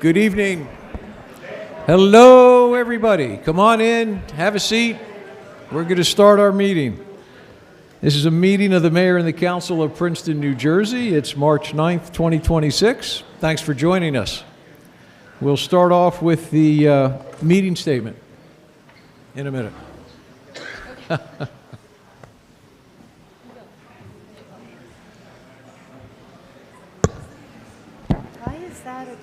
Good evening. Hello, everybody. Come on in, have a seat. We're going to start our meeting. This is a meeting of the Mayor and the Council of Princeton, New Jersey. It's March 9th, 2026. Thanks for joining us. We'll start off with the meeting statement in a minute.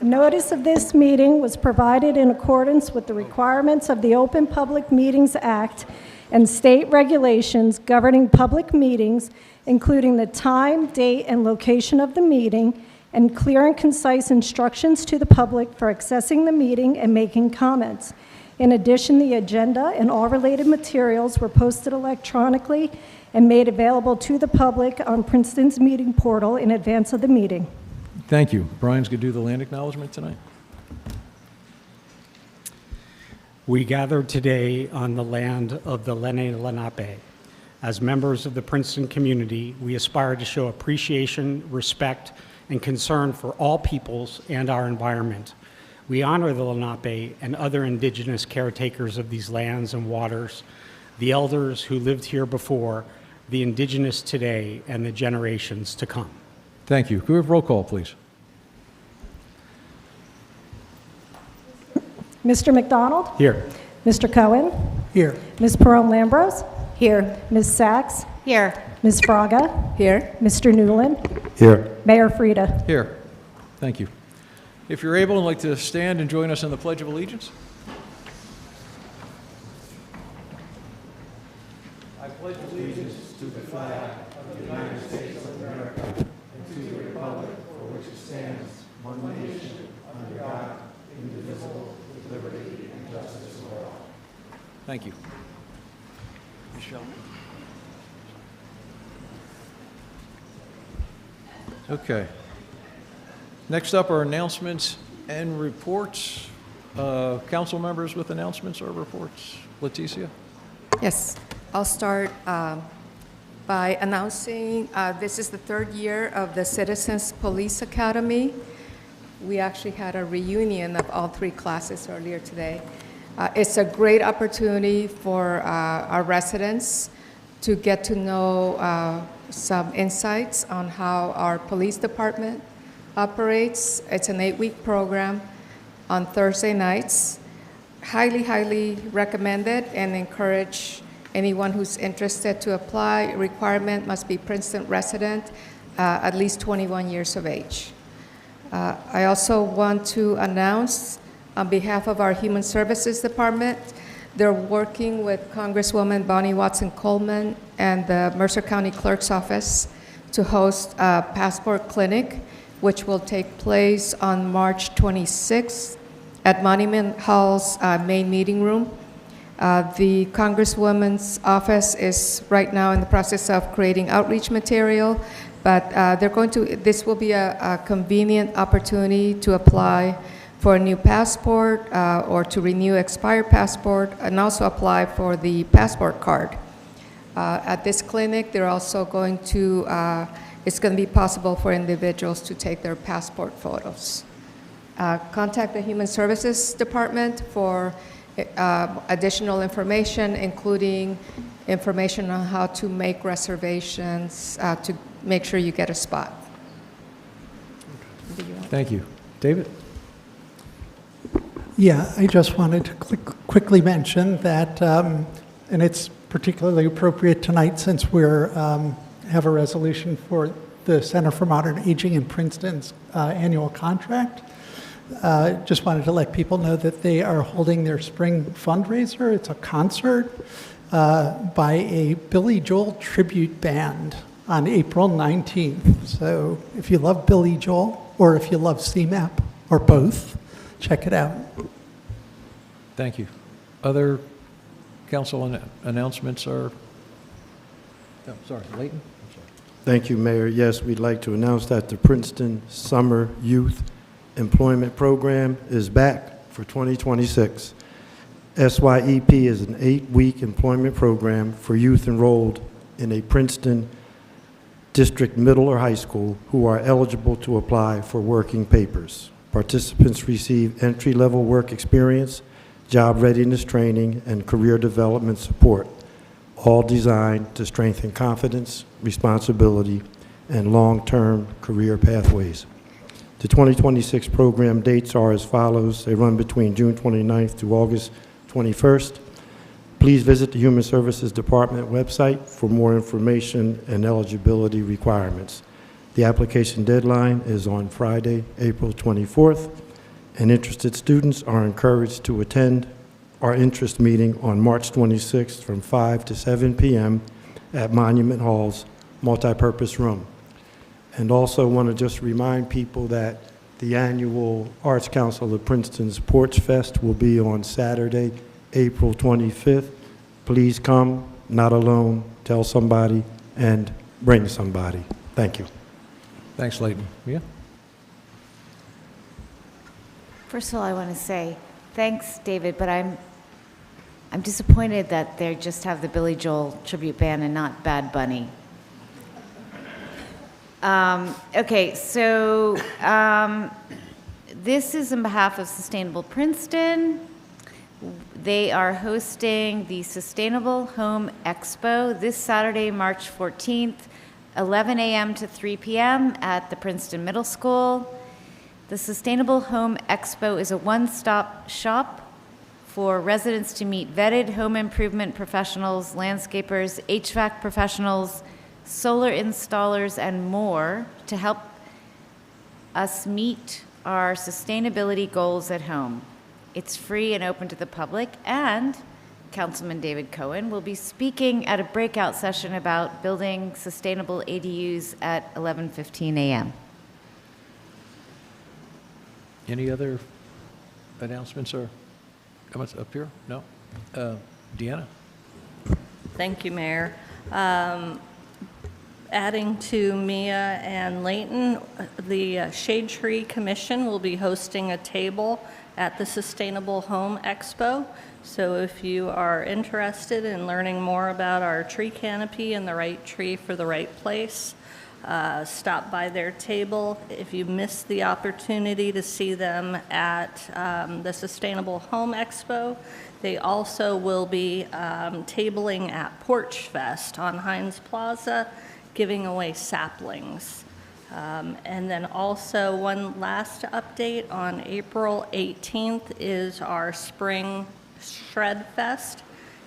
Notice of this meeting was provided in accordance with the requirements of the Open Public Meetings Act and state regulations governing public meetings, including the time, date, and location of the meeting, and clear and concise instructions to the public for accessing the meeting and making comments. In addition, the agenda and all related materials were posted electronically and made available to the public on Princeton's meeting portal in advance of the meeting. Thank you. Brian's going to do the land acknowledgement tonight. We gather today on the land of the Lenni Lenape. As members of the Princeton community, we aspire to show appreciation, respect, and concern for all peoples and our environment. We honor the Lenape and other indigenous caretakers of these lands and waters, the elders who lived here before, the indigenous today, and the generations to come. Thank you. Could we have roll call, please? Mr. McDonald? Here. Mr. Cohen? Here. Ms. Perone-Lambros? Here. Ms. Sachs? Here. Ms. Fraga? Here. Mr. Newland? Here. Mayor Frida? Here. Thank you. If you're able, I'd like to stand and join us in the Pledge of Allegiance. I pledge allegiance to the flag of the United States of America and to the republic for which it stands, one nation, under God, indivisible, with liberty and justice for all. Thank you. Michelle. Okay. Next up are announcements and reports. Council members with announcements or reports. Leticia? Yes, I'll start by announcing this is the third year of the Citizens Police Academy. We actually had a reunion of all three classes earlier today. It's a great opportunity for our residents to get to know some insights on how our police department operates. It's an 8-week program on Thursday nights. Highly, highly recommended and encourage anyone who's interested to apply. Requirement must be Princeton resident, at least 21 years of age. I also want to announce on behalf of our Human Services Department, they're working with Congresswoman Bonnie Watson Coleman and the Mercer County Clerk's Office to host a passport clinic, which will take place on March 26th at Monument Hall's main meeting room. The Congresswoman's office is right now in the process of creating outreach material, but this will be a convenient opportunity to apply for a new passport or to renew expired passport, and also apply for the passport card. At this clinic, they're also going to, it's going to be possible for individuals to take their passport photos. Contact the Human Services Department for additional information, including information on how to make reservations to make sure you get a spot. Thank you. David? Yeah, I just wanted to quickly mention that, and it's particularly appropriate tonight since we're have a resolution for the Center for Modern Aging in Princeton's annual contract. Just wanted to let people know that they are holding their spring fundraiser. It's a concert by a Billy Joel tribute band on April 19th. So if you love Billy Joel, or if you love CMAP, or both, check it out. Thank you. Other council announcements are, oh, sorry, Leighton? I'm sorry. Thank you, Mayor. Yes, we'd like to announce that the Princeton Summer Youth Employment Program is back for 2026. SYEP is an 8-week employment program for youth enrolled in a Princeton district middle or high school who are eligible to apply for working papers. Participants receive entry-level work experience, job readiness training, and career development support, all designed to strengthen confidence, responsibility, and long-term career pathways. The 2026 program dates are as follows. They run between June 29th to August 21st. Please visit the Human Services Department website for more information and eligibility requirements. The application deadline is on Friday, April 24th, and interested students are encouraged to attend our interest meeting on March 26th from 5 to 7 p.m. at Monument Hall's multipurpose room. And also want to just remind people that the annual Arts Council of Princeton's Porch Fest will be on Saturday, April 25th. Please come, not alone, tell somebody, and bring somebody. Thank you. Thanks, Leighton. Yeah? First of all, I want to say thanks, David, but I'm disappointed that they just have the Billy Joel tribute band and not Bad Bunny. Okay, so this is on behalf of Sustainable Princeton. They are hosting the Sustainable Home Expo this Saturday, March 14th, 11 a.m. to 3 p.m. at the Princeton Middle School. The Sustainable Home Expo is a one-stop shop for residents to meet vetted home improvement professionals, landscapers, HVAC professionals, solar installers, and more to help us meet our sustainability goals at home. It's free and open to the public, and Councilman David Cohen will be speaking at a breakout session about building sustainable ADUs at 11:15 a.m. Any other announcements or comments up here? No? Deanna? Thank you, Mayor. Adding to Mia and Leighton, the Shade Tree Commission will be hosting a table at the Sustainable Home Expo. So if you are interested in learning more about our tree canopy and the right tree for the right place, stop by their table. If you missed the opportunity to see them at the Sustainable Home Expo, they also will be tabling at Porch Fest on Heinz Plaza, giving away saplings. And then also one last update, on April 18th is our spring Shred Fest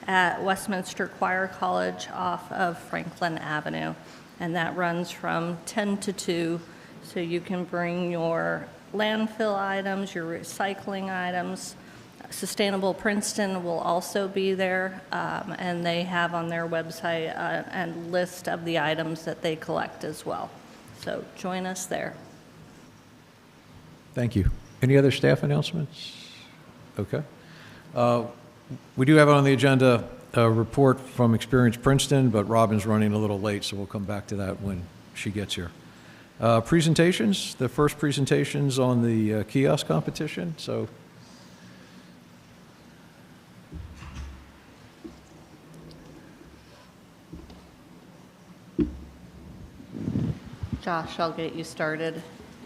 at Westminster Choir College off of Franklin Avenue. And that runs from 10 to 2, so you can bring your landfill items, your recycling items. Sustainable Princeton will also be there, and they have on their website a list of the items that they collect as well. So join us there. Thank you. Any other staff announcements? Okay. We do have on the agenda a report from Experience Princeton, but Robin's running a little late, so we'll come back to that when she gets here. Presentations, the first presentations on the kiosk competition. So Josh, I'll get you started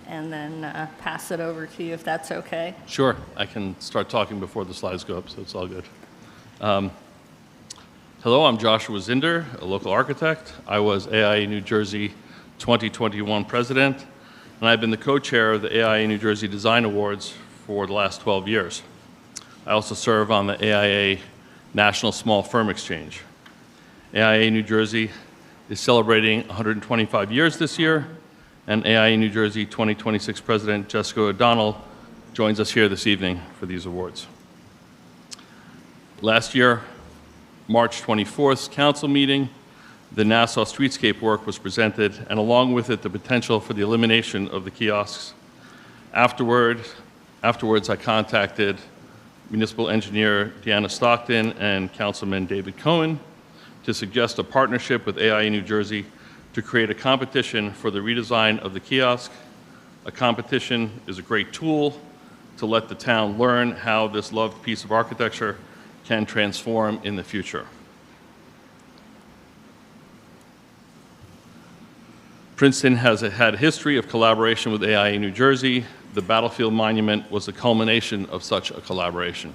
and then pass it over to you if that's okay. Sure, I can start talking before the slides go up, so it's all good. Hello, I'm Joshua Zinder, a local architect. I was AIA New Jersey 2021 president, and I've been the co-chair of the AIA New Jersey Design Awards for the last 12 years. I also serve on the AIA National Small Firm Exchange. AIA New Jersey is celebrating 125 years this year, and AIA New Jersey 2026 President Jessica O'Donnell joins us here this evening for these awards. Last year, March 24th council meeting, the Nassau streetscape work was presented, and along with it, the potential for the elimination of the kiosks. Afterwards, I contacted municipal engineer Deanna Stockton and Councilman David Cohen to suggest a partnership with AIA New Jersey to create a competition for the redesign of the kiosk. A competition is a great tool to let the town learn how this loved piece of architecture can transform in the future. Princeton has had a history of collaboration with AIA New Jersey the Battlefield Monument was the culmination of such a collaboration.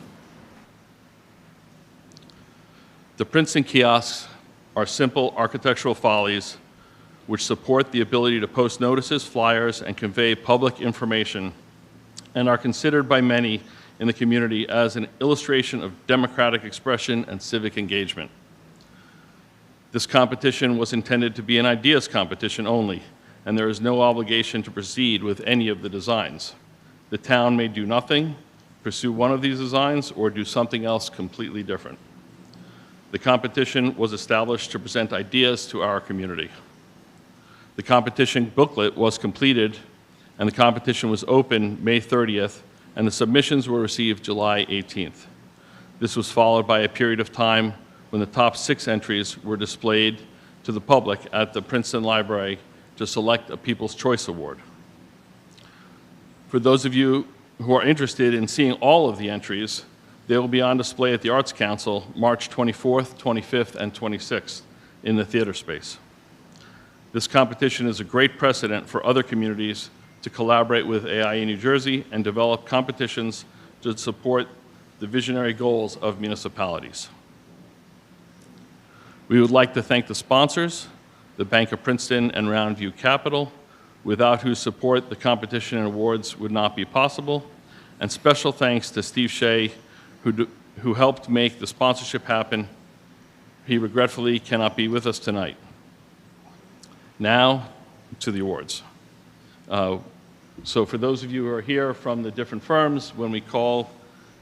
The Princeton kiosks are simple architectural follies which support the ability to post notices, flyers, and convey public information, and are considered by many in the community as an illustration of democratic expression and civic engagement. This competition was intended to be an ideas competition only, and there is no obligation to proceed with any of the designs. The town may do nothing, pursue one of these designs, or do something else completely different. The competition was established to present ideas to our community. The competition booklet was completed, and the competition was open May 30th, and the submissions were received July 18th. This was followed by a period of time when the top 6 entries were displayed to the public at the Princeton Library to select a People's Choice Award. For those of you who are interested in seeing all of the entries, they will be on display at the Arts Council March 24th, 25th, and 26th in the theater space. This competition is a great precedent for other communities to collaborate with AIE New Jersey and develop competitions to support the visionary goals of municipalities. We would like to thank the sponsors, the Bank of Princeton and Roundview Capital, without whose support the competition and awards would not be possible, and special thanks to Steve Shea, who helped make the sponsorship happen. He regretfully cannot be with us tonight. Now to the awards. So for those of you who are here from the different firms, when we call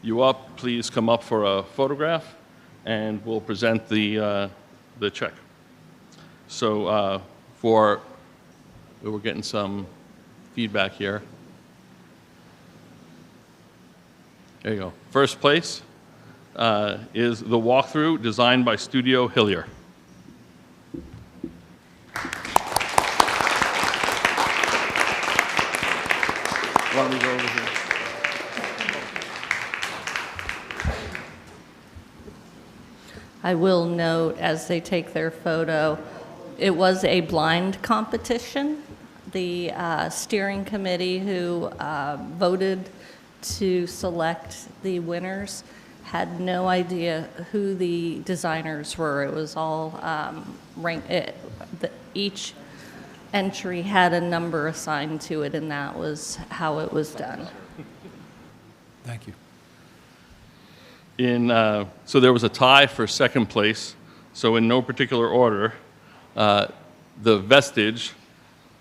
you up, please come up for a photograph, and we'll present the check. So we're getting some feedback here. There you go. First place is the walkthrough designed by Studio Hillier. Why don't we go over here? I will note, as they take their photo, it was a blind competition. The steering committee who voted to select the winners had no idea who the designers were. It was all ranked. Each entry had a number assigned to it, and that was how it was done. Thank you. So there was a tie for second place. So in no particular order, the Vestige,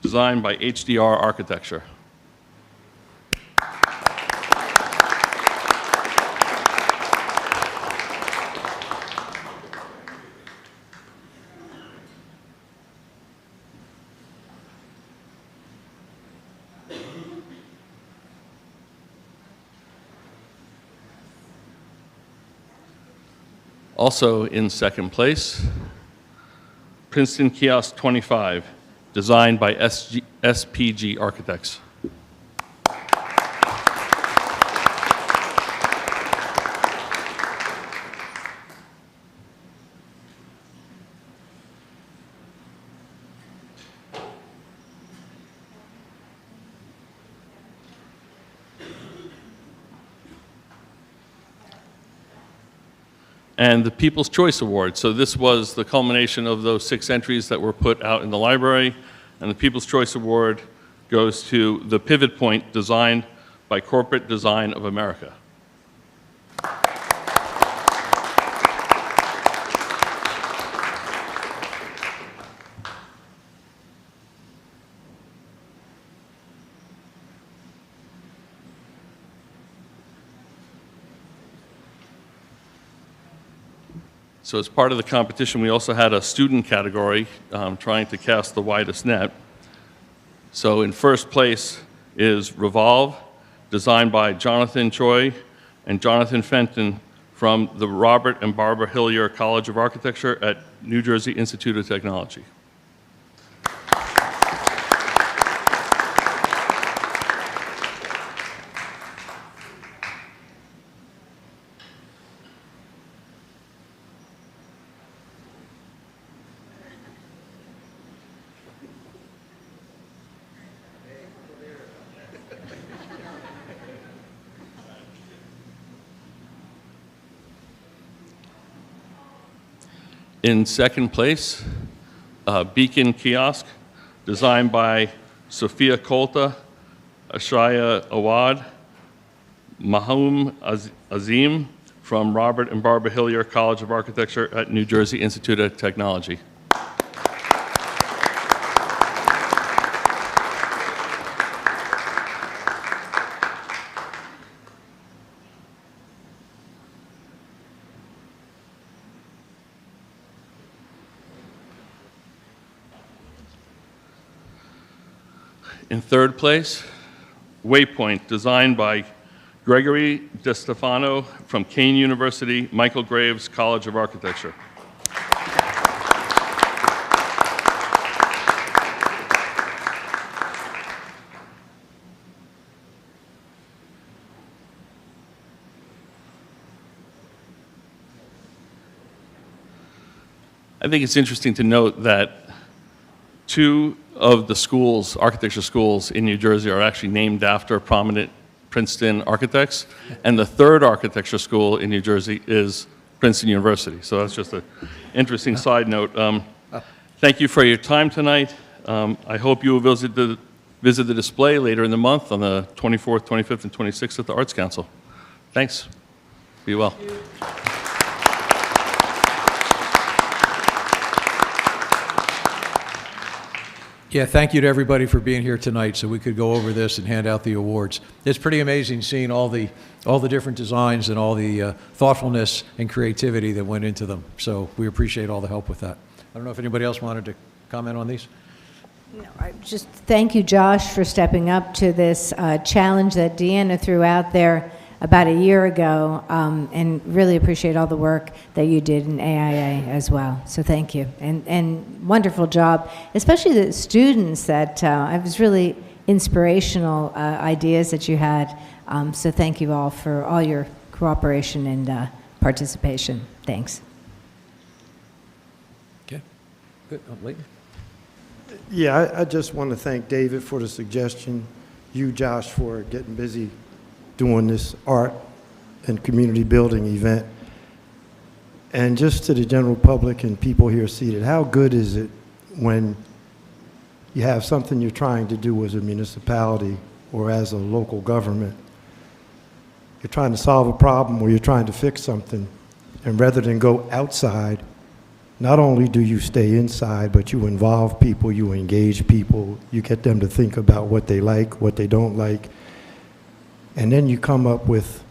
designed by HDR Architecture. Also in second place, Princeton Kiosk 25, designed by SPG Architects. And the People's Choice Award. So this was the culmination of those 6 entries that were put out in the library. And the People's Choice Award goes to the Pivot Point, designed by Corporate Design of America. So as part of the competition, we also had a student category trying to cast the widest net. So in first place is Revolve, designed by Jonathan Choi and Jonathan Fenton from the Robert and Barbara Hillier College of Architecture at New Jersey Institute of Technology. In second place, Beacon Kiosk, designed by Sophia Kolta, Ashaya Awad, Mahum Azim from Robert and Barbara Hillier College of Architecture at New Jersey Institute of Technology. In third place, Waypoint, designed by Gregory DeStefano from Kane University, Michael Graves College of Architecture. I think it's interesting to note that two of the schools, architecture schools in New Jersey, are actually named after prominent Princeton architects, and the third architecture school in New Jersey is Princeton University. So that's just an interesting side note. Thank you for your time tonight. I hope you will visit the display later in the month on the 24th, 25th, and 26th at the Arts Council. Thanks. Be well. Yeah, thank you to everybody for being here tonight so we could go over this and hand out the awards. It's pretty amazing seeing all the different designs and all the thoughtfulness and creativity that went into them. So we appreciate all the help with that. I don't know if anybody else wanted to comment on these. No, just thank you, Josh, for stepping up to this challenge that Deanna threw out there about a year ago, and really appreciate all the work that you did in AIA as well. So thank you, and wonderful job, especially the students that it was really inspirational ideas that you had. So thank you all for all your cooperation and participation. Thanks. Okay, good. Leighton? Yeah, I just want to thank David for the suggestion, you, Josh, for getting busy doing this art and community building event. And just to the general public and people here seated, how good is it when you have something you're trying to do as a municipality or as a local government? You're trying to solve a problem or you're trying to fix something, and rather than go outside, not only do you stay inside, but you involve people, you engage people, you get them to think about what they like, what they don't like, and then you come up with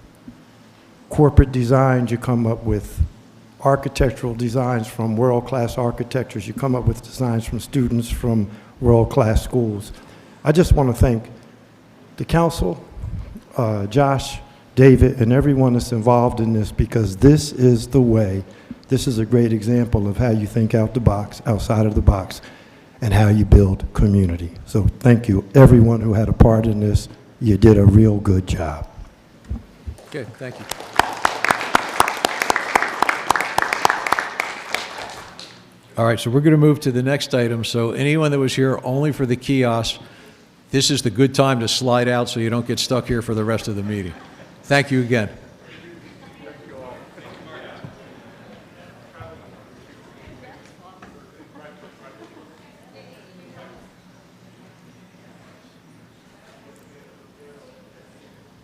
corporate designs, you come up with architectural designs from world-class architectures, you come up with designs from students from world-class schools. I just want to thank the council, Josh, David, and everyone that's involved in this, because this is the way. This is a great example of how you think out the box, outside of the box, and how you build community. So thank you, everyone who had a part in this. You did a real good job. Good, thank you. All right, so we're going to move to the next item. So anyone that was here only for the kiosk, this is the good time to slide out so you don't get stuck here for the rest of the meeting. Thank you again.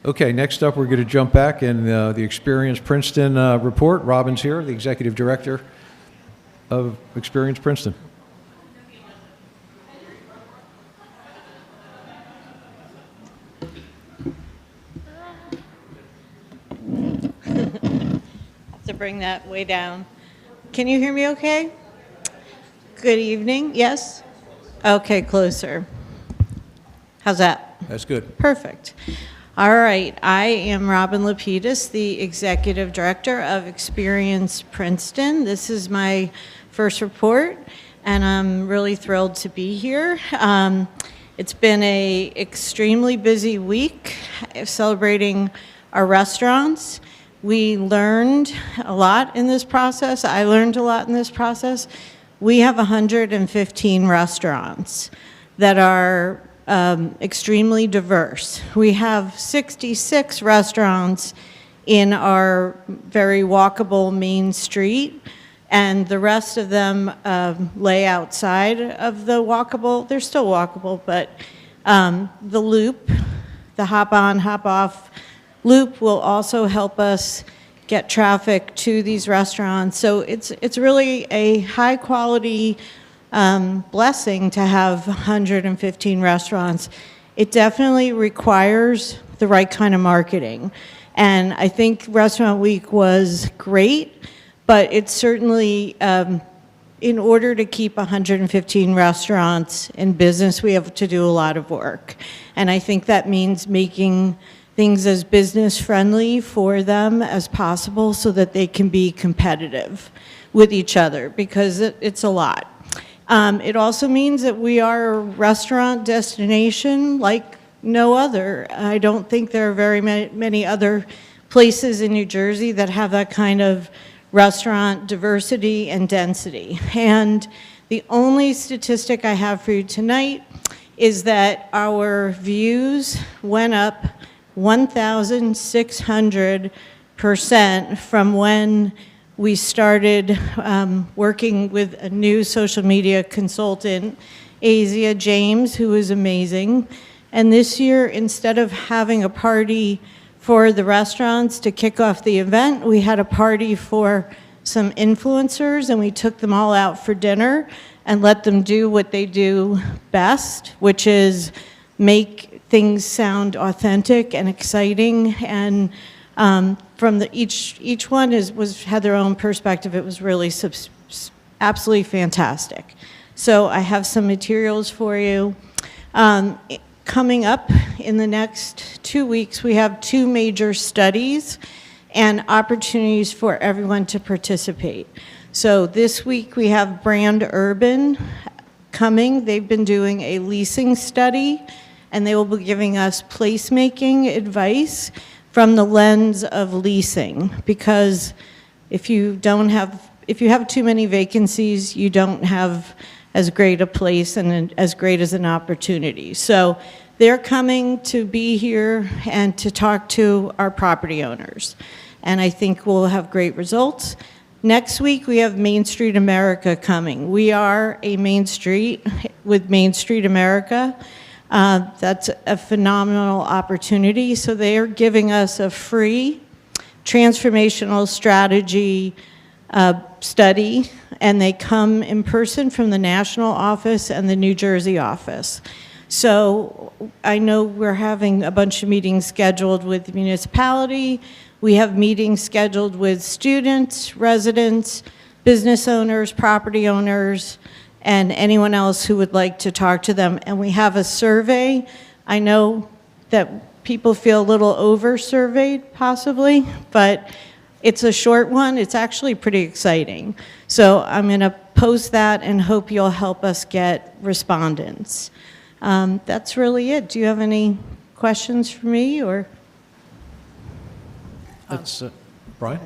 Okay, next up, we're going to jump back and the Experience Princeton report. Robin's here, the Executive Director of Experience Princeton. To bring that way down. Can you hear me okay? Good evening, yes? Okay, closer. How's that? That's good. Perfect. All right, I am Robin Lapidus, the Executive Director of Experience Princeton. This is my first report, and I'm really thrilled to be here. It's been an extremely busy week celebrating our restaurants. We learned a lot in this process. I learned a lot in this process. We have 115 restaurants that are extremely diverse. We have 66 restaurants in our very walkable main street, and the rest of them lay outside of the walkable. They're still walkable, but the loop, the hop-on, hop-off loop will also help us get traffic to these restaurants. So it's really a high-quality blessing to have 115 restaurants. It definitely requires the right kind of marketing. And I think Restaurant Week was great, but it's certainly, in order to keep 115 restaurants in business, we have to do a lot of work. And I think that means making things as business-friendly for them as possible so that they can be competitive with each other, because it's a lot. It also means that we are a restaurant destination like no other. I don't think there are very many other places in New Jersey that have that kind of restaurant diversity and density. And the only statistic I have for you tonight is that our views went up 1,600% from when we started working with a new social media consultant, Asia James, who is amazing. And this year, instead of having a party for the restaurants to kick off the event, we had a party for some influencers, and we took them all out for dinner and let them do what they do best, which is make things sound authentic and exciting. And from each one had their own perspective. It was really absolutely fantastic. So I have some materials for you. Coming up in the next 2 weeks, we have 2 major studies and opportunities for everyone to participate. So this week we have Brand Urban coming. They've been doing a leasing study, and they will be giving us placemaking advice from the lens of leasing, because if you have too many vacancies, you don't have as great a place and as great as an opportunity. So they're coming to be here and to talk to our property owners. And I think we'll have great results. Next week, we have Main Street America coming. We are a Main Street with Main Street America. That's a phenomenal opportunity. So they are giving us a free transformational strategy study, and they come in person from the national office and the New Jersey office. So I know we're having a bunch of meetings scheduled with the municipality. We have meetings scheduled with students, residents, business owners, property owners, and anyone else who would like to talk to them. And we have a survey. I know that people feel a little over-surveyed, possibly, but it's a short one. It's actually pretty exciting. So I'm going to post that and hope you'll help us get respondents. That's really it. Do you have any questions for me, or? That's Brian?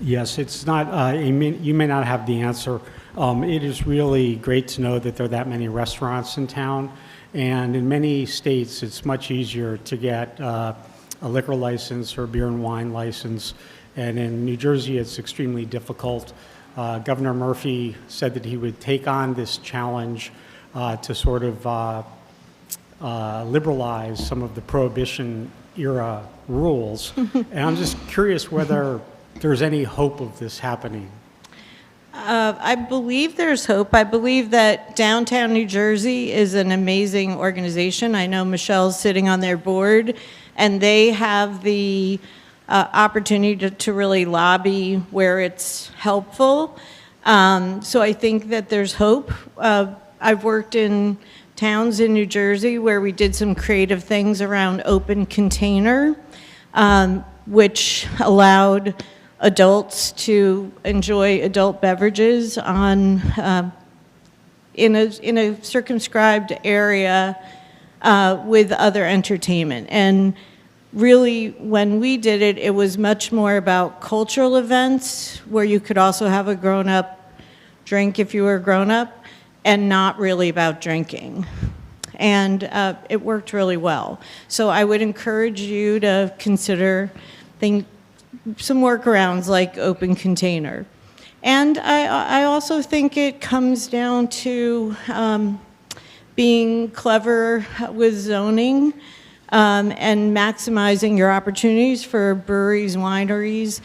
Yes, it's not, you may not have the answer. It is really great to know that there are that many restaurants in town. And in many states, it's much easier to get a liquor license or a beer and wine license. And in New Jersey, it's extremely difficult. Governor Murphy said that he would take on this challenge to sort of liberalize some of the Prohibition era rules. And I'm just curious whether there's any hope of this happening. I believe there's hope. I believe that Downtown New Jersey is an amazing organization. I know Michelle's sitting on their board, and they have the opportunity to really lobby where it's helpful. So I think that there's hope. I've worked in towns in New Jersey where we did some creative things around open container, which allowed adults to enjoy adult beverages on in a circumscribed area with other entertainment. And really, when we did it, it was much more about cultural events where you could also have a grown-up drink if you were a grown-up, and not really about drinking. And it worked really well. So I would encourage you to consider some workarounds like open container. And I also think it comes down to being clever with zoning and maximizing your opportunities for breweries, wineries.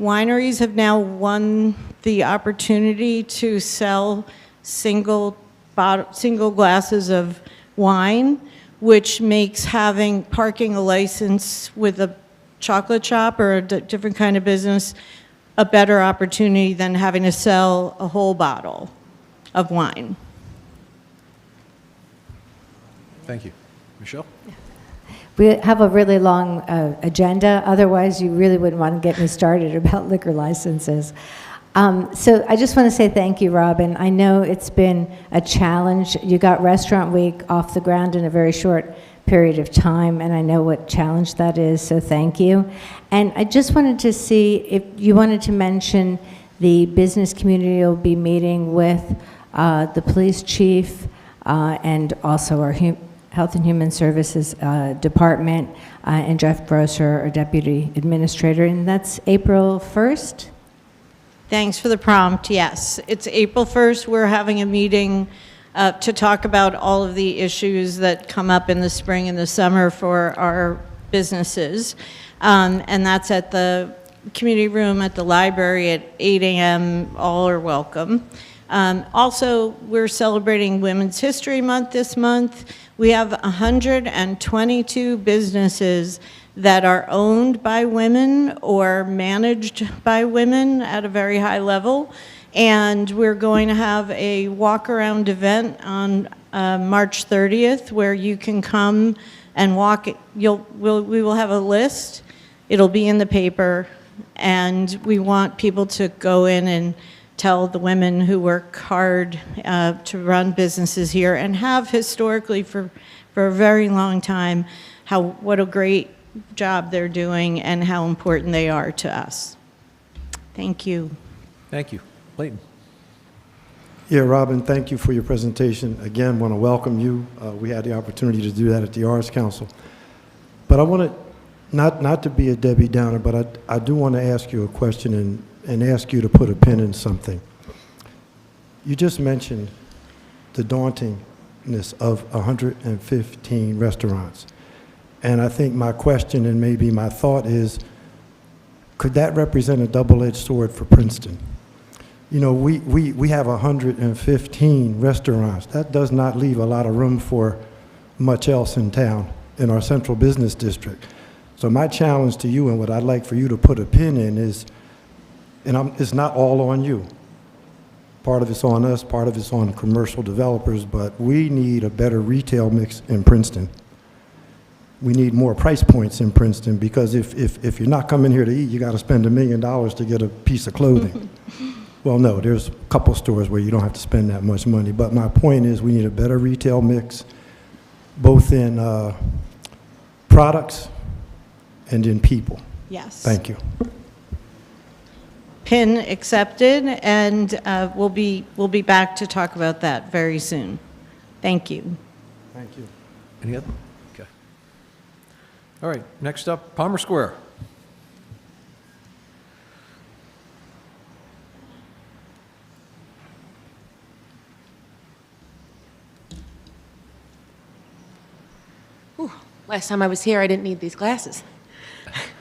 Wineries have now won the opportunity to sell single glasses of wine, which makes parking a license with a chocolate shop or a different kind of business a better opportunity than having to sell a whole bottle of wine. Thank you. Michelle? We have a really long agenda. Otherwise, you really wouldn't want to get me started about liquor licenses. So I just want to say thank you, Robin. I know it's been a challenge. You got Restaurant Week off the ground in a very short period of time, and I know what challenge that is, so thank you. And I just wanted to see if you wanted to mention the business community will be meeting with the police chief and also our Health and Human Services Department and Jeff Grosser, our Deputy Administrator, and that's April 1st? Thanks for the prompt. Yes, it's April 1st. We're having a meeting to talk about all of the issues that come up in the spring and the summer for our businesses. And that's at the community room at the library at 8 a.m. All are welcome. Also, we're celebrating Women's History Month this month. We have 122 businesses that are owned by women or managed by women at a very high level. And we're going to have a walk-around event on March 30th where you can come and walk. We will have a list. It'll be in the paper. And we want people to go in and tell the women who work hard to run businesses here and have historically for a very long time what a great job they're doing and how important they are to us. Thank you. Thank you. Clayton? Yeah, Robin, thank you for your presentation. Again, want to welcome you. We had the opportunity to do that at the Arts Council. But I want to, not to be a Debbie Downer, but I do want to ask you a question and ask you to put a pin in something. You just mentioned the dauntingness of 115 restaurants. And I think my question and maybe my thought is, could that represent a double-edged sword for Princeton? You know, we have 115 restaurants. That does not leave a lot of room for much else in town, in our central business district. So my challenge to you and what I'd like for you to put a pin in is, it's not all on you. Part of it's on us, part of it's on commercial developers, but we need a better retail mix in Princeton. We need more price points in Princeton because if you're not coming here to eat, you got to spend $1 million to get a piece of clothing. Well, no, there's a couple stores where you don't have to spend that much money. But my point is we need a better retail mix, both in products and in people. Yes. Thank you. PIN accepted, and we'll be back to talk about that very soon. Thank you. Thank you. Any other? Okay. All right, next up, Palmer Square. Last time I was here, I didn't need these glasses.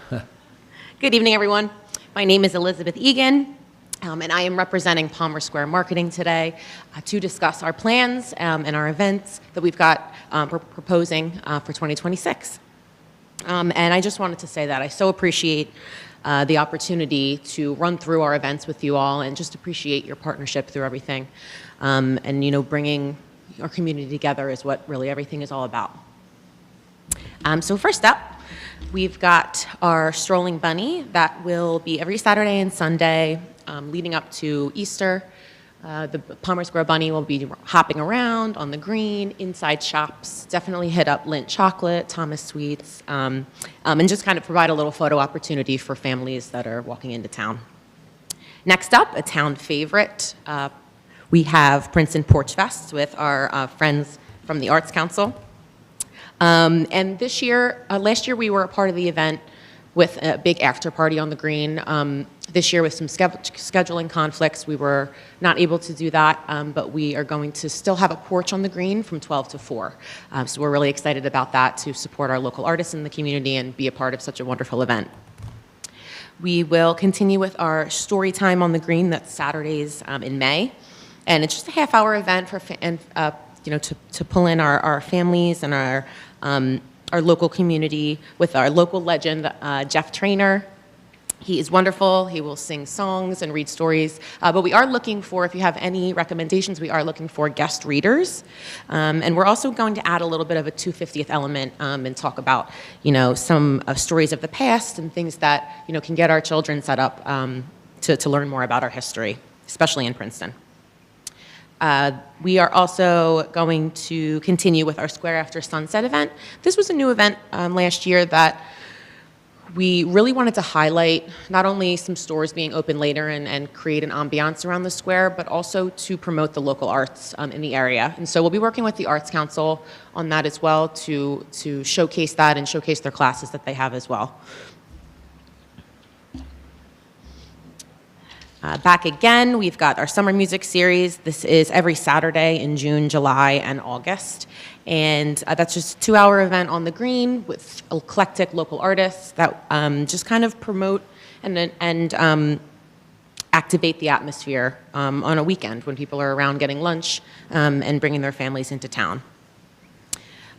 Good evening, everyone. My name is Elizabeth Egan, and I am representing Palmer Square Marketing today to discuss our plans and our events that we've got proposing for 2026. And I just wanted to say that I so appreciate the opportunity to run through our events with you all and just appreciate your partnership through everything. And, you know, bringing our community together is what really everything is all about. So first up, we've got our Strolling Bunny that will be every Saturday and Sunday leading up to Easter. The Palmer Square Bunny will be hopping around on the green, inside shops. Definitely hit up Lindt Chocolate, Thomas Sweets, and just kind of provide a little photo opportunity for families that are walking into town. Next up, a town favorite. We have Princeton Porch Fest with our friends from the Arts Council. And this year, last year we were a part of the event with a big after party on the green. This year, with some scheduling conflicts, we were not able to do that, but we are going to still have a porch on the green from 12 to 4. So we're really excited about that, to support our local artists in the community and be a part of such a wonderful event. We will continue with our story time on the green. That's Saturdays in May, and it's just a half-hour event for to pull in our families and our local community with our local legend, Jeff Trainer. He is wonderful. He will sing songs and read stories. But we are looking for, if you have any recommendations, we are looking for guest readers. And we're also going to add a little bit of a 250th element and talk about, some stories of the past and things that, can get our children set up to learn more about our history, especially in Princeton. We are also going to continue with our Square After Sunset event. This was a new event last year that we really wanted to highlight not only some stores being open later and create an ambiance around the square, but also to promote the local arts in the area. And so we'll be working with the Arts Council on that as well to showcase that and showcase their classes that they have as well. Back again, we've got our summer music series. This is every Saturday in June, July, and August. And that's just a 2-hour event on the green with eclectic local artists that just kind of promote and activate the atmosphere on a weekend when people are around getting lunch and bringing their families into town.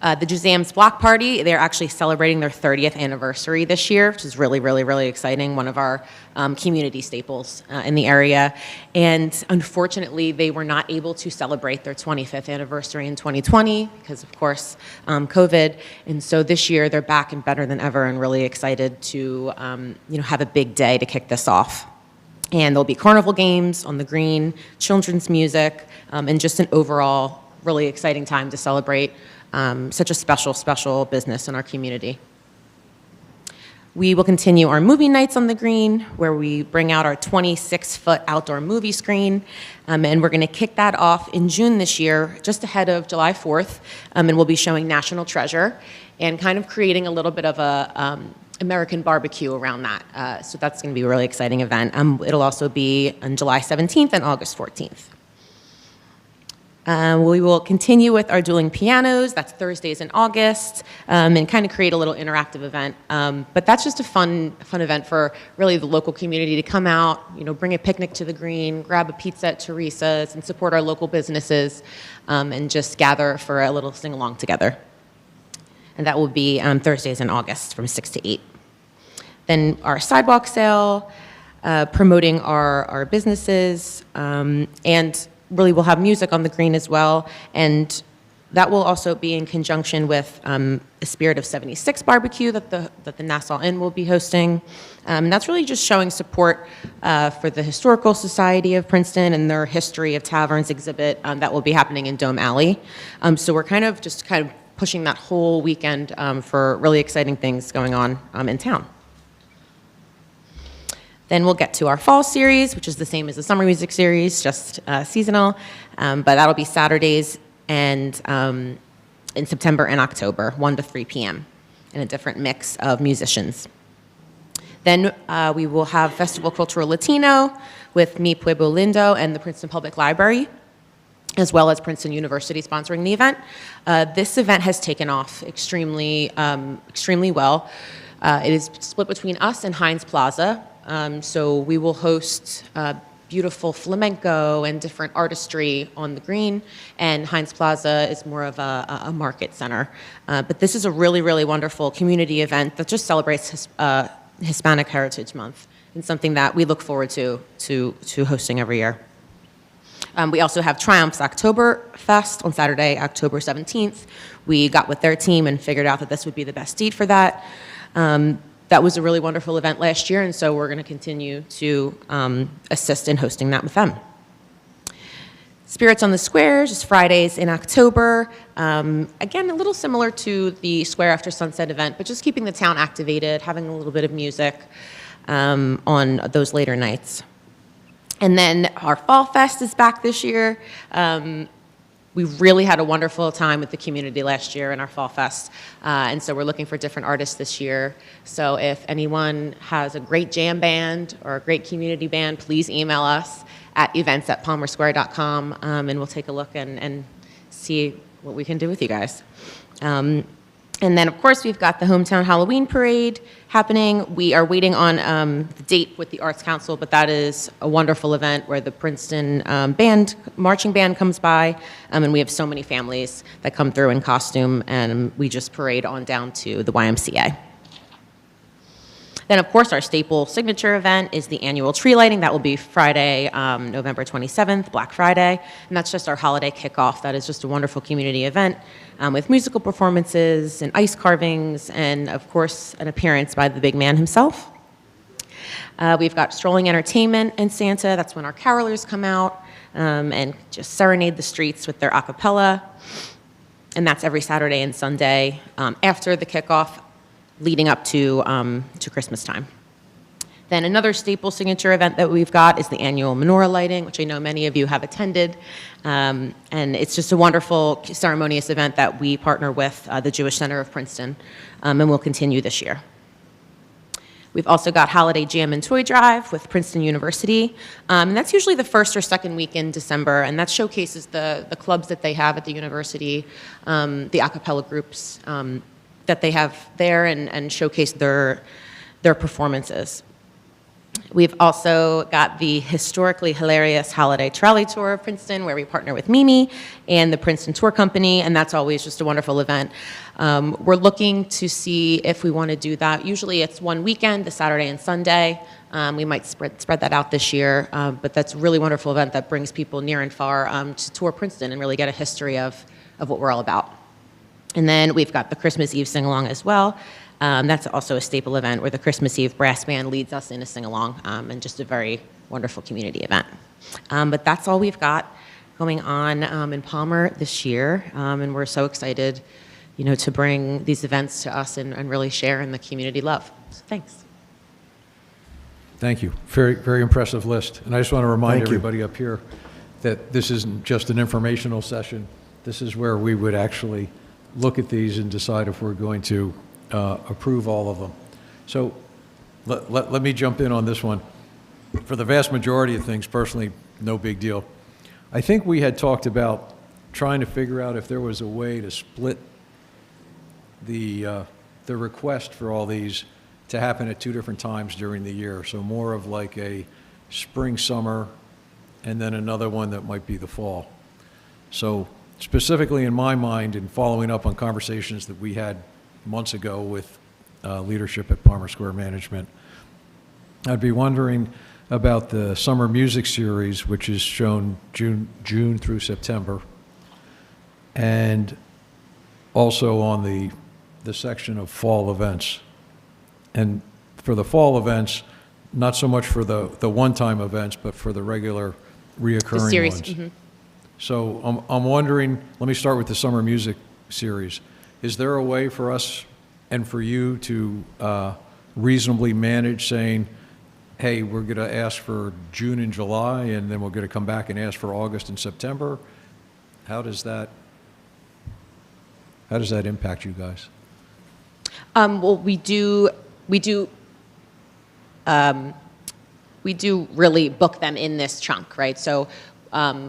The Juzam's Block Party, they're actually celebrating their 30th anniversary this year, which is really, really, really exciting, one of our community staples in the area. And unfortunately, they were not able to celebrate their 25th anniversary in 2020 because, of course, COVID. And so this year, they're back and better than ever and really excited to have a big day to kick this off. And there'll be carnival games on the green, children's music, and just an overall really exciting time to celebrate such a special, special business in our community. We will continue our movie nights on the green, where we bring out our 26-foot outdoor movie screen, and we're going to kick that off in June this year, just ahead of July 4th, and we'll be showing National Treasure and kind of creating a little bit of a American barbecue around that. So that's going to be a really exciting event. It'll also be on July 17th and August 14th. We will continue with our dueling pianos. That's Thursdays in August, and kind of create a little interactive event. But that's just a fun event for really the local community to come out, bring a picnic to the green, grab a pizza at Teresa's, and support our local businesses, and just gather for a little sing-along together. And that will be Thursdays in August from 6 to 8. Then our sidewalk sale, promoting our businesses, and really we'll have music on the green as well, and that will also be in conjunction with a Spirit of 76 barbecue that the Nassau Inn will be hosting. And that's really just showing support for the Historical Society of Princeton and their History of Taverns exhibit that will be happening in Dome Alley. So we're kind of pushing that whole weekend for really exciting things going on in town. Then we'll get to our fall series, which is the same as the summer music series, just seasonal. But that'll be Saturdays and in September and October, 1 to 3 p.m., and a different mix of musicians. Then we will have Festival Cultural Latino with Mi Pueblo Lindo and the Princeton Public Library, as well as Princeton University sponsoring the event. This event has taken off extremely well. It is split between us and Heinz Plaza. So we will host beautiful flamenco and different artistry on the green, and Heinz Plaza is more of a market center. But this is a really, really wonderful community event that just celebrates Hispanic Heritage Month, and something that we look forward to hosting every year. We also have Triumph's Oktoberfest on Saturday, October 17th. We got with their team and figured out that this would be the best date for that. That was a really wonderful event last year, and so we're going to continue to assist in hosting that with them. Spirits on the Squares is Fridays in October. Again, a little similar to the Square After Sunset event, but just keeping the town activated, having a little bit of music on those later nights. And then our Fall Fest is back this year. We really had a wonderful time with the community last year in our Fall Fest, and so we're looking for different artists this year. So if anyone has a great jam band or a great community band, please email us at events@palmersquare.com, and we'll take a look and see what we can do with you guys. And then, of course, we've got the Hometown Halloween Parade happening. We are waiting on the date with the Arts Council, but that is a wonderful event where the Princeton marching band comes by, and we have so many families that come through in costume, and we just parade on down to the YMCA. Then, of course, our staple signature event is the annual tree lighting. That will be Friday, November 27th, Black Friday. And that's just our holiday kickoff. That is just a wonderful community event with musical performances and ice carvings and, of course, an appearance by the big man himself. We've got strolling entertainment in Santa. That's when our carolers come out and just serenade the streets with their a cappella. And that's every Saturday and Sunday after the kickoff, leading up to Christmas time. Then another staple signature event that we've got is the annual menorah lighting, which I know many of you have attended. And it's just a wonderful ceremonious event that we partner with the Jewish Center of Princeton, and will continue this year. We've also got Holiday Jam and Toy Drive with Princeton University. And that's usually the first or second week in December, and that showcases the clubs that they have at the university, the a cappella groups, that they have there and showcase their performances. We've also got the historically hilarious Holiday Trolley Tour of Princeton, where we partner with Mimi and the Princeton Tour Company, and that's always just a wonderful event. We're looking to see if we want to do that. Usually it's one weekend, the Saturday and Sunday. We might spread that out this year, but that's a really wonderful event that brings people near and far to tour Princeton and really get a history of what we're all about. And then we've got the Christmas Eve sing-along as well. That's also a staple event where the Christmas Eve brass band leads us in a sing-along, and just a very wonderful community event. But that's all we've got going on in Palmer this year, and we're so excited, to bring these events to us and really share in the community love. So thanks. Thank you. Very, very impressive list. And I just want to remind Thank you. everybody up here that this isn't just an informational session. This is where we would actually look at these and decide if we're going to approve all of them. So let me jump in on this one. For the vast majority of things, personally, no big deal. I think we had talked about trying to figure out if there was a way to split the request for all these to happen at two different times during the year. So more of like a spring, summer, and then another one that might be the fall. So specifically in my mind, and following up on conversations that we had months ago with leadership at Palmer Square Management, I'd be wondering about the summer music series, which is shown June through September, and also on the section of fall events. And for the fall events, not so much for the one-time events, but for the regular reoccurring The series. ones. Mm-hmm. So I'm wondering, let me start with the summer music series. Is there a way for us and for you to reasonably manage saying, hey, we're going to ask for June and July, and then we're going to come back and ask for August and September? How does that impact you guys? Well, we do really book them in this chunk, right? So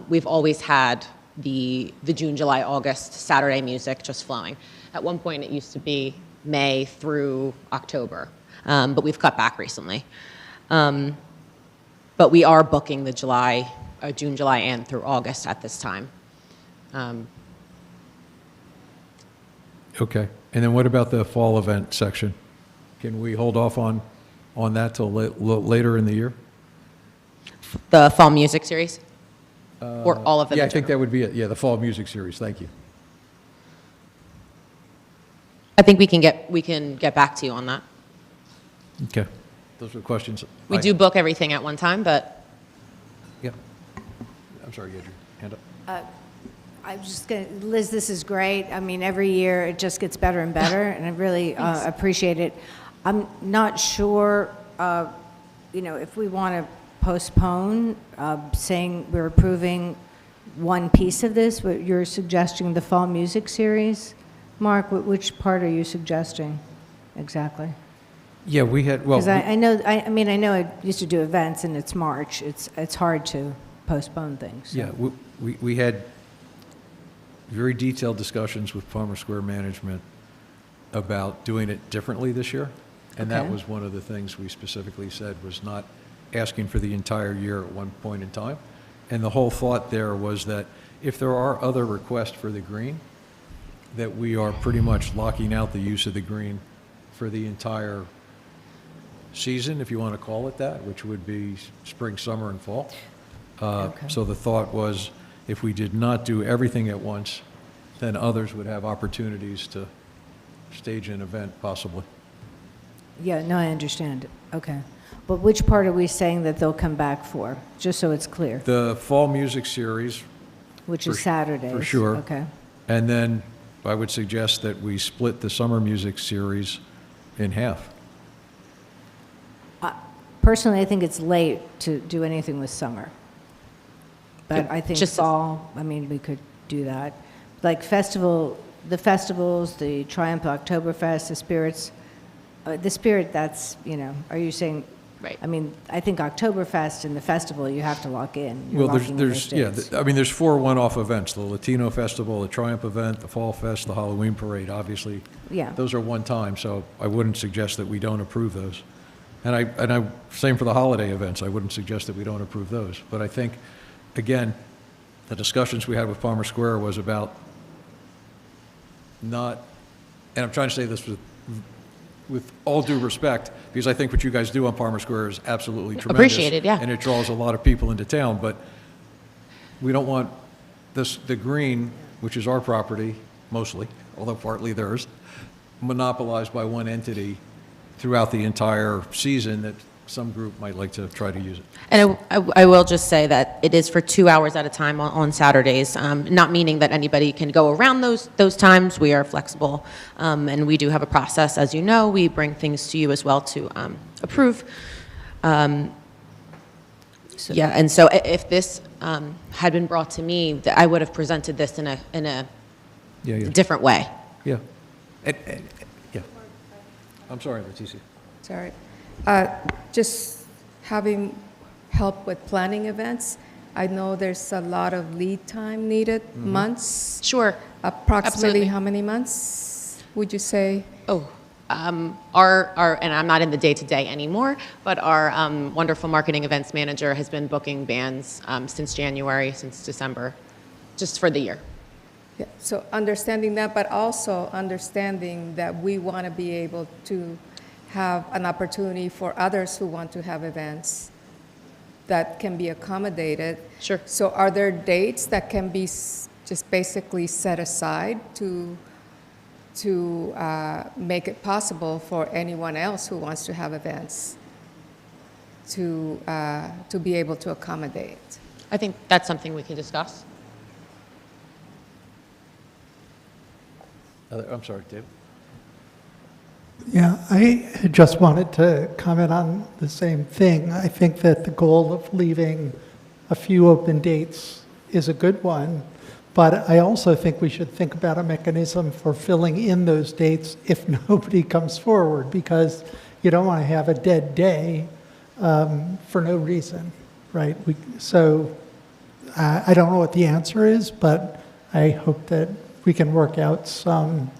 we've always had the June, July, August Saturday music just flowing. At one point, it used to be May through October, but we've cut back recently. But we are booking the June, July, and through August at this time. Okay. And then what about the fall event section? Can we hold off on that till later in the year? The fall music series? Or all of them? Yeah, in I think general? that would be it. Yeah, the fall music series. Thank you. I think we can get back to you on that. Okay. Those are the questions. We do book everything at one time, but Yeah. I'm sorry, you had your hand up. I was just going to, Liz, this is great. I mean, every year it just gets better and better, and I really appreciate it. I'm not sure, if we want to postpone, saying we're approving one piece of this, but you're suggesting the fall music series. Mark, which part are you suggesting exactly? Yeah, we had, well, Because I know, I mean, I know I used to do events and it's March. It's hard to postpone things. So. yeah, we had very detailed discussions with Palmer Square management about doing it differently this year. And that Okay. was one of the things we specifically said was not asking for the entire year at one point in time. And the whole thought there was that if there are other requests for the green, that we are pretty much locking out the use of the green for the entire season, if you want to call it that, which would be spring, summer, and fall. Okay. So the thought was, if we did not do everything at once, then others would have opportunities to stage an event possibly. Yeah, no, I understand. Okay. But which part are we saying that they'll come back for? Just so it's clear. The fall music series, Which for is sh- Saturdays. for sure. Okay. and then I would suggest that we split the summer music series in half. Personally, I think it's late to do anything with summer. But I think just- fall, I mean, we could do that. Like the festivals, the Triumph Oktoberfest, the Spirit, that's, are you saying? Right. I mean, I think Oktoberfest and the festival, you have to lock in. You're Well, locking in those dates. there's 4 one-off events, the Latino Festival, the Triumph event, the Fall Fest, the Halloween Parade, obviously. Yeah. Those are one time, so I wouldn't suggest that we don't approve those. And I same for the holiday events, I wouldn't suggest that we don't approve those. But I think, again, the discussions we had with Palmer Square was about not, and I'm trying to say this with all due respect, because I think what you guys do on Palmer Square is absolutely tremendous. Appreciated, yeah. And it draws a lot of people into town, but we don't want the green, which is our property mostly, although partly theirs, monopolized by one entity throughout the entire season that some group might like to try to use it. And I will just say that it is for 2 hours at a time on Saturdays, not meaning that anybody can go around those times. We are flexible, and we do have a process, as you know. We bring things to you as well to approve. Yeah, and so if this had been brought to me, I would have presented this in a Yeah, yeah, different way. yeah. Yeah. I'm sorry, Leticia. Sorry. Just having help with planning events, I know there's a lot of lead time needed, months. Sure. Approximately Absolutely. how many months would you say? Oh, our and I'm not in the day-to-day anymore, but our wonderful marketing events manager has been booking bands since January, since December, just for the year. Yeah, so understanding that, but also understanding that we want to be able to have an opportunity for others who want to have events that can be accommodated. Sure. So are there dates that can be just basically set aside to make it possible for anyone else who wants to have events to be able to accommodate? I think that's something we can discuss. I'm sorry, Dave. Yeah, I just wanted to comment on the same thing. I think that the goal of leaving a few open dates is a good one, but I also think we should think about a mechanism for filling in those dates if nobody comes forward, because you don't want to have a dead day for no reason, right? So I don't know what the answer is, but I hope that we can work out some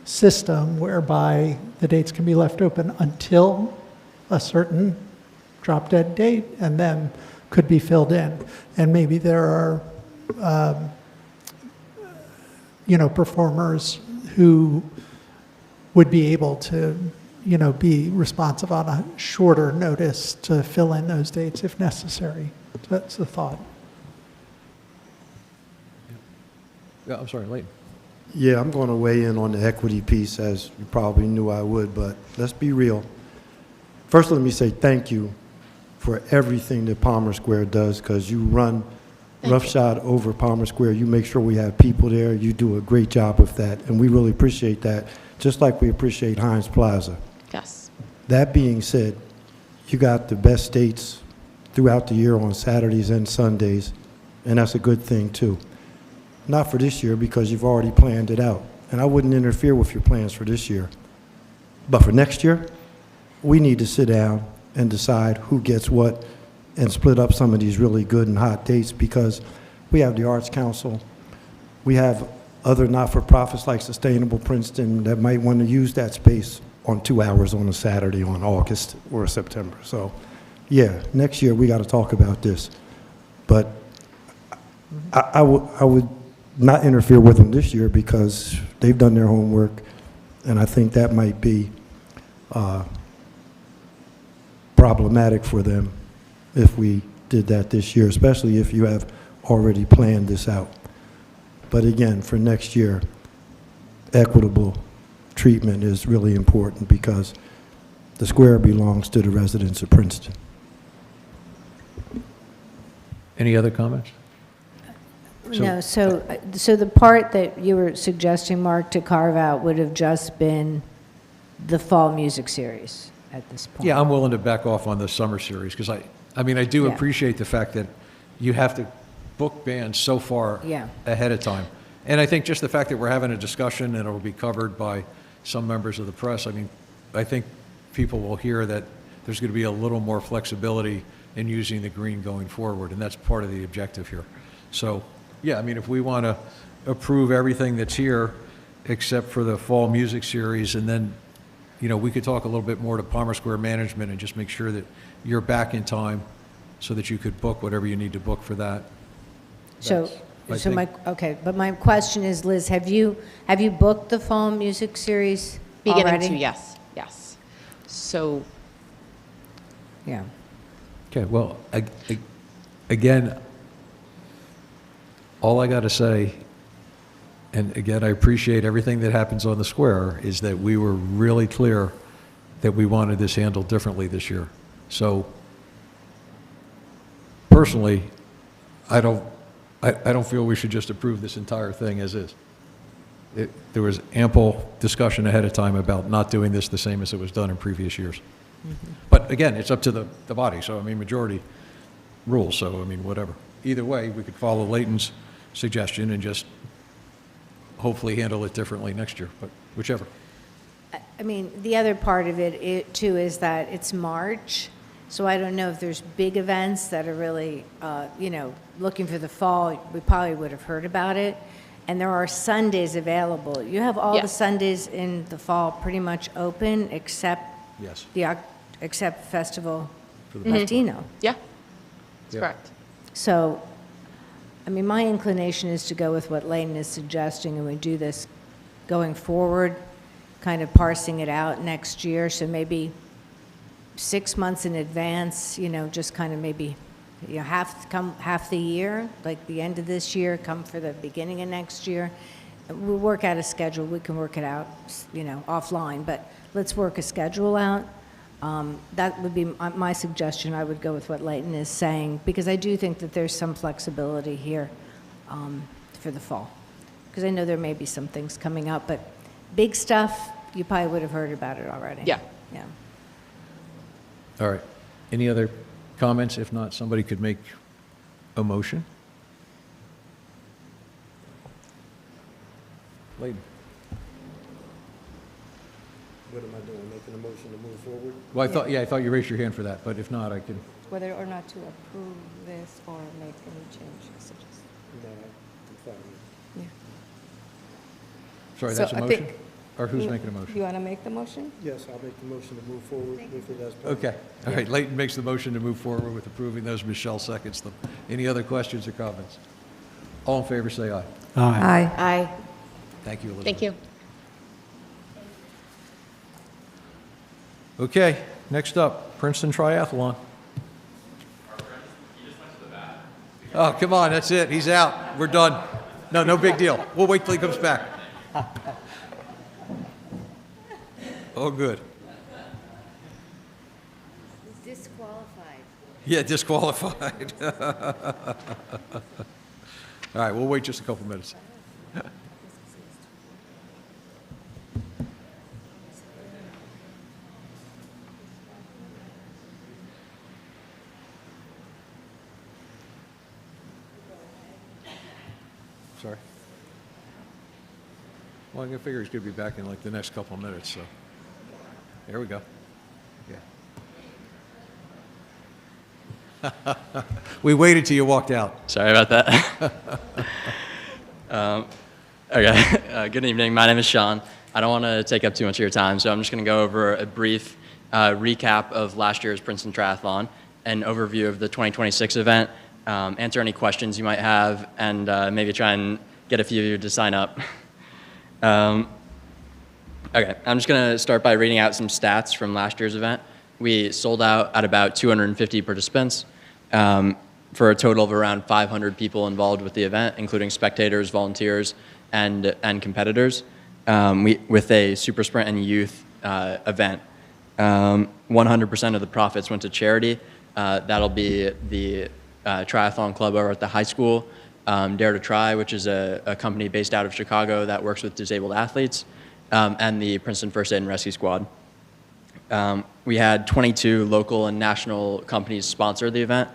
system whereby the dates can be left open until a certain drop-dead date and then could be filled in. And maybe there are, performers who would be able to, be responsive on a shorter notice to fill in those dates if necessary. So that's the thought. Yeah, I'm sorry, Leighton. Yeah, I'm going to weigh in on the equity piece, as you probably knew I would, but let's be real. First, let me say thank you for everything that Palmer Square does, because you run roughshod over Palmer Square. You make sure we have people there. You do a great job with that, and we really appreciate that, just like we appreciate Heinz Plaza. Yes. That being said, you got the best dates throughout the year on Saturdays and Sundays. and that's a good thing, too. Not for this year, because you've already planned it out, and I wouldn't interfere with your plans for this year. But for next year, we need to sit down and decide who gets what and split up some of these really good and hot dates, because we have the Arts Council, we have other not-for-profits like Sustainable Princeton that might want to use that space on 2 hours on a Saturday on August or September. So, yeah, next year we got to talk about this. But I would not interfere with them this year because they've done their homework, and I think that might be problematic for them if we did that this year, especially if you have already planned this out. But again, for next year, equitable treatment is really important because the square belongs to the residents of Princeton. Any other comments? No, so the part that you were suggesting, Mark, to carve out would have just been the fall music series at this point. Yeah, I'm willing to back off on the summer series because I mean, I do Yeah. appreciate the fact that you have to book bands so far Yeah. ahead of time. And I think just the fact that we're having a discussion and it will be covered by some members of the press, I mean, I think people will hear that there's going to be a little more flexibility in using the green going forward, and that's part of the objective here. So, yeah, I mean, if we want to approve everything that's here except for the fall music series, and then, you know, we could talk a little bit more to Palmer Square management and just make sure that you're back in time so that you could book whatever you need to book for that. So, That's- I think- okay, but my question is, Liz, have you booked the fall music series Beginning already? to, yes, yes. So, Yeah. Okay, well, again, all I got to say, and again, I appreciate everything that happens on the square, is that we were really clear that we wanted this handled differently this year. So, personally, I don't feel we should just approve this entire thing as is. There was ample discussion ahead of time about not doing this the same as it was done in previous years. But again, it's up to the body, so I mean, majority rules, so I mean, whatever. Either way, we could follow Leighton's suggestion and just hopefully handle it differently next year, but whichever. I mean, the other part of it too is that it's March, so I don't know if there's big events that are really, you know, looking for the fall. We probably would have heard about it. And there are Sundays available. You have all the Yes. Sundays in the fall pretty much open except Yes. except Festival For the Latino. yeah, that's Yeah. correct. So, I mean, my inclination is to go with what Layton is suggesting, and we do this going forward, kind of parsing it out next year, so maybe 6 months in advance, you know, just kind of maybe, you know, half the year, like the end of this year, come for the beginning of next year. We'll work out a schedule, we can work it out, you know, offline, but let's work a schedule out. That would be my suggestion. I would go with what Layton is saying, because I do think that there's some flexibility here for the fall. Because I know there may be some things coming up, but big stuff, you probably would have heard about it already. Yeah. Yeah. All right. Any other comments? If not, somebody could make a motion. Leighton. What am I doing, making a motion to move forward? Well, I thought you raised your hand for that, but if not, I can. Whether or not to approve this or make any changes. No, I'm fine. Yeah. Sorry, So that's a I motion? think- Or who's making a motion? You want to make the motion? Yes, I'll make the motion to move forward with it as planned. Okay, all right, Leighton makes the motion to move forward with approving those, Michelle seconds them. Any other questions or comments? All in favor, say aye. Aye. Aye. Thank you, Elizabeth. Thank you. Okay, next up, Princeton Triathlon. Oh, come on, that's it, he's out, we're done. No big deal, we'll wait till he comes back. Oh, good. Disqualified. Yeah, disqualified. All right, we'll wait just a couple minutes. Sorry. Well, I'm gonna figure he's gonna be back in like the next couple of minutes, so. There we go. Yeah. We waited till you walked out. Sorry about that. Okay. Good evening. My name is Sean. I don't want to take up too much of your time, so I'm just going to go over a brief recap of last year's Princeton Triathlon, an overview of the 2026 event, answer any questions you might have, and maybe try and get a few of you to sign up. Okay, I'm just going to start by reading out some stats from last year's event. We sold out at about 250 participants for a total of around 500 people involved with the event, including spectators, volunteers, and competitors, with a super sprint and youth event. 100% of the profits went to charity. That'll be the triathlon club over at the high school, Dare to Try, which is a company based out of Chicago that works with disabled athletes, and the Princeton First Aid and Rescue Squad. We had 22 local and national companies sponsor the event,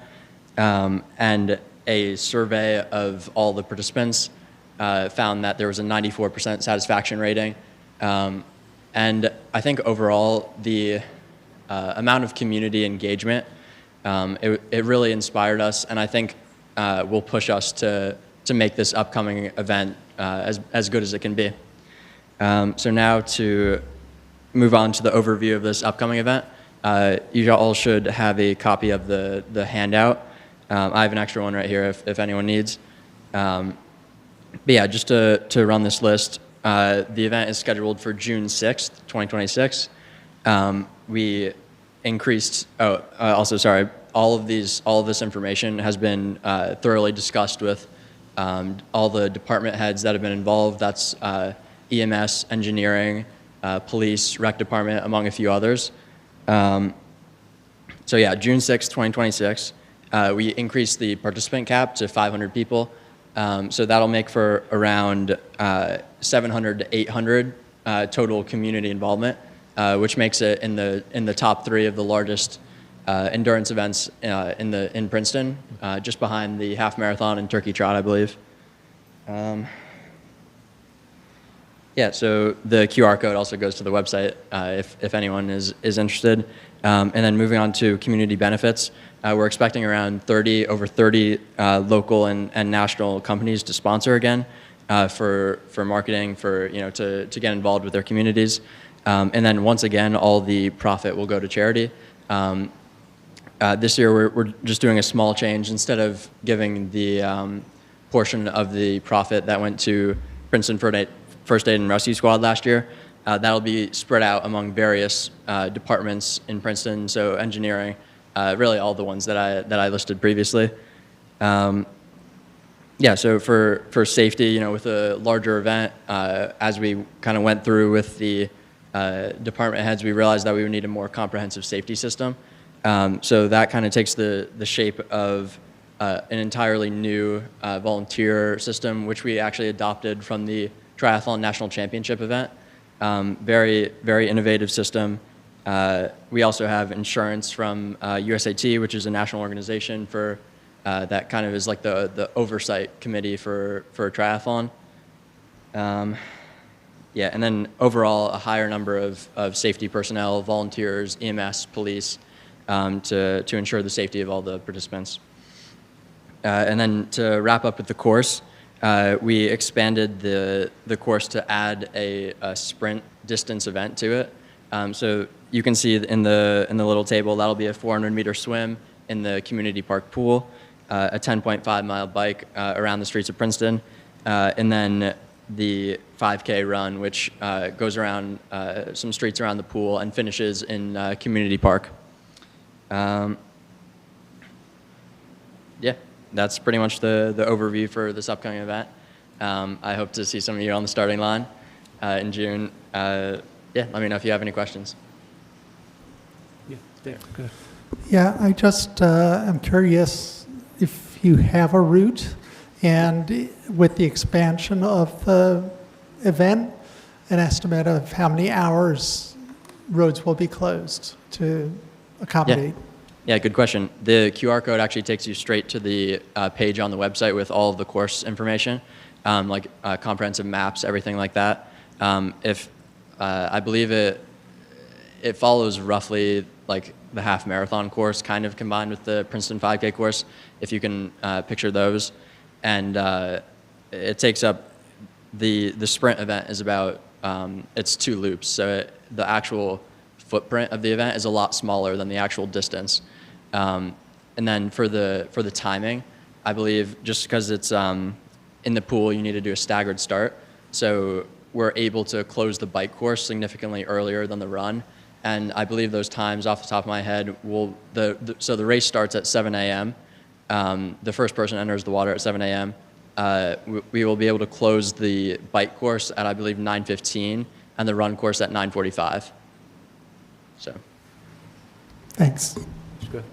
and a survey of all the participants found that there was a 94% satisfaction rating. And I think overall, the amount of community engagement, it really inspired us, and I think will push us to make this upcoming event as good as it can be. So now to move on to the overview of this upcoming event. You all should have a copy of the handout. I have an extra one right here if anyone needs. But yeah, just to run this list, the event is scheduled for June 6th, 2026. We increased, also sorry, all of this information has been thoroughly discussed with all the department heads that have been involved. That's EMS, engineering, police, rec department, among a few others. So yeah, June 6th, 2026, we increased the participant cap to 500 people. So that'll make for around 700 to 800 total community involvement, which makes it in the top 3 of the largest endurance events in Princeton, just behind the half marathon and Turkey Trot, I believe. Yeah, so the QR code also goes to the website if anyone is interested. And then moving on to community benefits, we're expecting around over 30 local and national companies to sponsor again for marketing, to get involved with their communities. And then once again, all the profit will go to charity. This year, we're just doing a small change. Instead of giving the portion of the profit that went to Princeton First Aid and Rescue Squad last year, that'll be spread out among various departments in Princeton, so engineering, really all the ones that I listed previously. Yeah, so for safety, with a larger event, as we kind of went through with the department heads, we realized that we would need a more comprehensive safety system. So that kind of takes the shape of an entirely new volunteer system, which we actually adopted from the Triathlon National Championship event. Very, very innovative system. We also have insurance from USAT, which is a national organization for that kind of is like the oversight committee for triathlon. Yeah, and then overall a higher number of safety personnel, volunteers, EMS, police, to ensure the safety of all the participants. And then to wrap up with the course, we expanded the course to add a sprint distance event to it. So you can see in the little table, that'll be a 400-meter swim in the community park pool, a 10.5-mile bike around the streets of Princeton, and then the 5K run, which goes around some streets around the pool and finishes in community park. Yeah, that's pretty much the overview for this upcoming event. I hope to see some of you on the starting line in June. Yeah, let me know if you have any questions. Yeah, there. Good. Yeah, I just am curious if you have a route, and with the expansion of the event, an estimate of how many hours roads will be closed to accommodate. Yeah, good question. The QR code actually takes you straight to the page on the website with all of the course information. like comprehensive maps, everything like that. If I believe it follows roughly like the half marathon course, kind of combined with the Princeton 5K course, if you can picture those. And it takes up, the sprint event is about, it's 2 loops. So the actual footprint of the event is a lot smaller than the actual distance. And then for the timing, I believe just because it's in the pool, you need to do a staggered start. So we're able to close the bike course significantly earlier than the run. And I believe those times off the top of my head so the race starts at 7 a.m. The first person enters the water at 7 a.m. We will be able to close the bike course at, I believe, 9:15 and the run course at 9:45. So. Thanks. That's good.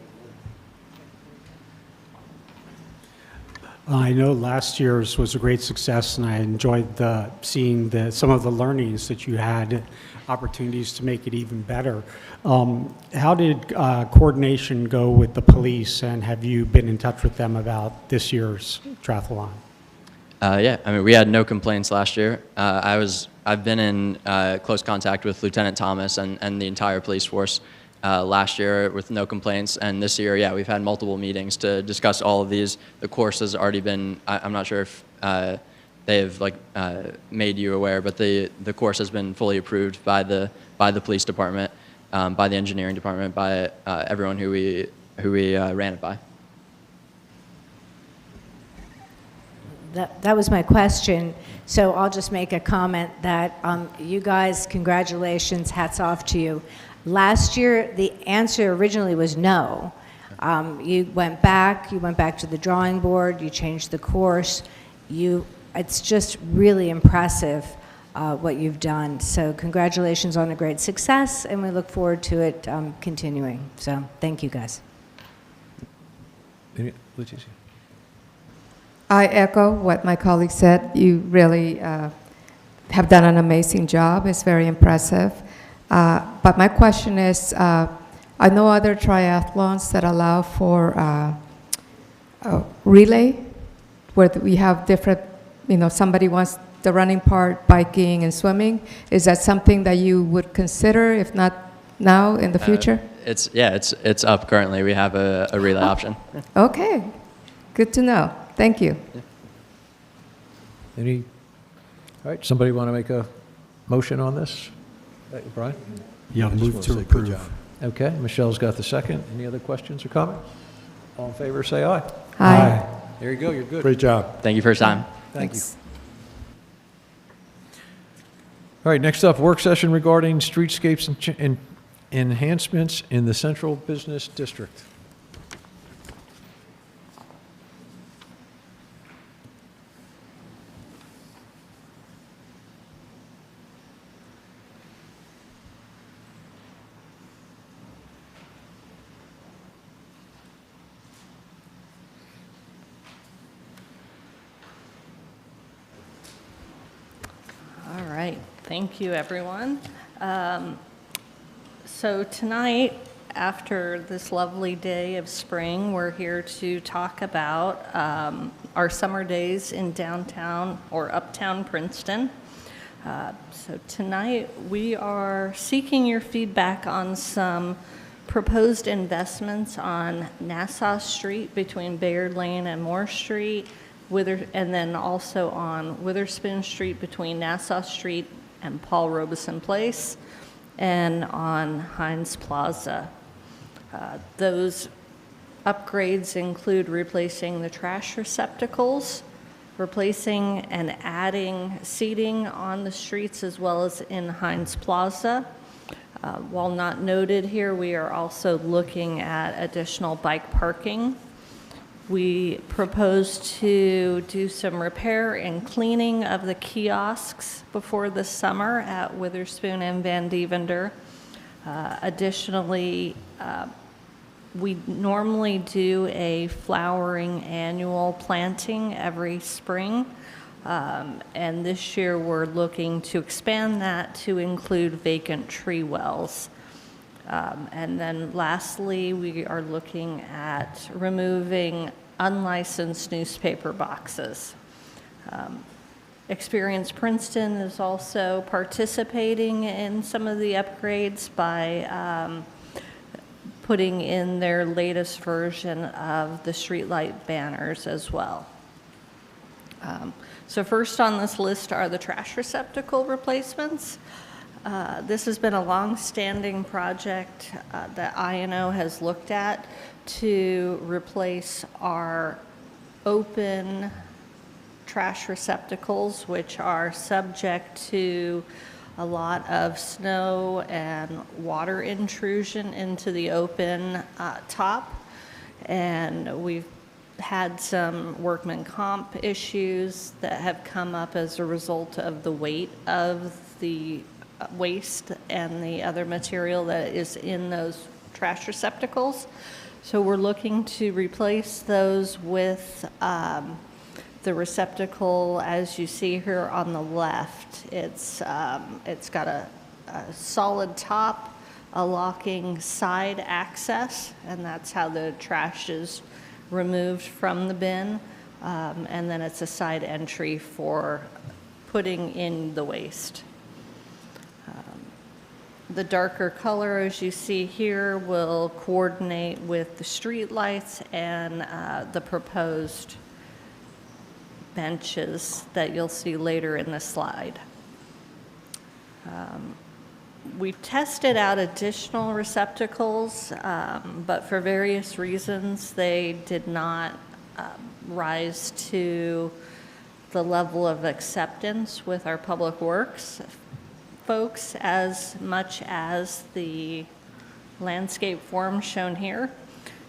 I know last year's was a great success, and I enjoyed seeing some of the learnings that you had, opportunities to make it even better. How did coordination go with the police, and have you been in touch with them about this year's triathlon? Yeah, I mean, we had no complaints last year. I've been in close contact with Lieutenant Thomas and the entire police force last year with no complaints, and this year, yeah, we've had multiple meetings to discuss all of these. The course has already been, I'm not sure if they've made you aware, but the course has been fully approved by the police department, by the engineering department, by everyone who we ran it by. That was my question. So I'll just make a comment that you guys, congratulations, hats off to you. Last year, the answer originally was no. You went back to the drawing board, you changed the course. It's just really impressive what you've done. So congratulations on a great success, and we look forward to it continuing. So thank you, guys. Leticia. I echo what my colleague said. You really have done an amazing job. It's very impressive. But my question is, I know other triathlons that allow for a relay, where we have different, somebody wants the running part, biking, and swimming. Is that something that you would consider, if not now, in the future? It's up currently. We have a relay option. Okay, good to know. Thank you. All right, somebody want to make a motion on this? Brian? Yeah, move to Good approve. job. Okay, Michelle's got the second. Any other questions or comments? All in favor, say aye. Aye. There you go, you're good. Great job. Thank you for your time. Thank you. All right, next up, work session regarding streetscapes and enhancements in the Central Business District. All right, thank you, everyone. So tonight, after this lovely day of spring, we're here to talk about our summer days in downtown or uptown Princeton. So tonight, we are seeking your feedback on some proposed investments on Nassau Street between Bayard Lane and Moore Street, and then also on Witherspoon Street between Nassau Street and Paul Robeson Place, and on Heinz Plaza. Those upgrades include replacing the trash receptacles, replacing and adding seating on the streets as well as in Heinz Plaza. While not noted here, we are also looking at additional bike parking. We propose to do some repair and cleaning of the kiosks before the summer at Witherspoon and Van Deventer. Additionally, we normally do a flowering annual planting every spring, and this year we're looking to expand that to include vacant tree wells. And then lastly, we are looking at removing unlicensed newspaper boxes. Experience Princeton is also participating in some of the upgrades by putting in their latest version of the streetlight banners as well. So first on this list are the trash receptacle replacements. This has been a long-standing project that INO has looked at to replace our open trash receptacles, which are subject to a lot of snow and water intrusion into the open top. And we've had some workman comp issues that have come up as a result of the weight of the waste and the other material that is in those trash receptacles. So we're looking to replace those with the receptacle, as you see here on the left. It's got a solid top, a locking side access, and that's how the trash is removed from the bin. And then it's a side entry for putting in the waste. The darker color, as you see here, will coordinate with the street lights and the proposed benches that you'll see later in the slide. We've tested out additional receptacles, but for various reasons, they did not rise to the level of acceptance with our public works folks as much as the landscape form shown here.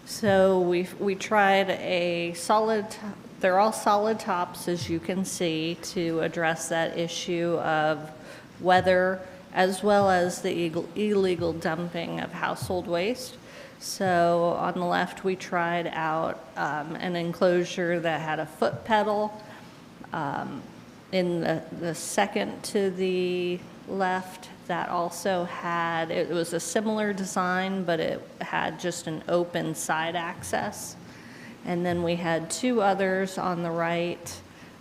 So we tried a solid, they're all solid tops, as you can see, to address that issue of weather as well as the illegal dumping of household waste. So on the left, we tried out an enclosure that had a foot pedal. In the second to the left, that also had, it was a similar design, but it had just an open side access. And then we had two others on the right,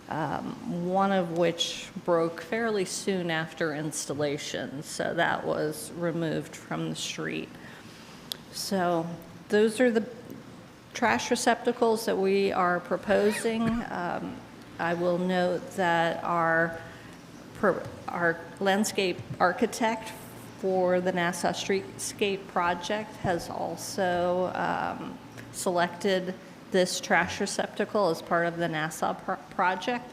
one of which broke fairly soon after installation, so that was removed from the street. So those are the trash receptacles that we are proposing. I will note that our landscape architect for the Nassau Streetscape project has also selected this trash receptacle as part of the Nassau project.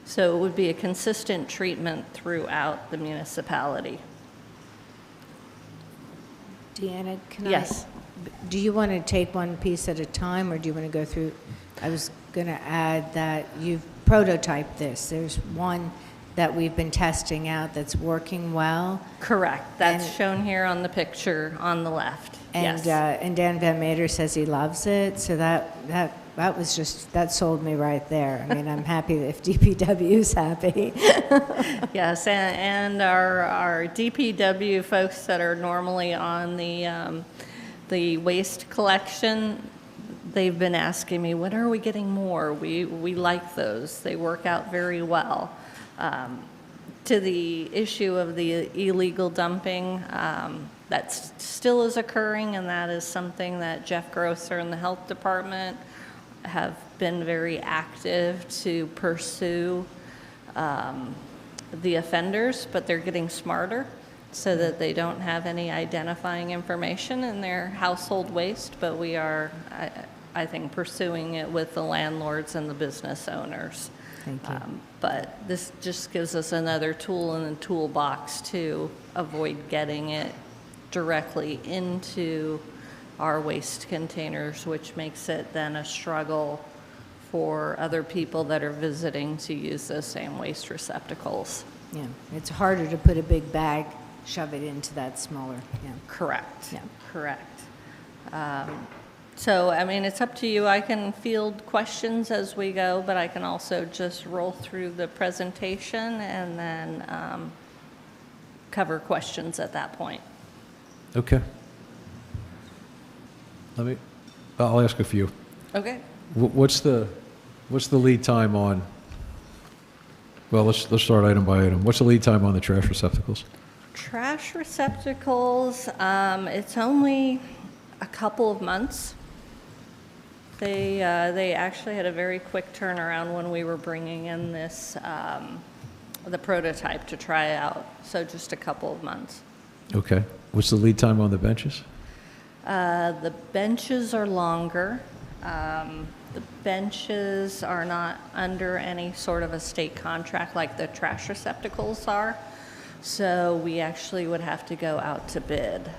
So it would be a consistent treatment throughout the municipality. Deanna, Yes. Do you want to take one piece at a time, or do you want to go through? I was going to add that you've prototyped this. There's one that we've been testing out that's working well. Correct. That's shown here on the picture on the left. And, yes. And Dan Van Mater says he loves it, so that was just, that sold me right there. I mean, I'm happy if DPW's happy. Yes, and our DPW folks that are normally on the waste collection, they've been asking me, when are we getting more? We like those. They work out very well. To the issue of the illegal dumping, that still is occurring, and that is something that Jeff Grosser and the health department have been very active to pursue the offenders, but they're getting smarter so that they don't have any identifying information in their household waste, but we are, I think, pursuing it with the landlords and the business owners. Thank you. But this just gives us another tool in the toolbox to avoid getting it directly into our waste containers, which makes it then a struggle for other people that are visiting to use those same waste receptacles. Yeah, it's harder to put a big bag, shove it into that smaller, yeah. Correct. Yeah. Correct. So, I mean, it's up to you. I can field questions as we go, but I can also just roll through the presentation and then cover questions at that point. Okay. I'll ask a few. Okay. What's the lead time on Well, let's start item by item. What's the lead time on the trash receptacles? Trash receptacles, it's only a couple of months. They actually had a very quick turnaround when we were bringing in this, the prototype to try out, so just a couple of months. Okay. What's the lead time on the benches? The benches are longer. The benches are not under any sort of a state contract like the trash receptacles are. So we actually would have to go out to bid.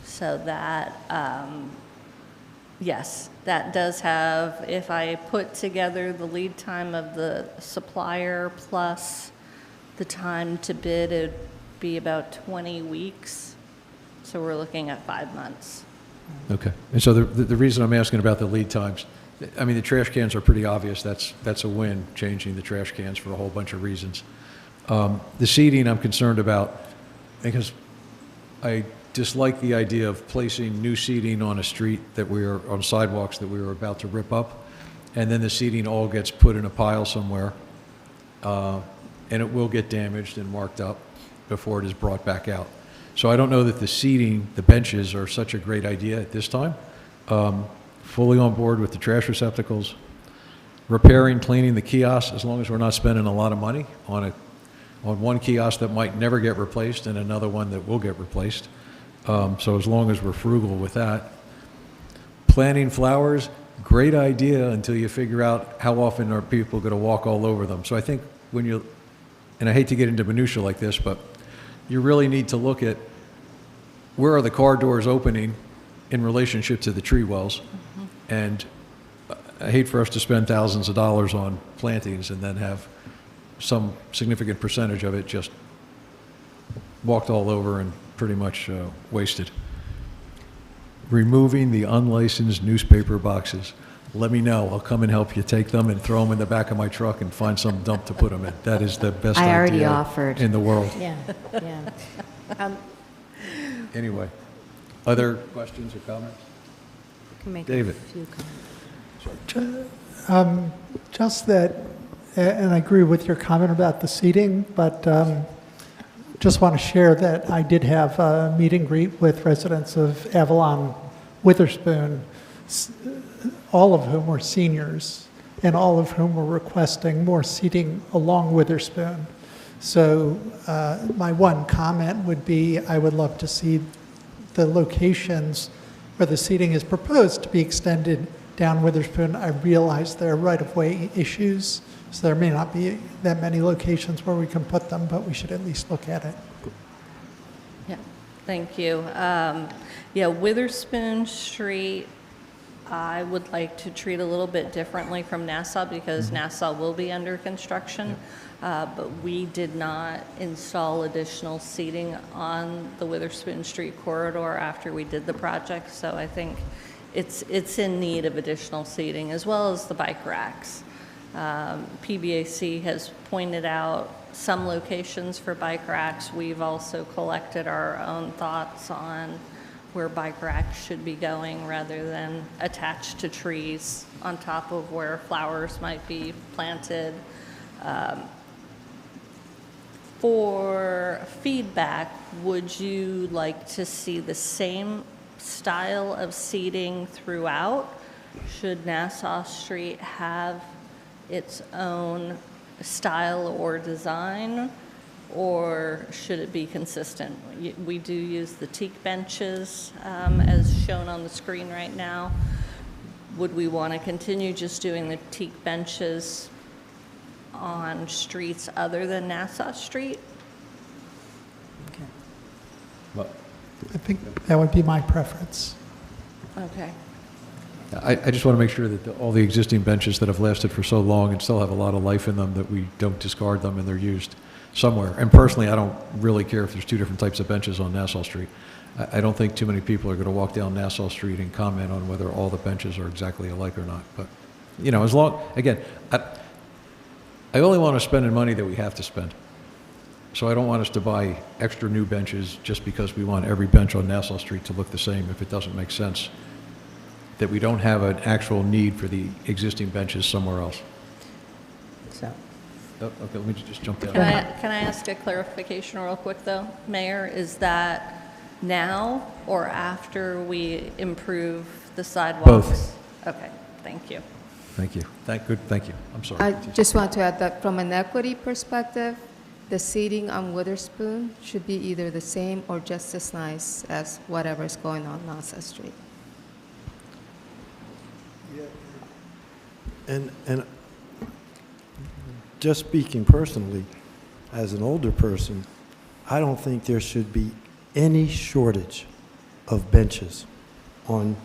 So that, yes, that does have, if I put together the lead time of the supplier plus the time to bid, it'd be about 20 weeks. So we're looking at 5 months. Okay. And so the reason I'm asking about the lead times, I mean, the trash cans are pretty obvious. That's a win, changing the trash cans for a whole bunch of reasons. The seating I'm concerned about because I dislike the idea of placing new seating on a street on sidewalks that we are about to rip up, and then the seating all gets put in a pile somewhere, and it will get damaged and marked up before it is brought back out. So I don't know that the seating, the benches, are such a great idea at this time. Fully on board with the trash receptacles. Repairing, cleaning the kiosks, as long as we're not spending a lot of money on one kiosk that might never get replaced and another one that will get replaced. So as long as we're frugal with that. Planting flowers, great idea until you figure out how often are people going to walk all over them. So I think and I hate to get into minutia like this, but you really need to look at where are the car doors opening in relationship to the tree wells. Mm-hmm. And I hate for us to spend thousands of dollars on plantings and then have some significant percentage of it just walked all over and pretty much wasted. Removing the unlicensed newspaper boxes. Let me know. I'll come and help you take them and throw them in the back of my truck and find some dump to put them in. That is the best I already idea offered. in the world. Yeah, yeah. Anyway, other questions or comments? Can make David. a few comments. Just that, and I agree with your comment about the seating, but just want to share that I did have a meet and greet with residents of Avalon Witherspoon, all of whom were seniors, and all of whom were requesting more seating along Witherspoon. So my one comment would be I would love to see the locations where the seating is proposed to be extended down Witherspoon. I realize there are right-of-way issues, so there may not be that many locations where we can put them, but we should at least look at it. Yeah, thank you. Yeah, Witherspoon Street, I would like to treat a little bit differently from Nassau because Nassau will be under construction. But we did not install additional seating on the Witherspoon Street corridor after we did the project. So I think it's in need of additional seating as well as the bike racks. PBAC has pointed out some locations for bike racks. We've also collected our own thoughts on where bike racks should be going rather than attached to trees on top of where flowers might be planted. For feedback, would you like to see the same style of seating throughout? Should Nassau Street have its own style or design, or should it be consistent? We do use the teak benches as shown on the screen right now. Would we want to continue just doing the teak benches on streets other than Nassau Street? Okay. Well, I think that would be my preference. Okay. I just want to make sure that all the existing benches that have lasted for so long and still have a lot of life in them, that we don't discard them and they're used somewhere. And personally, I don't really care if there's two different types of benches on Nassau Street. I don't think too many people are going to walk down Nassau Street and comment on whether all the benches are exactly alike or not. But, as long, again, I only want to spend the money that we have to spend. So I don't want us to buy extra new benches just because we want every bench on Nassau Street to look the same if it doesn't make sense. That we don't have an actual need for the existing benches somewhere else. So, okay, let me just jump down. Can I ask a clarification real quick, though, Mayor? Is that now or after we improve the sidewalks? Both. Okay, thank you. Thank you. Thank you. I'm sorry. I just want to add that from an equity perspective, the seating on Witherspoon should be either the same or just as nice as whatever is going on Nassau Street. And just speaking personally, as an older person, I don't think there should be any shortage of benches on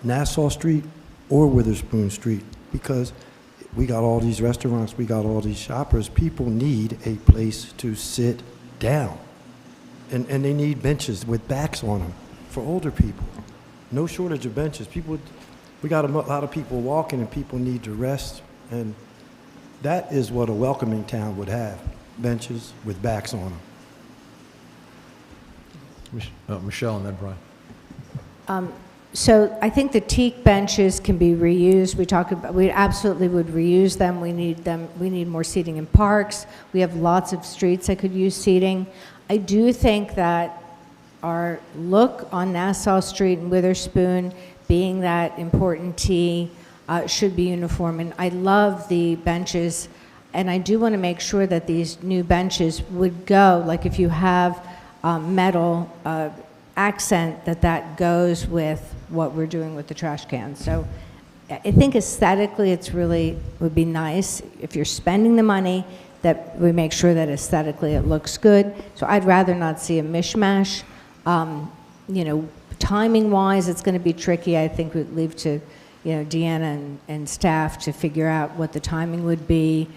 Nassau Street or Witherspoon Street, because we got all these restaurants, we got all these shoppers. People need a place to sit down. And they need benches with backs on them for older people. No shortage of benches. We got a lot of people walking and people need to rest. And that is what a welcoming town would have, benches with backs on them. Michelle and then Brian. So I think the teak benches can be reused. We absolutely would reuse them. We need them. We need more seating in parks. We have lots of streets that could use seating. I do think that our look on Nassau Street and Witherspoon, being that important T, should be uniform. And I love the benches, and I do want to make sure that these new benches would go, like if you have metal accent, that goes with what we're doing with the trash cans. So I think aesthetically would be nice if you're spending the money that we make sure that aesthetically it looks good. So I'd rather not see a mishmash. Timing wise, it's going to be tricky. I think we'd leave to Deanna and staff to figure out what the timing would be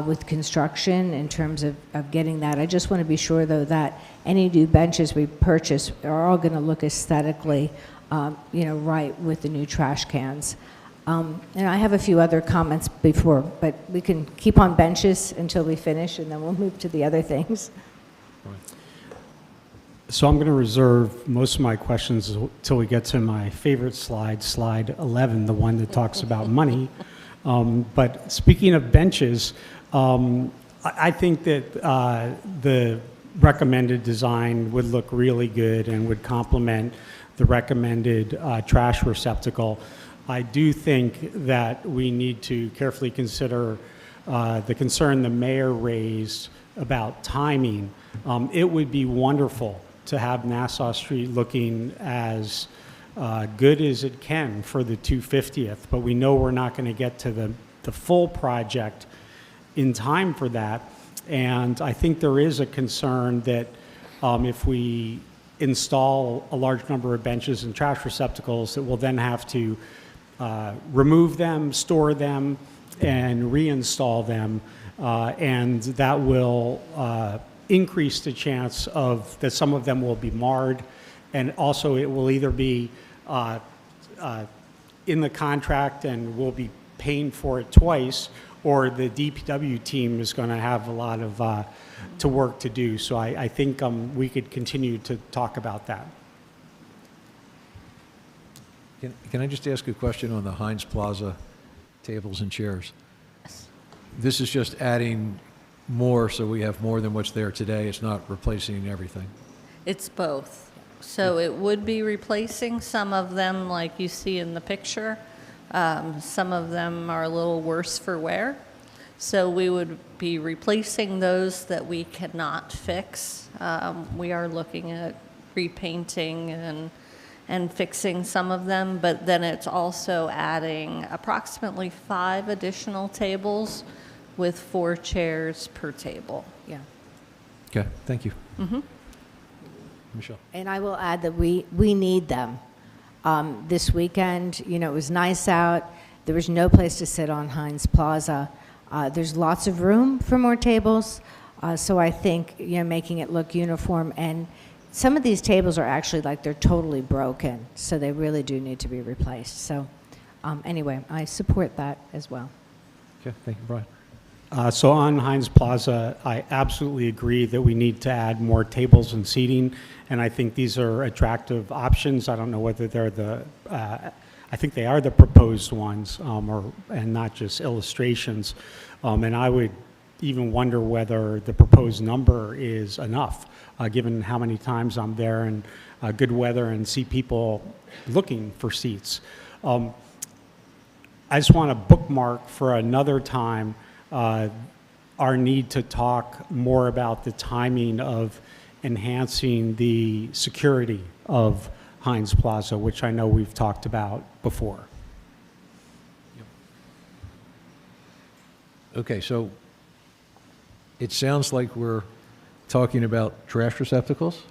with construction in terms of getting that. I just want to be sure, though, that any new benches we purchase are all going to look aesthetically, right with the new trash cans. And I have a few other comments before, but we can keep on benches until we finish, and then we'll move to the other things. So I'm going to reserve most of my questions until we get to my favorite slide, slide 11, the one that talks about money. But speaking of benches, I think that the recommended design would look really good and would complement the recommended trash receptacle. I do think that we need to carefully consider the concern the mayor raised about timing. It would be wonderful to have Nassau Street looking as good as it can for the 250th, but we know we're not going to get to the full project in time for that. And I think there is a concern that if we install a large number of benches and trash receptacles, that we'll then have to remove them, store them, and reinstall them, and that will increase the chance that some of them will be marred, and also it will either be in the contract and we'll be paying for it twice, or the DPW team is going to have a lot of work to do. So I think we could continue to talk about that. Can I just ask a question on the Heinz Plaza tables and chairs? This is just adding more, so we have more than what's there today. It's not replacing everything. It's both. So it would be replacing some of them like you see in the picture. Some of them are a little worse for wear. So we would be replacing those that we cannot fix. We are looking at repainting and fixing some of them, but then it's also adding approximately 5 additional tables with 4 chairs per table. Yeah. Okay, thank you. Mm-hmm. Michelle. And I will add that we need them. This weekend, it was nice out. There was no place to sit on Heinz Plaza. There's lots of room for more tables. So I think, making it look uniform. And some of these tables are actually they're totally broken. So they really do need to be replaced. So anyway, I support that as well. Okay, thank you, Brian. So on Heinz Plaza, I absolutely agree that we need to add more tables and seating, and I think these are attractive options. I don't know whether they're I think they are the proposed ones, and not just illustrations. And I would even wonder whether the proposed number is enough, given how many times I'm there in good weather and see people looking for seats. I just want to bookmark for another time our need to talk more about the timing of enhancing the security of Heinz Plaza, which I know we've talked about before. Okay, so it sounds like we're talking about trash receptacles.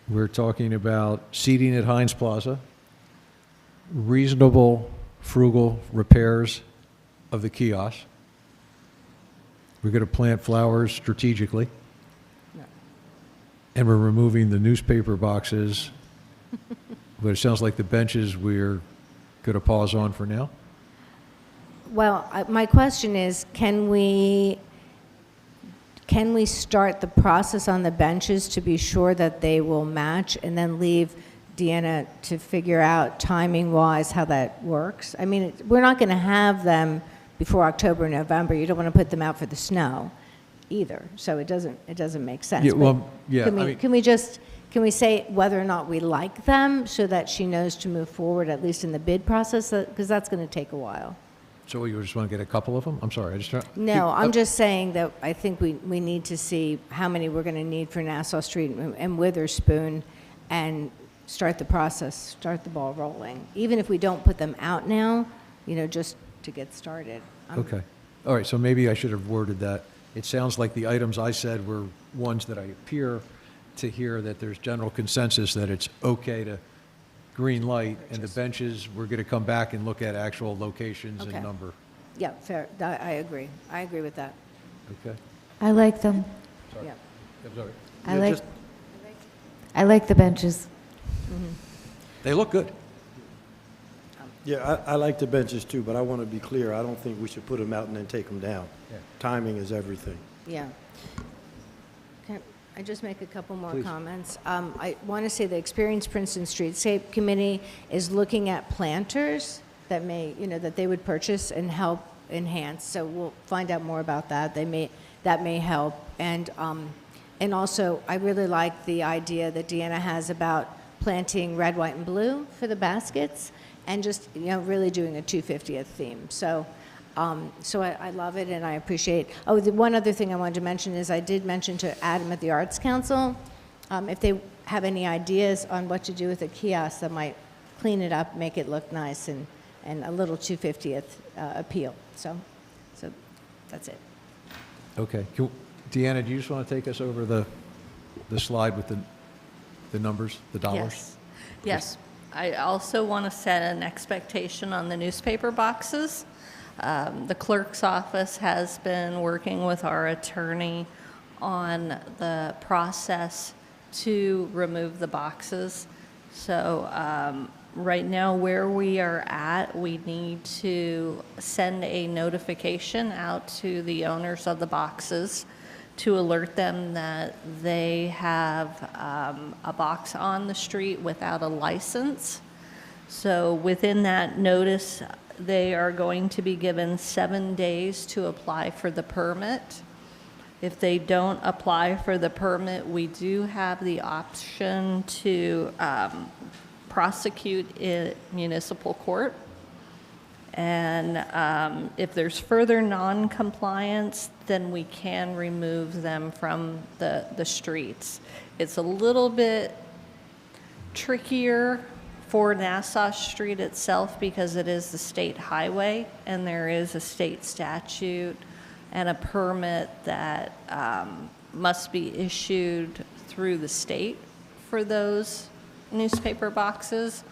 We're talking about seating at Heinz Plaza, reasonable, frugal repairs of the kiosk. We're going to plant flowers strategically. And we're removing the newspaper boxes. But it sounds like the benches we're going to pause on for now. Well, my question is, can we start the process on the benches to be sure that they will match, and then leave Deanna to figure out timing-wise how that works? I mean, we're not going to have them before October, November. You don't want to put them out for the snow either, so it doesn't make sense. Yeah, But well, yeah, can we say whether or not we like them, so that she knows to move forward, at least in the bid process, because that's going to take a while. So you just want to get a couple of them? I'm sorry, I just... No, I'm just saying that I think we need to see how many we're going to need for Nassau Street and Witherspoon, and start the process, start the ball rolling. Even if we don't put them out now, just to get started. Okay. All right, so maybe I should have worded that. It sounds like the items I said were ones that I appear to hear that there's general consensus that it's okay to green light, and the benches, we're going to come back and look at actual locations Okay. and number. Yeah, fair. I agree. I agree with that. Okay? I like them. Yeah. I'm sorry. I like the benches. They look good. Yeah, I like the benches too, but I want to be clear. I don't think we should put them out and then take them down. Yeah. Timing is everything. Yeah. Can I just make a couple more Please. comments? I want to say the Experience Princeton Streetscape Committee is looking at planters that that they would purchase and help enhance. So we'll find out more about that. That may help. And also, I really like the idea that Deanna has about planting red, white, and blue for the baskets, and just really doing a 250th theme. So I love it, and I appreciate. Oh, the one other thing I wanted to mention is I did mention to Adam at the Arts Council, if they have any ideas on what to do with a kiosk that might clean it up, make it look nice, and a little 250th appeal. So that's it. Okay. Deanna, do you just want to take us over the slide with the numbers, the dollars? Yes. I also want to set an expectation on the newspaper boxes. The clerk's office has been working with our attorney on the process to remove the boxes. So right now, where we are at, we need to send a notification out to the owners of the boxes to alert them that they have a box on the street without a license. So within that notice, they are going to be given 7 days to apply for the permit. If they don't apply for the permit, we do have the option to prosecute in municipal court. And if there's further non-compliance, then we can remove them from the streets. It's a little bit trickier for Nassau Street itself because it is the state highway, and there is a state statute and a permit that must be issued through the state for those newspaper boxes.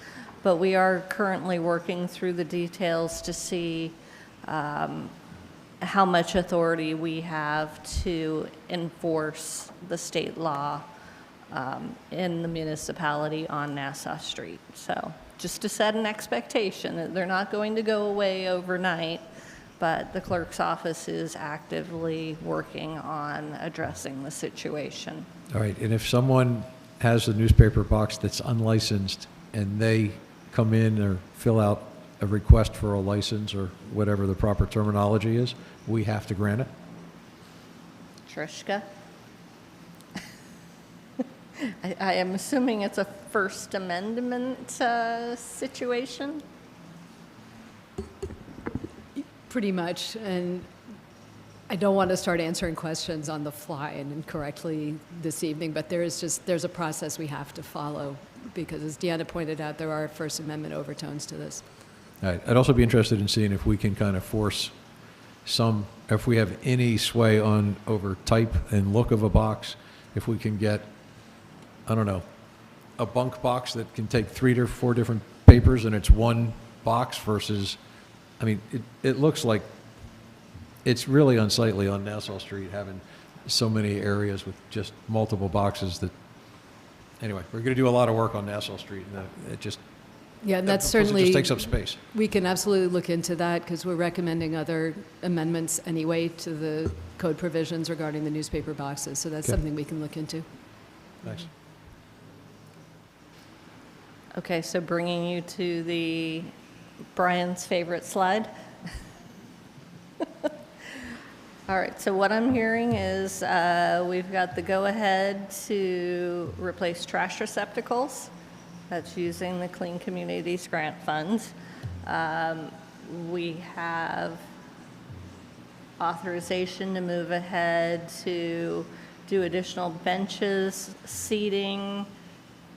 But we are currently working through the details to see how much authority we have to enforce the state law in the municipality on Nassau Street. So just to set an expectation, they're not going to go away overnight, but the clerk's office is actively working on addressing the situation. All right, and if someone has a newspaper box that's unlicensed and they come in or fill out a request for a license or whatever the proper terminology is, we have to grant it? Trishka? I am assuming it's a First Amendment situation? Pretty much, and I don't want to start answering questions on the fly and incorrectly this evening, but there's a process we have to follow, because as Deanna pointed out, there are First Amendment overtones to this. All right. I'd also be interested in seeing if we can kind of force if we have any sway over type and look of a box, if we can get, I don't know, a bunk box that can take 3 to 4 different papers and it's one box versus, I mean, it looks like it's really unsightly on Nassau Street having so many areas with just multiple boxes that, anyway, we're going to do a lot of work on Nassau Street, and it just, Yeah, and that's it certainly... just takes up space. We can absolutely look into that, because we're recommending other amendments anyway to the code provisions regarding the newspaper boxes, so that's Okay. something we can look into. Thanks. Okay, so bringing you to Brian's favorite slide. All right, so what I'm hearing is we've got the go-ahead to replace trash receptacles. That's using the Clean Communities grant funds. We have authorization to move ahead to do additional benches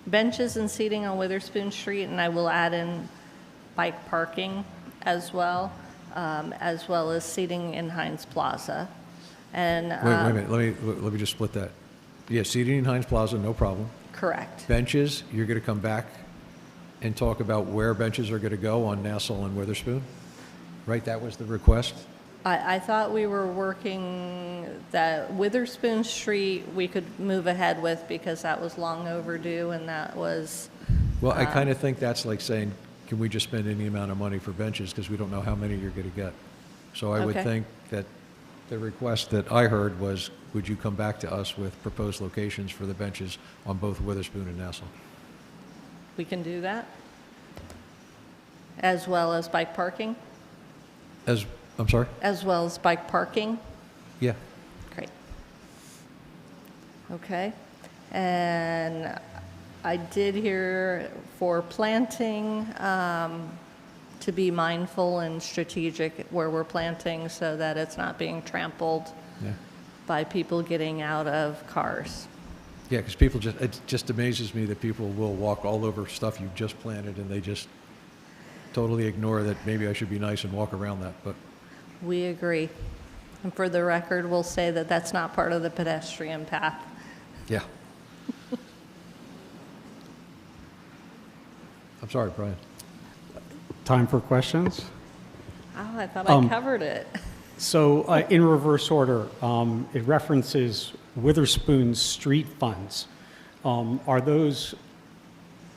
and seating on Witherspoon Street, and I will add in bike parking as well as seating in Heinz Plaza. And Wait a minute, let me just split that. Yeah, seating in Heinz Plaza, no problem. correct. Benches, you're going to come back and talk about where benches are going to go on Nassau and Witherspoon? Right, that was the request? I thought we were working that Witherspoon Street we could move ahead with because that was long overdue and that was. Well, I kind of think that's like saying, can we just spend any amount of money for benches because we don't know how many you're going to get. So I would Okay. think that the request that I heard was, would you come back to us with proposed locations for the benches on both Witherspoon and Nassau? We can do that. As well as bike parking? I'm sorry? As well as bike parking? Yeah. Great. Okay. And I did hear for planting, to be mindful and strategic where we're planting so that it's not being trampled Yeah. by people getting out of cars. Yeah, because people it just amazes me that people will walk all over stuff you just planted and they just totally ignore that maybe I should be nice and walk around that, but We agree. And for the record, we'll say that that's not part of the pedestrian path. yeah. I'm sorry, Brian. Time for questions? Oh, I thought I covered it. So in reverse order, it references Witherspoon Street funds. Are those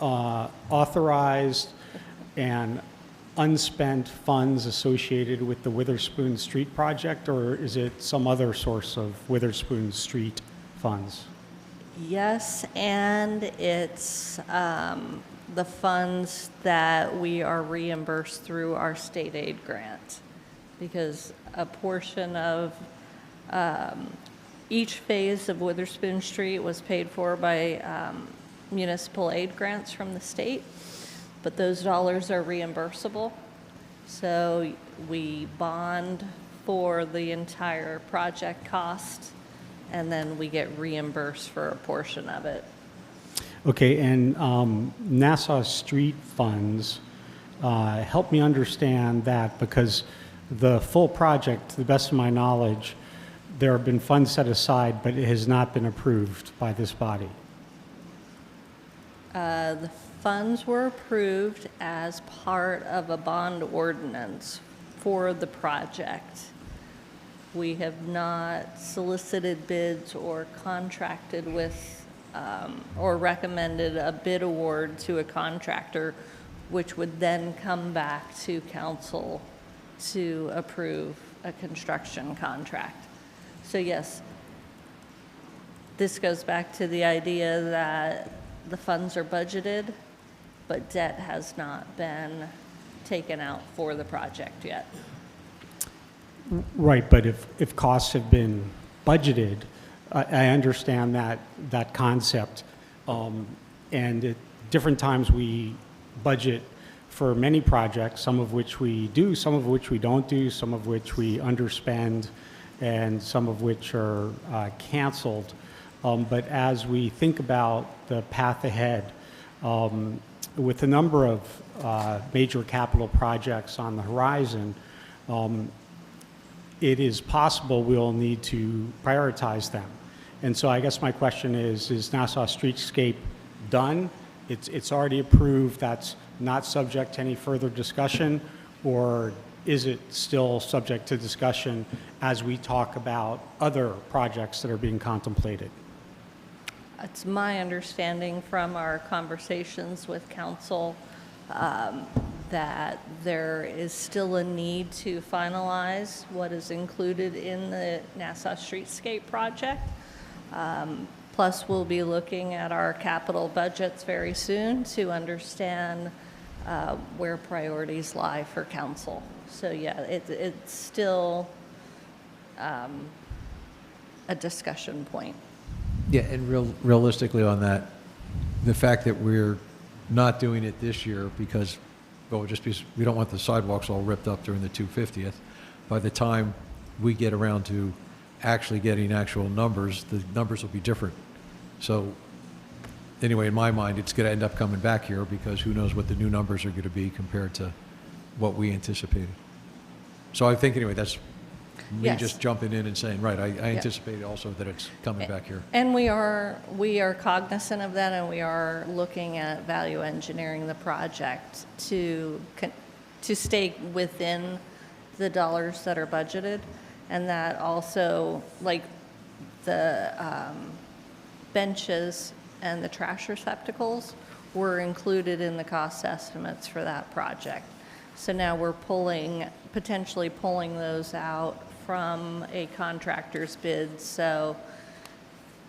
authorized and unspent funds associated with the Witherspoon Street project, or is it some other source of Witherspoon Street funds? Yes, and it's the funds that we are reimbursed through our state aid grant, because a portion of each phase of Witherspoon Street was paid for by municipal aid grants from the state, but those dollars are reimbursable. So we bond for the entire project cost, and then we get reimbursed for a portion of it. Okay, and Nassau Street funds, help me understand that, because the full project, to the best of my knowledge, there have been funds set aside, but it has not been approved by this body. The funds were approved as part of a bond ordinance for the project. We have not solicited bids or contracted with or recommended a bid award to a contractor, which would then come back to council to approve a construction contract. So yes, this goes back to the idea that the funds are budgeted, but debt has not been taken out for the project yet. Right, but if costs have been budgeted. I understand that concept. And at different times we budget for many projects, some of which we do, some of which we don't do, some of which we underspend, and some of which are canceled. But as we think about the path ahead, with a number of major capital projects on the horizon, it is possible we'll need to prioritize them. And so I guess my question is Nassau Streetscape done? It's already approved, that's not subject to any further discussion, or is it still subject to discussion as we talk about other projects that are being contemplated? It's my understanding from our conversations with council that there is still a need to finalize what is included in the Nassau Streetscape project. Plus, we'll be looking at our capital budgets very soon to understand where priorities lie for council. So yeah, it's still a discussion point. Yeah, and realistically on that, the fact that we're not doing it this year because, well, just because we don't want the sidewalks all ripped up during the 250th, by the time we get around to actually getting actual numbers, the numbers will be different. So anyway, in my mind, it's going to end up coming back here because who knows what the new numbers are going to be compared to what we anticipated. So I think, anyway, that's me Yes. just jumping in and saying, right, I anticipated also that it's coming back here. And we are cognizant of that, and we are looking at value engineering the project to stay within the dollars that are budgeted, and that also, like the benches and the trash receptacles were included in the cost estimates for that project. So now we're potentially pulling those out from a contractor's bid, so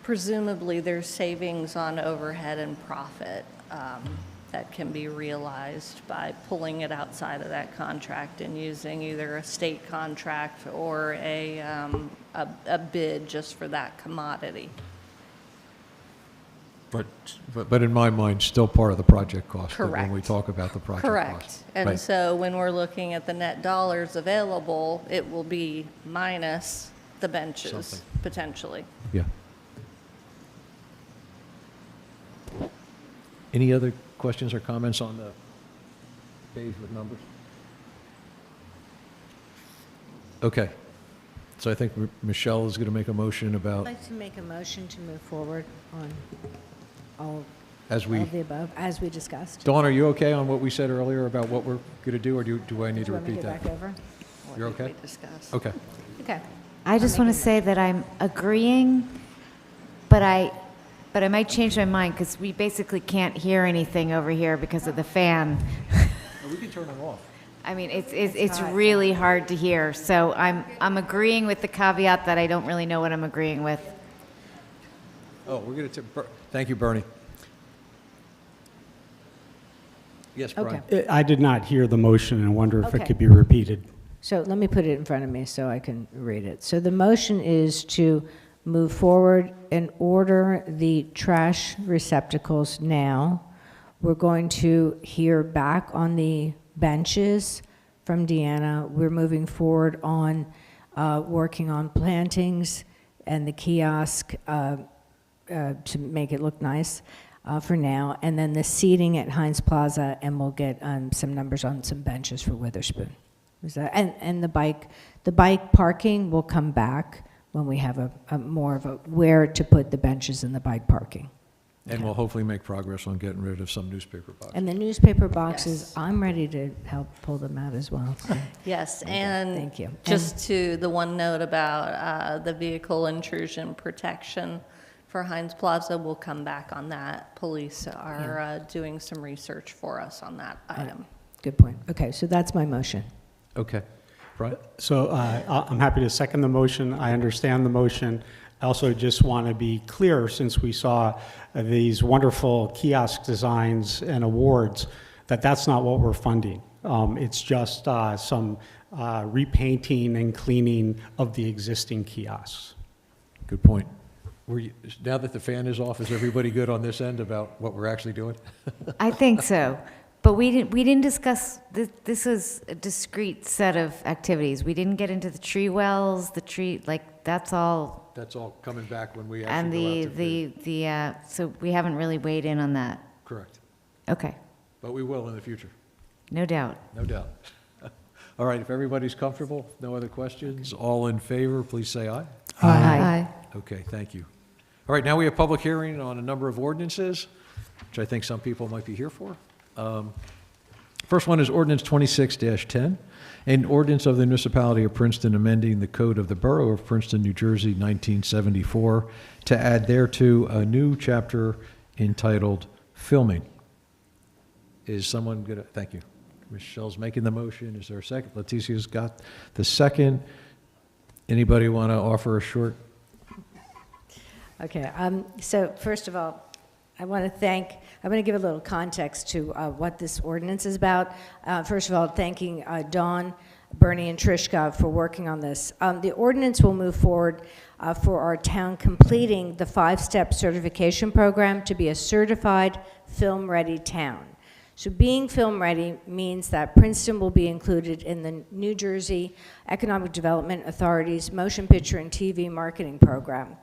presumably there's savings on overhead and profit that can be realized by pulling it outside of that contract and using either a state contract or a bid just for that commodity. But in my mind, still part of the project cost. Correct. When we talk about the project Correct. cost. And Right. so when we're looking at the net dollars available, it will be minus the benches, Something. potentially. Yeah. Any other questions or comments on the page with numbers? Okay. So I think Michelle is going to make a motion I'd about, like to make a motion to move forward on all as we, of the above, as we discussed. Dawn, are you okay on what we said earlier about what we're going to do, or do I need to Do you want me repeat to that? get back over? You're okay? We discussed. Okay. Okay. I just want to say that I'm agreeing, but I might change my mind because we basically can't hear anything over here because of the fan. We can turn it off. I mean, it's really hard to hear. So I'm agreeing with the caveat that I don't really know what I'm agreeing with. Oh, we're going to, thank you, Bernie. Yes, Brian. Okay. I did not hear the motion and wonder if it Okay. could be repeated. So let me put it in front of me so I can read it. So the motion is to move forward and order the trash receptacles now. We're going to hear back on the benches from Deanna. We're moving forward on working on plantings and the kiosk to make it look nice for now. And then the seating at Heinz Plaza, and we'll get some numbers on some benches for Witherspoon. Is that, and the bike parking will come back when we have a more of a where to put the benches and the bike parking. And we'll hopefully make progress on getting rid of some newspaper boxes. And the newspaper boxes, Yes. I'm ready to help pull them out as well. So, Yes, and thank you. just to the one note about the vehicle intrusion protection for Heinz Plaza, we'll come back on that. Police are doing some research for us on that item. Good point. Okay, so that's my motion. Okay. Brian? So I'm happy to second the motion. I understand the motion. I also just want to be clear, since we saw these wonderful kiosk designs and awards, that that's not what we're funding. It's just some repainting and cleaning of the existing kiosks. Good point. Now that the fan is off, is everybody good on this end about what we're actually doing? I think so. But we didn't discuss, this was a discrete set of activities. We didn't get into the tree wells, that's all. That's all coming back when we And actually go out to bid. so we haven't really weighed in on that. Correct. Okay, But we will in the future, no doubt. no doubt. All right, if everybody's comfortable, no other questions, all in favor, please say aye. Aye. Okay, thank you. All right, now we have public hearing on a number of ordinances, which I think some people might be here for. First one is ordinance 26-10, an ordinance of the municipality of Princeton amending the code of the Borough of Princeton, New Jersey, 1974, to add thereto a new chapter entitled Filming. Is someone going to, thank you. Michelle's making the motion. Is there a second? Leticia's got the second. Anybody want to offer a short? Okay, so first of all, I want to give a little context to what this ordinance is about. First of all, thanking Dawn, Bernie, and Trishka for working on this. The ordinance will move forward for our town completing the 5-step certification program to be a certified film-ready town. So being film-ready means that Princeton will be included in the New Jersey Economic Development Authority's Motion Picture and TV Marketing Program.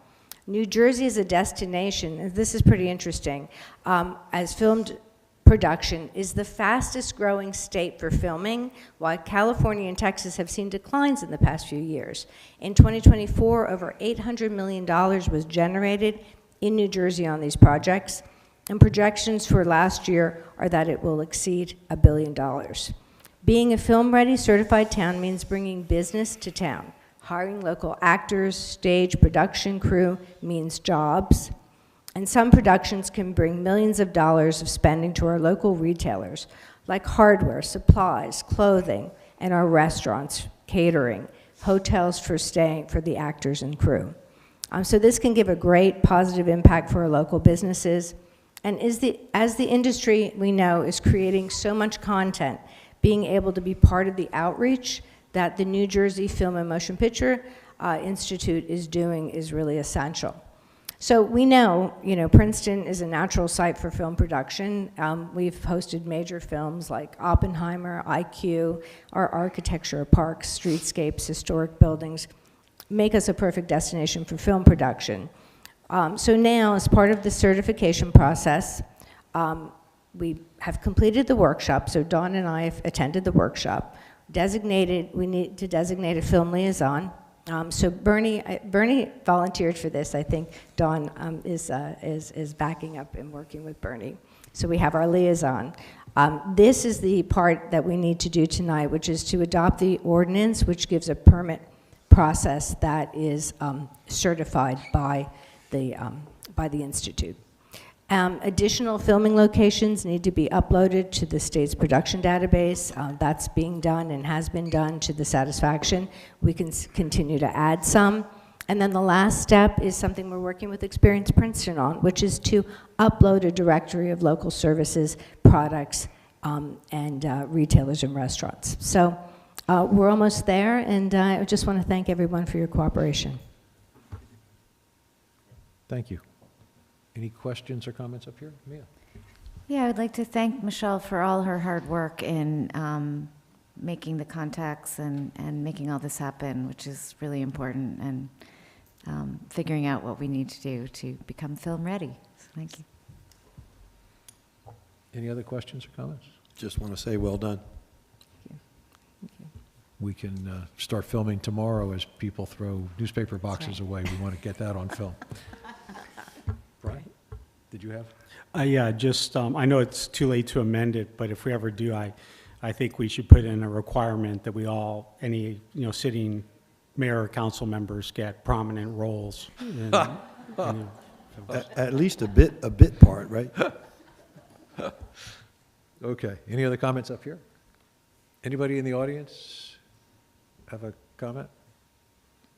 New Jersey is a destination, and this is pretty interesting, as filmed production is the fastest growing state for filming, while California and Texas have seen declines in the past few years. In 2024, over $800 million was generated in New Jersey on these projects, and projections for last year are that it will exceed $1 billion. Being a film-ready certified town means bringing business to town. Hiring local actors, stage, production crew means jobs. And some productions can bring millions of dollars of spending to our local retailers, like hardware, supplies, clothing, and our restaurants, catering, hotels for staying for the actors and crew. So this can give a great positive impact for our local businesses. And as the industry, we know, is creating so much content, being able to be part of the outreach that the New Jersey Film and Motion Picture Institute is doing is really essential. So we know, Princeton is a natural site for film production. We've hosted major films like Oppenheimer, IQ, our architecture, parks, streetscapes, historic buildings, make us a perfect destination for film production. So now, as part of the certification process, we have completed the workshop. So Dawn and I have attended the workshop. We need to designate a film liaison. So Bernie volunteered for this. I think Dawn is backing up and working with Bernie. So we have our liaison. This is the part that we need to do tonight, which is to adopt the ordinance, which gives a permit process that is certified by the Institute. Additional filming locations need to be uploaded to the state's production database. That's being done and has been done to the satisfaction. We can continue to add some. And then the last step is something we're working with Experience Princeton on, which is to upload a directory of local services, products, and retailers and restaurants. So we're almost there, and I just want to thank everyone for your cooperation. Thank you. Any questions or comments up here? Mia? Yeah, I would like to thank Michelle for all her hard work in making the contacts and making all this happen, which is really important, and figuring out what we need to do to become film ready. So thank you. Any other questions or comments? Just want to say well done. We can start filming tomorrow as people throw newspaper boxes away. We want to get that on film. Brian, did you have? Yeah, just, I know it's too late to amend it, but if we ever do, I think we should put in a requirement that we all, any, sitting mayor or council members get prominent roles. At least a bit part, right? Okay. Any other comments up here? Anybody in the audience have a comment?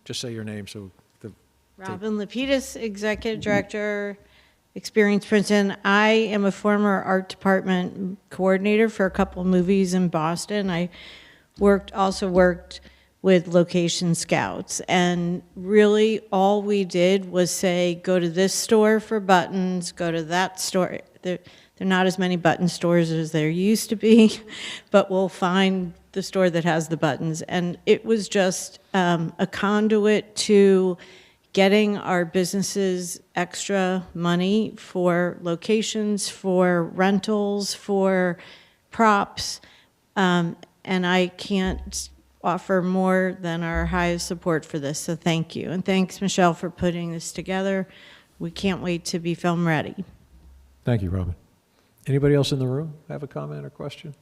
Just say your name so the... Robin Lapidus, Executive Director, Experience Princeton. I am a former art department coordinator for a couple of movies in Boston. I also worked with location scouts. And really, all we did was say, go to this store for buttons, go to that store. There are not as many button stores as there used to be, but we'll find the store that has the buttons. And it was just a conduit to getting our businesses extra money for locations, for rentals, for props. And I can't offer more than our highest support for this, so thank you. And thanks, Michelle, for putting this together. We can't wait to be film ready. Thank you, Robin. Anybody else in the room have a comment or question?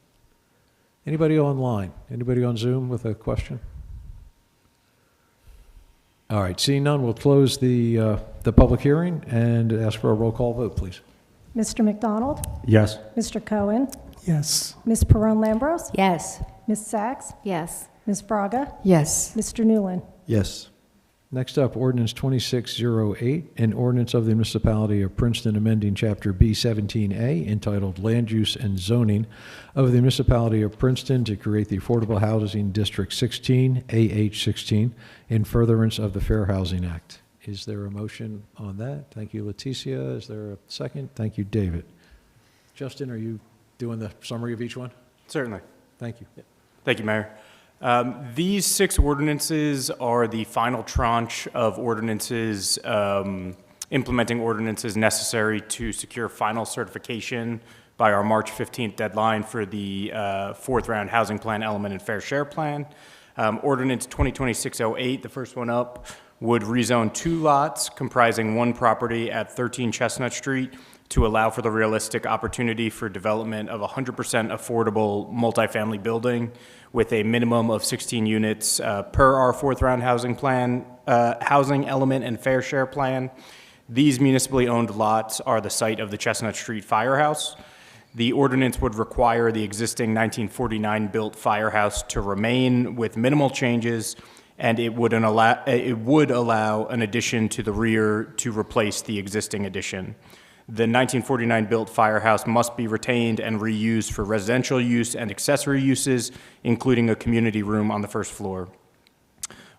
Anybody online? Anybody on Zoom with a question? All right, seeing none, we'll close the public hearing and ask for a roll call vote, please. Mr. McDonald? Yes. Mr. Cohen? Yes. Ms. Perron-Lambros? Yes. Ms. Sachs? Yes. Ms. Braga? Yes. Mr. Newland? Yes. Next up, ordinance 2608, an ordinance of the municipality of Princeton amending Chapter B17A entitled Land Use and Zoning of the municipality of Princeton to create the Affordable Housing District 16, AH 16, in furtherance of the Fair Housing Act. Is there a motion on that? Thank you, Leticia. Is there a second? Thank you, David. Justin, are you doing the summary of each one? Certainly. Thank you. Thank you, Mayor. These 6 ordinances are the final tranche of ordinances, implementing ordinances necessary to secure final certification by our March 15th deadline for the 4th round housing plan element and fair share plan. Ordinance 2026-08, the first one up, would rezone 2 lots comprising 1 property at 13 Chestnut Street to allow for the realistic opportunity for development of 100% affordable multifamily building with a minimum of 16 units per our 4th round housing plan, housing element and fair share plan. These municipally owned lots are the site of the Chestnut Street Firehouse. The ordinance would require the existing 1949 built firehouse to remain with minimal changes, and it would allow an addition to the rear to replace the existing addition. The 1949 built firehouse must be retained and reused for residential use and accessory uses, including a community room on the first floor.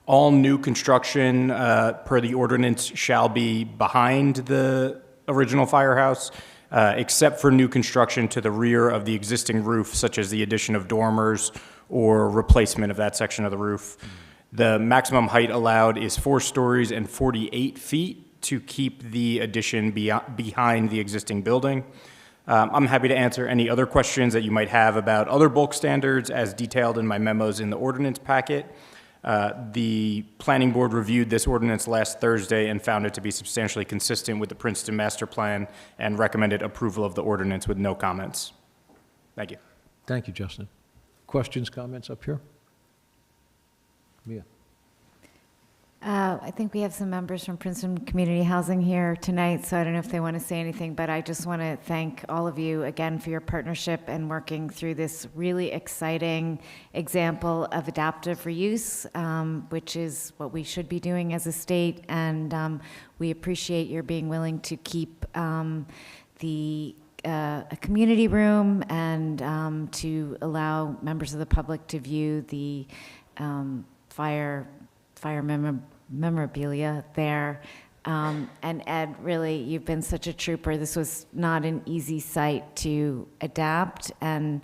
All new construction per the ordinance shall be behind the original firehouse, except for new construction to the rear of the existing roof, such as the addition of dormers or replacement of that section of the roof. The maximum height allowed is 4 stories and 48 feet to keep the addition behind the existing building. I'm happy to answer any other questions that you might have about other bulk standards as detailed in my memos in the ordinance packet. The planning board reviewed this ordinance last Thursday and found it to be substantially consistent with the Princeton Master Plan and recommended approval of the ordinance with no comments. Thank you. Thank you, Justin. Questions, comments up here? Mia. I think we have some members from Princeton Community Housing here tonight, so I don't know if they want to say anything, but I just want to thank all of you again for your partnership and working through this really exciting example of adaptive reuse, which is what we should be doing as a state, and we appreciate your being willing to keep a community room and to allow members of the public to view the fire memorabilia there. And Ed, really, you've been such a trooper. This was not an easy site to adapt. And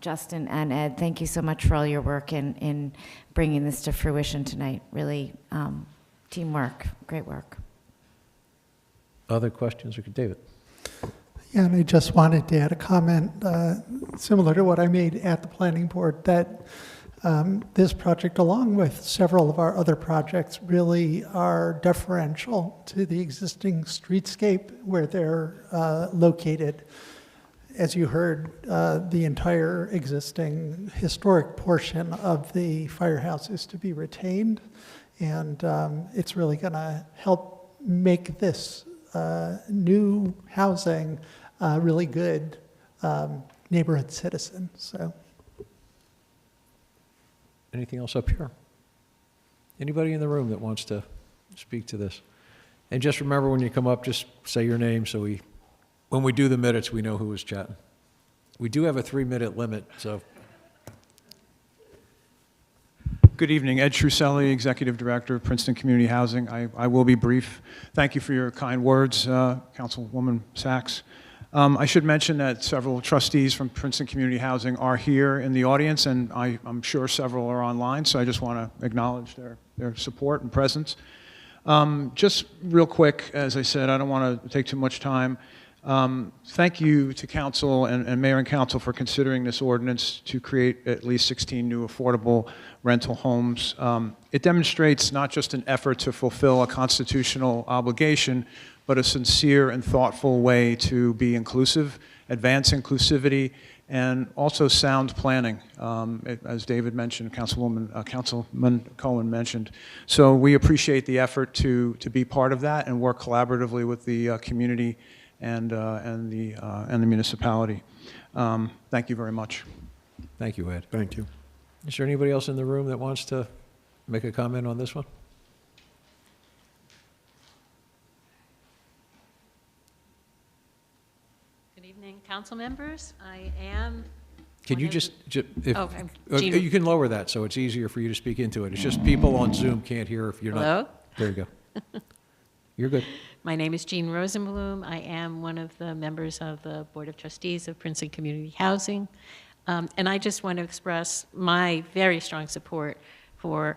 Justin and Ed, thank you so much for all your work in bringing this to fruition tonight. Really, teamwork, great work. Other questions? David. Yeah, and I just wanted to add a comment similar to what I made at the planning board, that this project, along with several of our other projects, really are deferential to the existing streetscape where they're located. As you heard, the entire existing historic portion of the firehouse is to be retained, and it's really going to help make this new housing really good neighborhood citizen. So. Anything else up here? Anybody in the room that wants to speak to this? And just remember, when you come up, just say your name so when we do the minutes, we know who was chatting. We do have a 3-minute limit, so. Good evening. Ed Truselli, Executive Director of Princeton Community Housing. I will be brief. Thank you for your kind words, Councilwoman Sachs. I should mention that several trustees from Princeton Community Housing are here in the audience, and I'm sure several are online, so I just want to acknowledge their support and presence. Just real quick, as I said, I don't want to take too much time. Thank you to Council and Mayor and Council for considering this ordinance to create at least 16 new affordable rental homes. It demonstrates not just an effort to fulfill a constitutional obligation, but a sincere and thoughtful way to be inclusive, advance inclusivity, and also sound planning, as David mentioned, Councilman Cohen mentioned. So we appreciate the effort to be part of that and work collaboratively with the community and the municipality. Thank you very much. Thank you, Ed. Thank you. Is there anybody else in the room that wants to make a comment on this one? Good evening, council members. I am. Can you You can lower that so it's easier for you to speak into it. It's just people on Zoom can't hear if you're Hello? not. There you go. You're good. My name is Jean Rosenblum. I am one of the members of the Board of Trustees of Princeton Community Housing. And I just want to express my very strong support for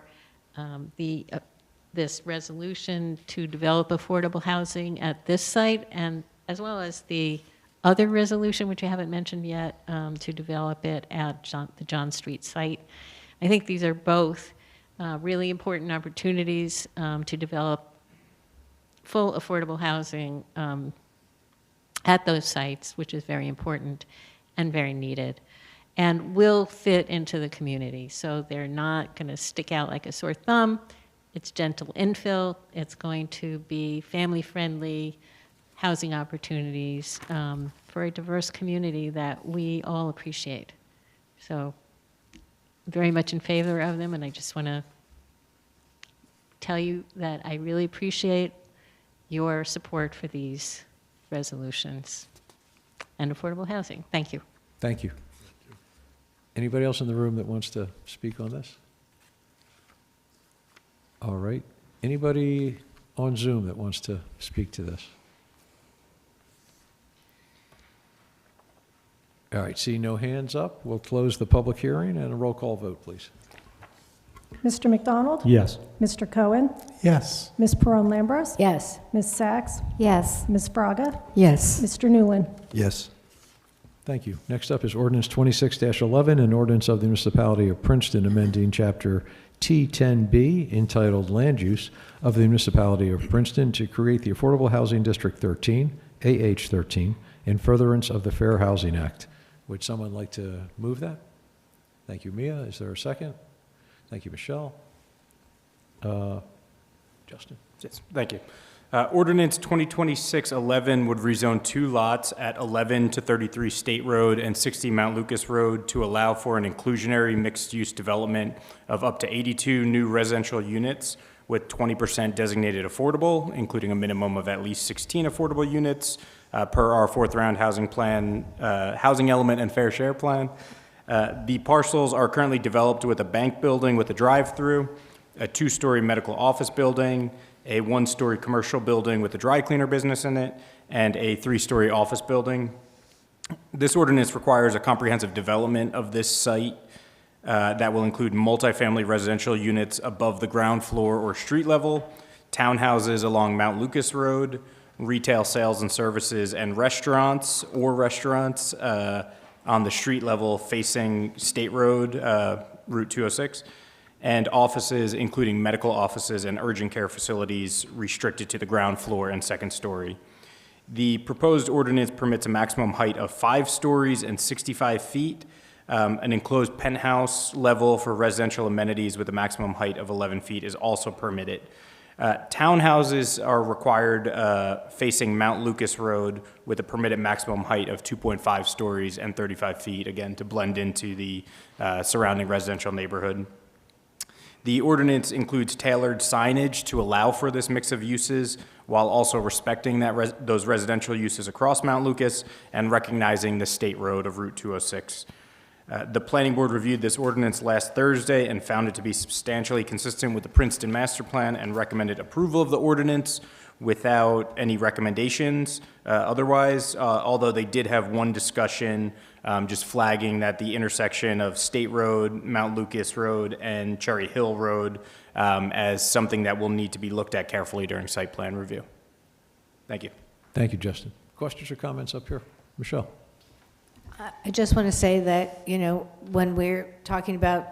this resolution to develop affordable housing at this site, and as well as the other resolution, which I haven't mentioned yet, to develop it at the John Street site. I think these are both really important opportunities to develop full affordable housing at those sites, which is very important and very needed, and will fit into the community. So they're not going to stick out like a sore thumb. It's gentle infill. It's going to be family-friendly housing opportunities for a diverse community that we all appreciate. So very much in favor of them, and I just want to tell you that I really appreciate your support for these resolutions and affordable housing. Thank you. Thank you. Anybody else in the room that wants to speak on this? All right. Anybody on Zoom that wants to speak to this? All right, see no hands up. We'll close the public hearing and a roll call vote, please. Mr. McDonald? Yes. Mr. Cohen? Yes. Ms. Perron-Lambros? Yes. Ms. Sachs? Yes. Ms. Fraga? Yes. Mr. Newland? Yes. Thank you. Next up is Ordinance 26-11, an ordinance of the Municipality of Princeton amending Chapter T10B entitled Land Use of the Municipality of Princeton to create the Affordable Housing District 13, AH 13, in furtherance of the Fair Housing Act. Would someone like to move that? Thank you, Mia. Is there a second? Thank you, Michelle. Justin? Yes, thank you. Ordinance 2026-11 would rezone 2 lots at 11 to 33 State Road and 60 Mount Lucas Road to allow for an inclusionary mixed-use development of up to 82 new residential units with 20% designated affordable, including a minimum of at least 16 affordable units per our 4th round housing plan, housing element and fair share plan. The parcels are currently developed with a bank building with a drive-through, a 2-story medical office building, a 1-story commercial building with a dry cleaner business in it, and a 3-story office building. This ordinance requires a comprehensive development of this site that will include multifamily residential units above the ground floor or street level, townhouses along Mount Lucas Road, retail sales and services and restaurants on the street level facing State Road, Route 206, and offices, including medical offices and urgent care facilities, restricted to the ground floor and 2nd story. The proposed ordinance permits a maximum height of 5 stories and 65 feet, an enclosed penthouse level for residential amenities with a maximum height of 11 feet is also permitted. Townhouses are required facing Mount Lucas Road with a permitted maximum height of 2.5 stories and 35 feet, again, to blend into the surrounding residential neighborhood. The ordinance includes tailored signage to allow for this mix of uses while also respecting those residential uses across Mount Lucas and recognizing the state road of Route 206. The planning board reviewed this ordinance last Thursday and found it to be substantially consistent with the Princeton Master Plan and recommended approval of the ordinance without any recommendations otherwise, although they did have one discussion just flagging that the intersection of State Road, Mount Lucas Road, and Cherry Hill Road as something that will need to be looked at carefully during site plan review. Thank you. Thank you, Justin. Questions or comments up here? Michelle? I just want to say that, you know, when we're talking about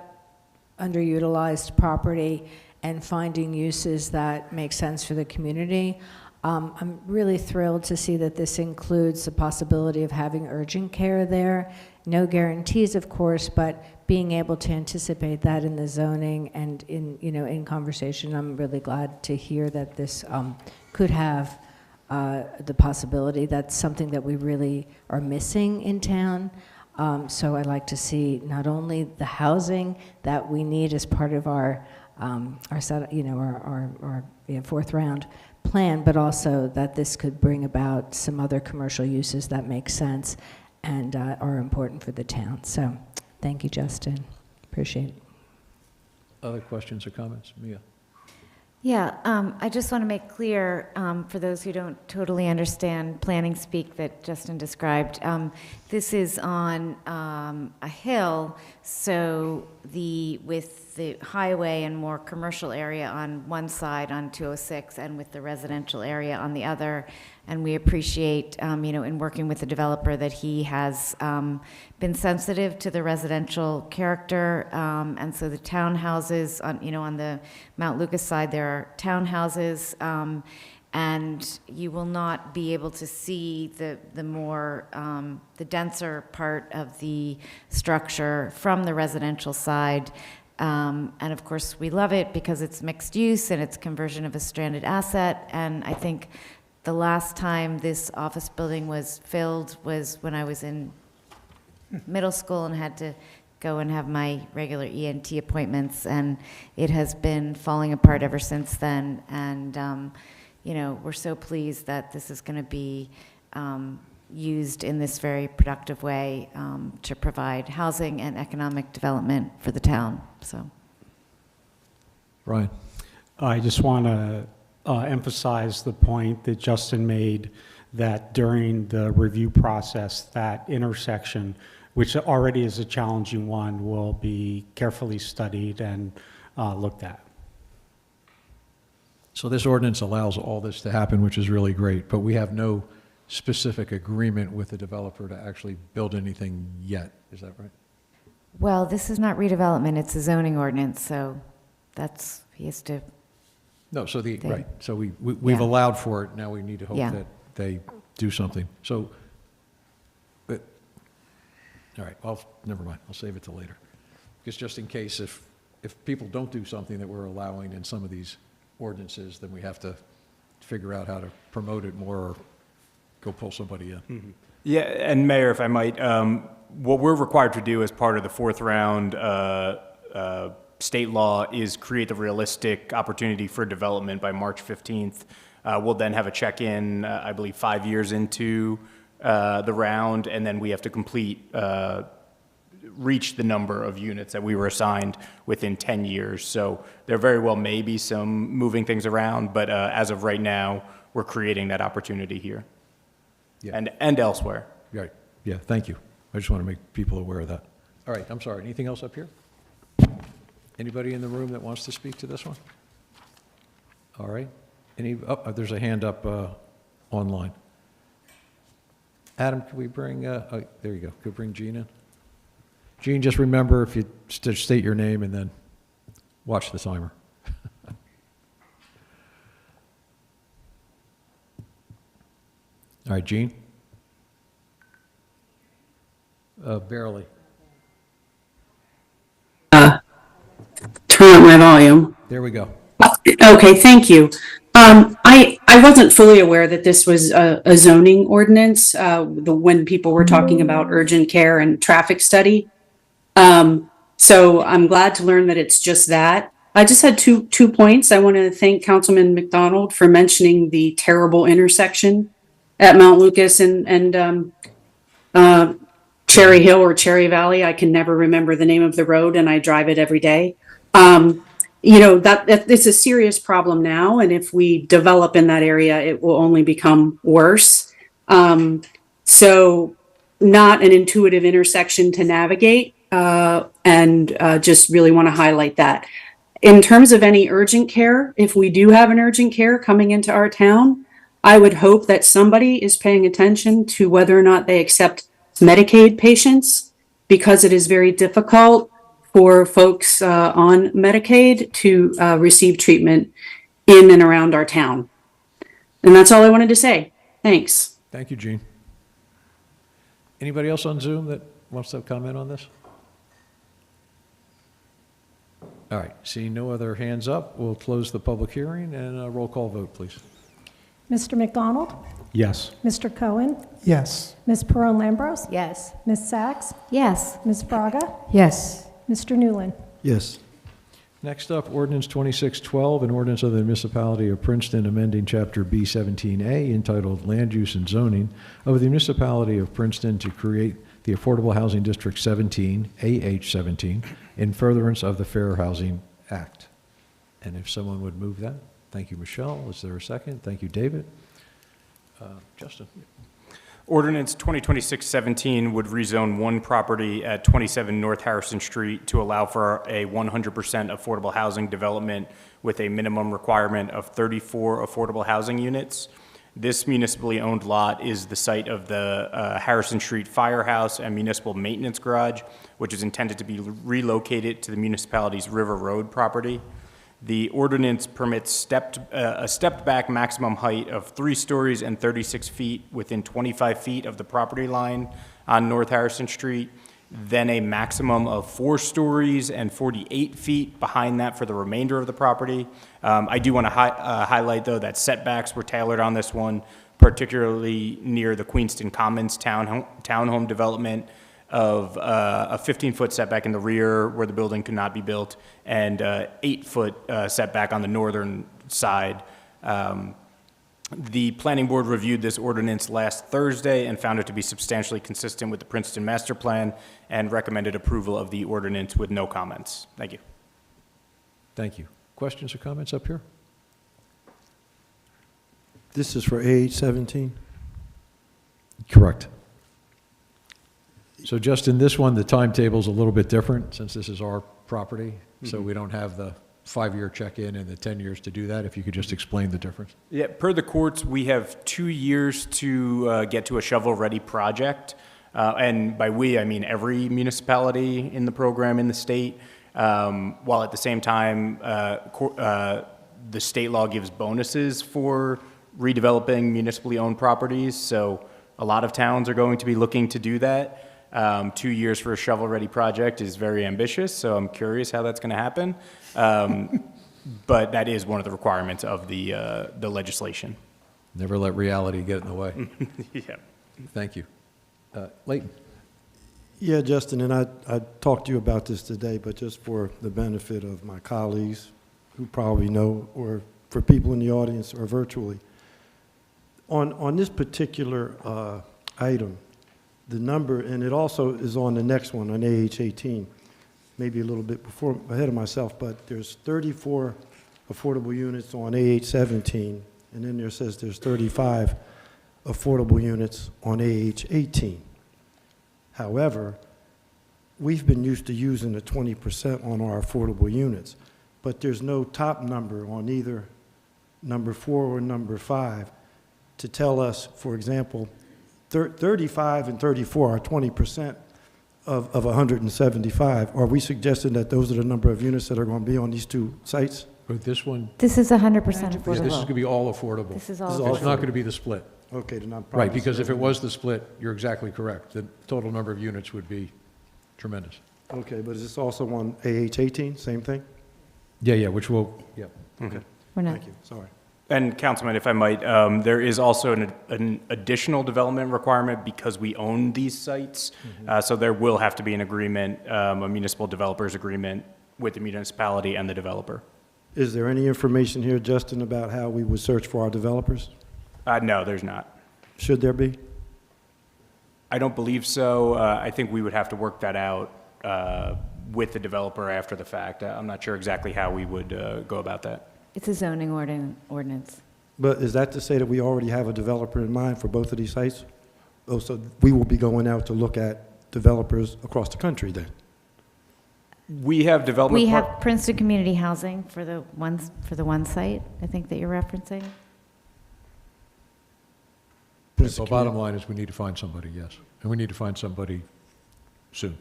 underutilized property and finding uses that make sense for the community, I'm really thrilled to see that this includes the possibility of having urgent care there. No guarantees, of course, but being able to anticipate that in the zoning and in conversation, I'm really glad to hear that this could have the possibility. That's something that we really are missing in town. So I'd like to see not only the housing that we need as part of our fourth round plan, but also that this could bring about some other commercial uses that make sense and are important for the town. So thank you, Justin. Appreciate it. Other questions or comments? Mia? Yeah, I just want to make clear, for those who don't totally understand planning speak that Justin described, this is on a hill, so with the highway and more commercial area on one side on 206 and with the residential area on the other. And we appreciate, in working with the developer that he has been sensitive to the residential character. And so the townhouses, on the Mount Lucas side, there are townhouses. And you will not be able to see the denser part of the structure from the residential side. And of course, we love it because it's mixed use and it's conversion of a stranded asset. And I think the last time this office building was filled was when I was in middle school and had to go and have my regular ENT appointments. And it has been falling apart ever since then. And, we're so pleased that this is going to be used in this very productive way to provide housing and economic development for the town. So, Ryan? I just want to emphasize the point that Justin made that during the review process, that intersection, which already is a challenging one, will be carefully studied and looked at. So this ordinance allows all this to happen, which is really great, but we have no specific agreement with the developer to actually build anything yet. Is that right? well, this is not redevelopment, it's a zoning ordinance, so he has to. No, so They- right, so we've Yeah. allowed for it, now we need to hope Yeah. that they do something. So, but, all right, well, never mind, I'll save it till later. Because just in case, if people don't do something that we're allowing in some of these ordinances, then we have to figure out how to promote it more or go pull somebody in. Yeah, and Mayor, if I might, what we're required to do as part of the fourth round state law is create the realistic opportunity for development by March 15th. We'll then have a check-in, I believe, 5 years into the round, and then we have to reach the number of units that we were assigned within 10 years. So there very well may be some moving things around, but as of right now, we're creating that opportunity here. Yeah. And elsewhere. Right, yeah, thank you. I just want to make people aware of that. All right, I'm sorry, anything else up here? Anybody in the room that wants to speak to this one? All right, there's a hand up online. Adam, can we bring, there you go, could bring Gene in? Gene, just remember if you state your name and then watch the timer. All right, Gene? Barely. Turn up my volume. There we go. Okay, thank you. I wasn't fully aware that this was a zoning ordinance, when people were talking about urgent care and traffic study. So I'm glad to learn that it's just that. I just had two points. I want to thank Councilman McDonald for mentioning the terrible intersection at Mount Lucas and Cherry Hill or Cherry Valley. I can never remember the name of the road, and I drive it every day. That it's a serious problem now, and if we develop in that area, it will only become worse. So not an intuitive intersection to navigate, and just really want to highlight that. In terms of any urgent care, if we do have an urgent care coming into our town, I would hope that somebody is paying attention to whether or not they accept Medicaid patients, because it is very difficult for folks on Medicaid to receive treatment in and around our town. And that's all I wanted to say. Thanks. Thank you, Jean. Anybody else on Zoom that wants to comment on this? All right, seeing no other hands up, we'll close the public hearing and a roll call vote, please. Mr. McDonald? Yes. Mr. Cohen? Yes. Ms. Perron-Lambros? Yes. Ms. Sachs? Yes. Ms. Fraga? Yes. Mr. Newland? Yes. Next up, ordinance 2612, an ordinance of the municipality of Princeton amending chapter B17A entitled Land Use and Zoning of the municipality of Princeton to create the Affordable Housing District 17, AH17, in furtherance of the Fair Housing Act. And if someone would move that. Thank you, Michelle. Is there a second? Thank you, David. Justin. Ordinance 2026-17 would rezone one property at 27 North Harrison Street to allow for a 100% affordable housing development with a minimum requirement of 34 affordable housing units. This municipally owned lot is the site of the Harrison Street Firehouse and Municipal Maintenance Garage, which is intended to be relocated to the municipality's River Road property. The ordinance permits a stepped back maximum height of 3 stories and 36 feet within 25 feet of the property line on North Harrison Street, then a maximum of 4 stories and 48 feet behind that for the remainder of the property. I do want to highlight, though, that setbacks were tailored on this one, particularly near the Queenston Commons townhome development, of a 15-foot setback in the rear where the building could not be built, and 8-foot setback on the northern side. The planning board reviewed this ordinance last Thursday and found it to be substantially consistent with the Princeton Master Plan and recommended approval of the ordinance with no comments. Thank you. Thank you. Questions or comments up here? This is for AH17? Correct. So just in this one, the timetable's a little bit different since this is our property. So we don't have the 5-year check-in and the 10 years to do that. If you could just explain the difference. Yeah, per the courts, we have 2 years to get to a shovel-ready project. And by we, I mean every municipality in the program in the state, while at the same time, the state law gives bonuses for redeveloping municipally owned properties. So a lot of towns are going to be looking to do that. 2 years for a shovel-ready project is very ambitious, so I'm curious how that's going to happen. But that is one of the requirements of the legislation. Never let reality get in the way. Yeah. Thank you. Leighton. Yeah, Justin, and I talked to you about this today, but just for the benefit of my colleagues who probably know, or for people in the audience or virtually, on this particular item, the number, and it also is on the next one, on AH18, maybe a little bit ahead of myself, but there's 34 affordable units on AH17, and then there says there's 35 affordable units on AH18. However, we've been used to using the 20% on our affordable units, but there's no top number on either number 4 or number 5 to tell us, for example, 35 and 34 are 20% of 175. Are we suggesting that those are the number of units that are going to be on these 2 sites? But this one, This is 100% this affordable. is going to be all affordable. This is all It's not going to be the split. Okay, then I'm Right, because if it was the split, you're exactly correct. The total number of units would be tremendous. Okay, but is this also on AH18, same thing? Yeah, which will, yeah. Okay. We're not. Thank you, sorry. And Councilman, if I might, there is also an additional development requirement because we own these sites. So there will have to be an agreement, a municipal developers agreement with the municipality and the developer. Is there any information here, Justin, about how we would search for our developers? No, there's not. Should there be? I don't believe so. I think we would have to work that out with the developer after the fact. I'm not sure exactly how we would go about that. It's a zoning ordinance. But is that to say that we already have a developer in mind for both of these sites? Oh, so we will be going out to look at developers across the country then? We have development. We have Princeton Community Housing for the one site, I think that you're referencing. Well, bottom line is we need to find somebody, yes. And we need to find somebody soon.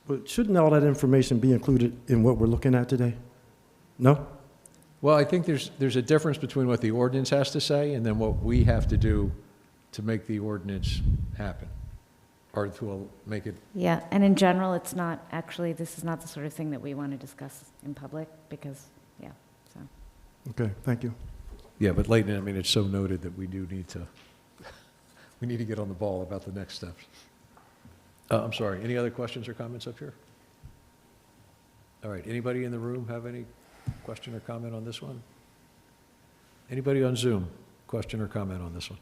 But shouldn't all that information be included in what we're looking at today? No? Well, I think there's a difference between what the ordinance has to say and then what we have to do to make the ordinance happen, or to make it. Yeah, and in general, it's not, actually, this is not the sort of thing that we want to discuss in public because, yeah, so. Okay, thank you. Yeah, but Leighton, I mean, it's so noted that we do need to, we need to get on the ball about the next steps. I'm sorry, any other questions or comments up here? All right, anybody in the room have any question or comment on this one? Anybody on Zoom, question or comment on this one?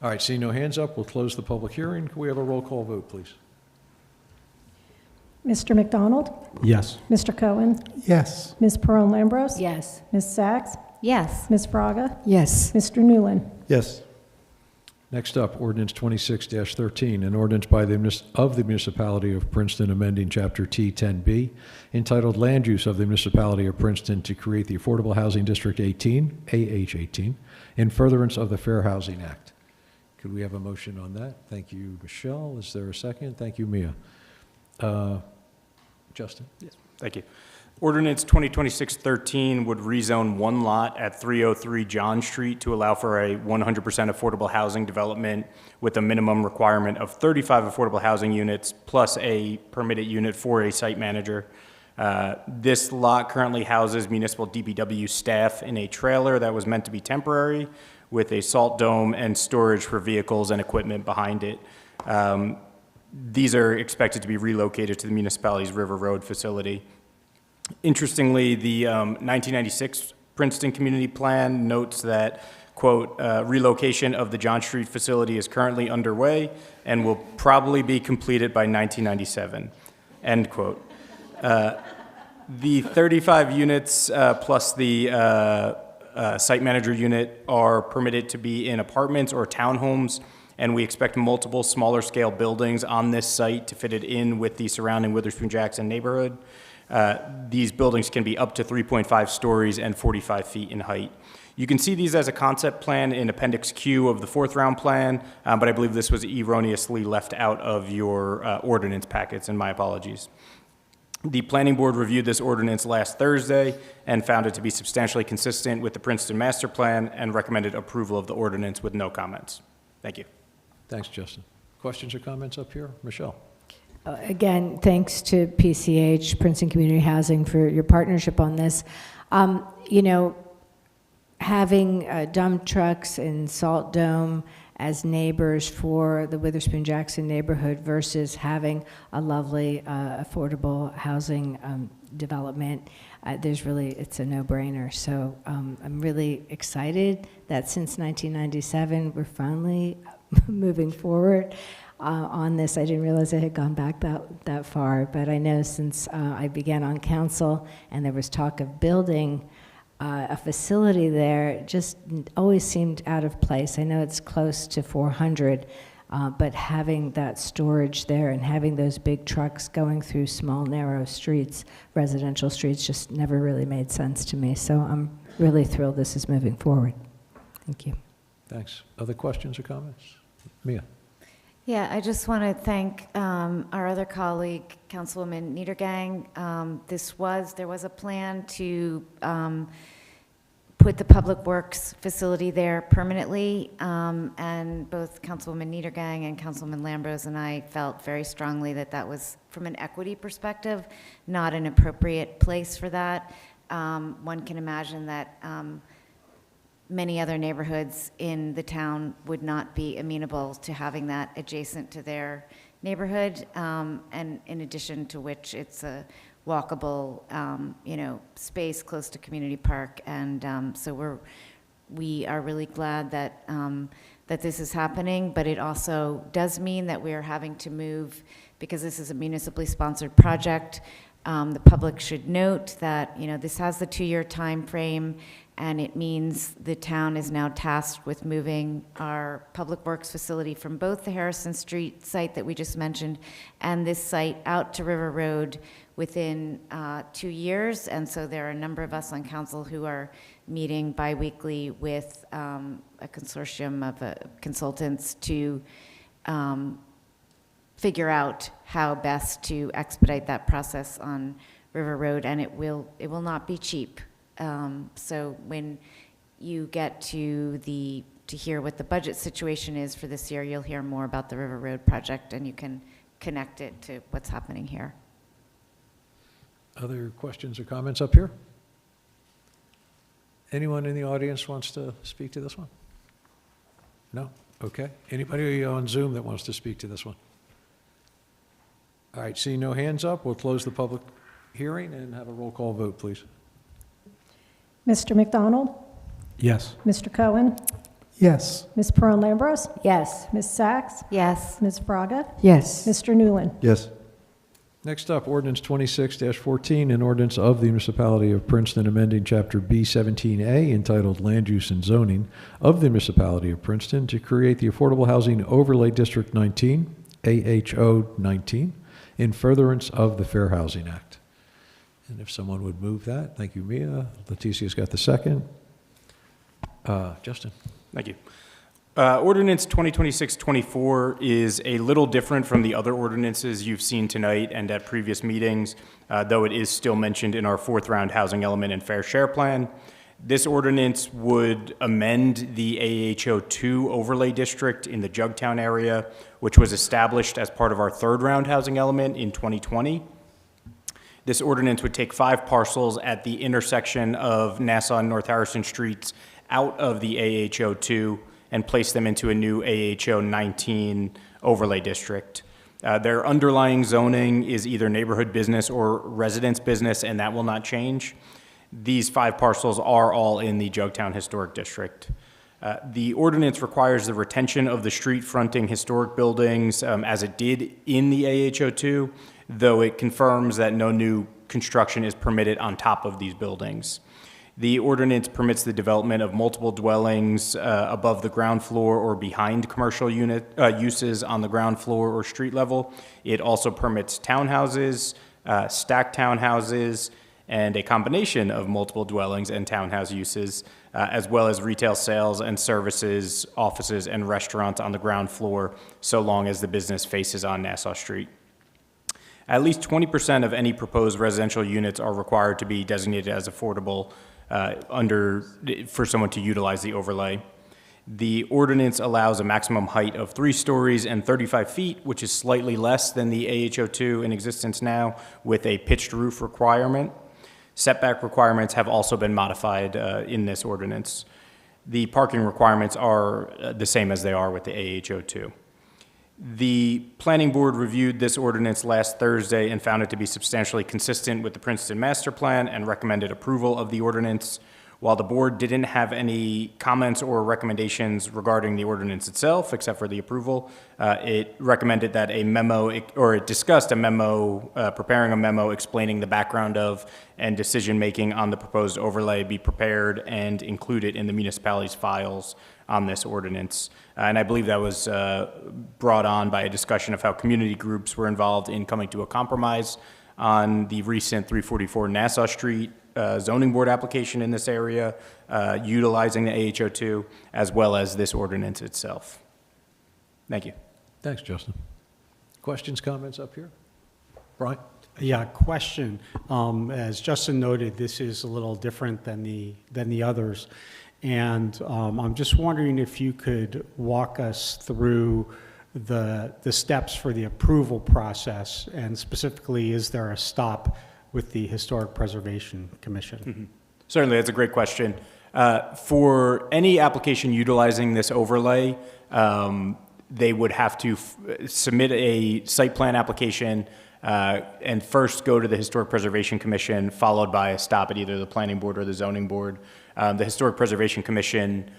All right, seeing no hands up, we'll close the public hearing. Can we have a roll call vote, please? Mr. McDonald? Yes. Mr. Cohen? Yes. Ms. Perone-Lambros? Yes. Ms. Sachs? Yes. Ms. Fraga? Yes. Mr. Newland? Yes. Next up, ordinance 26-13, an ordinance by the municipality of Princeton amending Chapter T10B, entitled Land Use of the Municipality of Princeton to create the Affordable Housing District 18, AH18, in furtherance of the Fair Housing Act. Could we have a motion on that? Thank you, Michelle. Is there a second? Thank you, Mia. Justin? Yes. Thank you. Ordinance 2026-13 would rezone one lot at 303 John Street to allow for a 100% affordable housing development with a minimum requirement of 35 affordable housing units plus a permitted unit for a site manager. This lot currently houses municipal DPW staff in a trailer that was meant to be temporary with a salt dome and storage for vehicles and equipment behind it. These are expected to be relocated to the municipality's River Road facility. Interestingly, the 1996 Princeton Community Plan notes that, quote, relocation of the John Street facility is currently underway and will probably be completed by 1997, end quote. The 35 units plus the site manager unit are permitted to be in apartments or townhomes, and we expect multiple smaller scale buildings on this site to fit it in with the surrounding Witherspoon-Jackson neighborhood. These buildings can be up to 3.5 stories and 45 feet in height. You can see these as a concept plan in Appendix Q of the fourth round plan, but I believe this was erroneously left out of your ordinance packets, and my apologies. The Planning Board reviewed this ordinance last Thursday and found it to be substantially consistent with the Princeton Master Plan and recommended approval of the ordinance with no comments. Thank you. Thanks, Justin. Questions or comments up here? Michelle? Again, thanks to PCH, Princeton Community Housing, for your partnership on this. You know, having dump trucks and Salt Dome as neighbors for the Witherspoon-Jackson neighborhood versus having a lovely affordable housing development, it's a no-brainer. So I'm really excited that since 1997, we're finally moving forward on this. I didn't realize it had gone back that far, but I know since I began on council and there was talk of building a facility there, it just always seemed out of place. I know it's close to 400, but having that storage there and having those big trucks going through small, narrow streets, residential streets, just never really made sense to me. So I'm really thrilled this is moving forward. Thank you. Thanks. Other questions or comments? Mia? Yeah, I just want to thank our other colleague, Councilwoman Niedergang. There was a plan to put the Public Works facility there permanently, and both Councilwoman Niedergang and Councilwoman Lambros and I felt very strongly that that was, from an equity perspective, not an appropriate place for that. One can imagine that many other neighborhoods in the town would not be amenable to having that adjacent to their neighborhood, and in addition to which it's a walkable, space close to Community Park, and so we're we are really glad that, that this is happening, but it also does mean that we are having to move, because this is a municipally sponsored project. The public should note that, this has the 2-year time frame, and it means the town is now tasked with moving our public works facility from both the Harrison Street site that we just mentioned and this site out to River Road within 2 years. And so there are a number of us on council who are meeting biweekly with a consortium of consultants to figure out how best to expedite that process on River Road, and it will not be cheap. So when you get to hear what the budget situation is for this year, you'll hear more about the River Road project, and you can connect it to what's happening here. Other questions or comments up here? Anyone in the audience wants to speak to this one? No? Okay. Anybody on Zoom that wants to speak to this one? All right, seeing no hands up, we'll close the public hearing and have a roll call vote, please. Mr. McDonald? Yes. Mr. Cohen? Yes. Ms. Pearl-Lambros? Yes. Ms. Sachs? Yes. Ms. Fraga? Yes. Mr. Newland? Yes. Next up, ordinance 26-14, an ordinance of the municipality of Princeton amending Chapter B17A entitled Land Use and Zoning of the municipality of Princeton to create the Affordable Housing Overlay District 19, AHO 19, in furtherance of the Fair Housing Act. And if someone would move that, thank you, Mia. Leticia's got the second. Justin. Thank you. Ordinance 2026-24 is a little different from the other ordinances you've seen tonight and at previous meetings, though it is still mentioned in our fourth round housing element and fair share plan. This ordinance would amend the AHO2 overlay district in the Jugtown area, which was established as part of our third round housing element in 2020. This ordinance would take 5 parcels at the intersection of Nassau and North Harrison Streets out of the AHO2 and place them into a new AHO 19 overlay district. Their underlying zoning is either neighborhood business or residence business, and that will not change. These 5 parcels are all in the Jugtown Historic District. The ordinance requires the retention of the street fronting historic buildings as it did in the AHO2, though it confirms that no new construction is permitted on top of these buildings. The ordinance permits the development of multiple dwellings above the ground floor or behind commercial uses on the ground floor or street level. It also permits townhouses, stacked townhouses, and a combination of multiple dwellings and townhouse uses, as well as retail sales and services, offices, and restaurants on the ground floor, so long as the business faces on Nassau Street. At least 20% of any proposed residential units are required to be designated as affordable for someone to utilize the overlay. The ordinance allows a maximum height of 3 stories and 35 feet, which is slightly less than the AHO2 in existence now, with a pitched roof requirement. Setback requirements have also been modified in this ordinance. The parking requirements are the same as they are with the AHO2. The Planning Board reviewed this ordinance last Thursday and found it to be substantially consistent with the Princeton Master Plan and recommended approval of the ordinance. While the board didn't have any comments or recommendations regarding the ordinance itself, except for the approval, it recommended that a memo, or it discussed a memo, preparing a memo explaining the background of and decision-making on the proposed overlay be prepared and included in the municipality's files on this ordinance. And I believe that was brought on by a discussion of how community groups were involved in coming to a compromise on the recent 344 Nassau Street zoning board application in this area, utilizing the AHO2, as well as this ordinance itself. Thank you. Thanks, Justin. Questions, comments up here? Brian? Yeah, question. As Justin noted, this is a little different than the others. And I'm just wondering if you could walk us through the steps for the approval process, and specifically, is there a stop with the Historic Preservation Commission? Mm-hmm. Certainly, that's a great question. For any application utilizing this overlay, they would have to submit a site plan application and first go to the Historic Preservation Commission, followed by a stop at either the Planning Board or the Zoning Board. The Historic Preservation Commission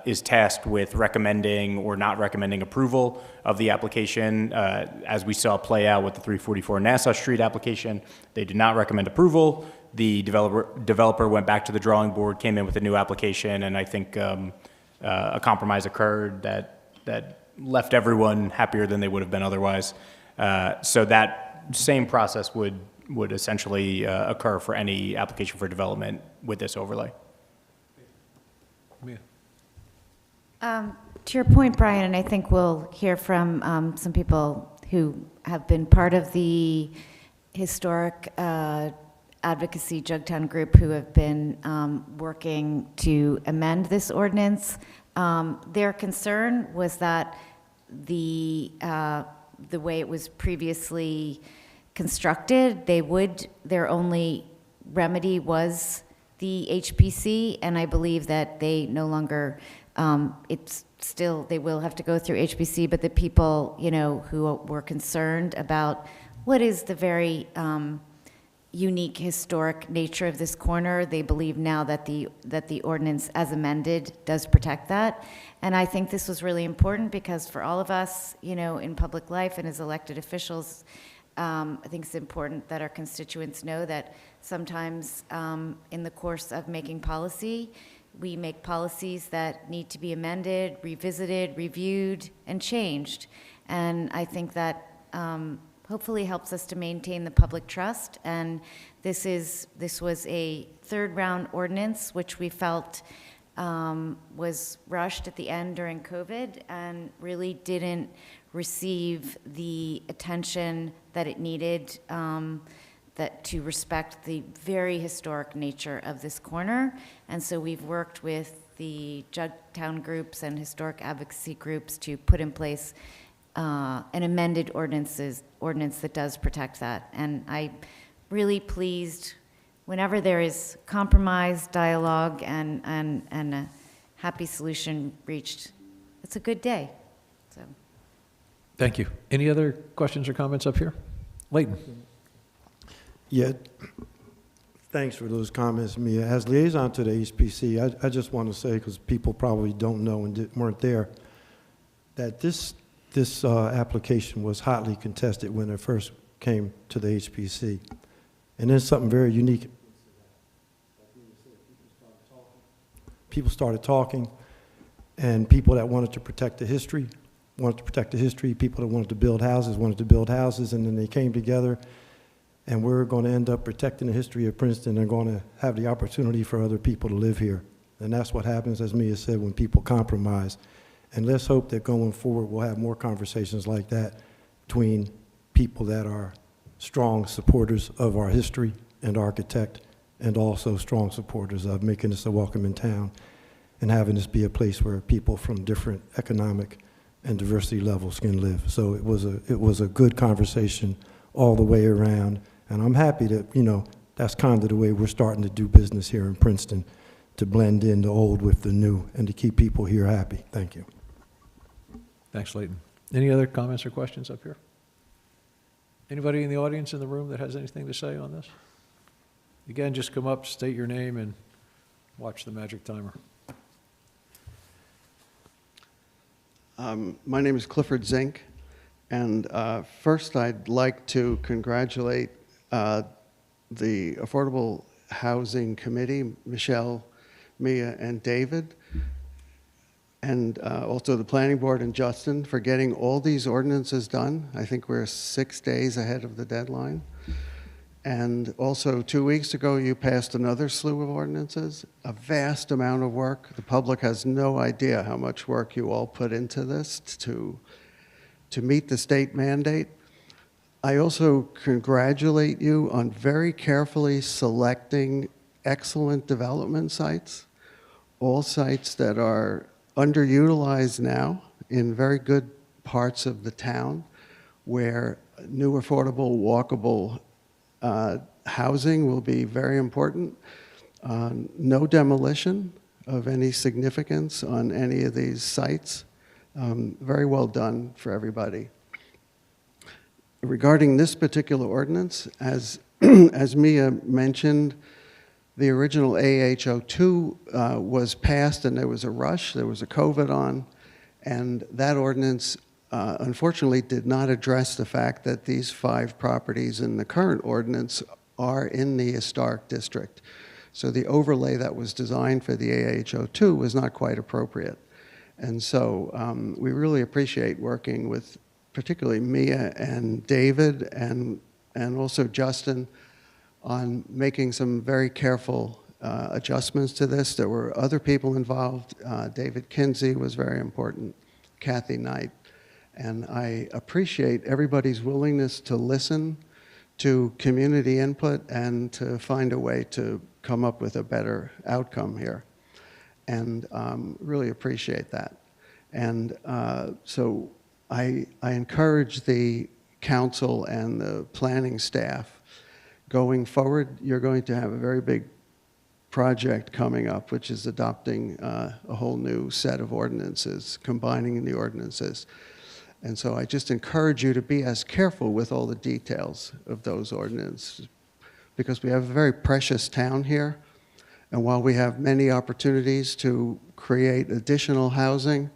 is tasked with recommending or not recommending approval of the application. As we saw play out with the 344 Nassau Street application, they did not recommend approval. The developer went back to the drawing board, came in with a new application, and I think a compromise occurred that left everyone happier than they would have been otherwise. So that same process would essentially occur for any application for development with this overlay. Mia. To your point, Brian, and I think we'll hear from some people who have been part of the historic advocacy Jugtown group who have been working to amend this ordinance. Their concern was that the way it was previously constructed, their only remedy was the HPC, and I believe that they no longer, they will have to go through HPC, but the people, who were concerned about what is the very unique historic nature of this corner, they believe now that the ordinance as amended does protect that. And I think this was really important because for all of us, in public life and as elected officials, I think it's important that our constituents know that sometimes in the course of making policy, we make policies that need to be amended, revisited, reviewed, and changed. And I think that hopefully helps us to maintain the public trust. And this was a third round ordinance, which we felt was rushed at the end during COVID and really didn't receive the attention that it needed to respect the very historic nature of this corner. And so we've worked with the Jugtown groups and historic advocacy groups to put in place an amended ordinance that does protect that. And I'm really pleased whenever there is compromise, dialogue, and a happy solution reached. It's a good day. So. Thank you. Any other questions or comments up here? Leighton. Yeah, thanks for those comments, Mia. As liaison to the HPC, I just want to say, because people probably don't know and weren't there, that this application was hotly contested when it first came to the HPC. And then something very unique. People started talking, and people that wanted to protect the history, people that wanted to build houses, and then they came together, and we're going to end up protecting the history of Princeton and going to have the opportunity for other people to live here. And that's what happens, as Mia said, when people compromise. And let's hope that going forward we'll have more conversations like that between people that are strong supporters of our history and architect, and also strong supporters of making this a welcoming town and having this be a place where people from different economic and diversity levels can live. So it was a good conversation all the way around, and I'm happy that, that's kind of the way we're starting to do business here in Princeton, to blend in the old with the new and to keep people here happy. Thank you. Thanks, Leighton. Any other comments or questions up here? Anybody in the audience in the room that has anything to say on this? Again, just come up, state your name, and watch the magic timer. My name is Clifford Zink, and first I'd like to congratulate the Affordable Housing Committee, Michelle, Mia, and David, and also the Planning Board and Justin for getting all these ordinances done. I think we're 6 days ahead of the deadline. And also 2 weeks ago, you passed another slew of ordinances, a vast amount of work. The public has no idea how much work you all put into this to meet the state mandate. I also congratulate you on very carefully selecting excellent development sites, all sites that are underutilized now in very good parts of the town where new, affordable, walkable housing will be very important. No demolition of any significance on any of these sites. Very well done for everybody. Regarding this particular ordinance, as Mia mentioned, The original AH02 was passed, and there was a rush. There was a COVID on, and that ordinance unfortunately did not address the fact that these 5 properties in the current ordinance are in the historic district. So the overlay that was designed for the AH02 was not quite appropriate. And so we really appreciate working with particularly Mia and David and also Justin on making some very careful adjustments to this. There were other people involved. David Kinsey was very important, Kathy Knight. And I appreciate everybody's willingness to listen to community input and to find a way to come up with a better outcome here. And really appreciate that. And so I encourage the council and the planning staff going forward. You're going to have a very big project coming up, which is adopting a whole new set of ordinances, combining the ordinances. And so I just encourage you to be as careful with all the details of those ordinances, because we have a very precious town here. And while we have many opportunities to create additional housing,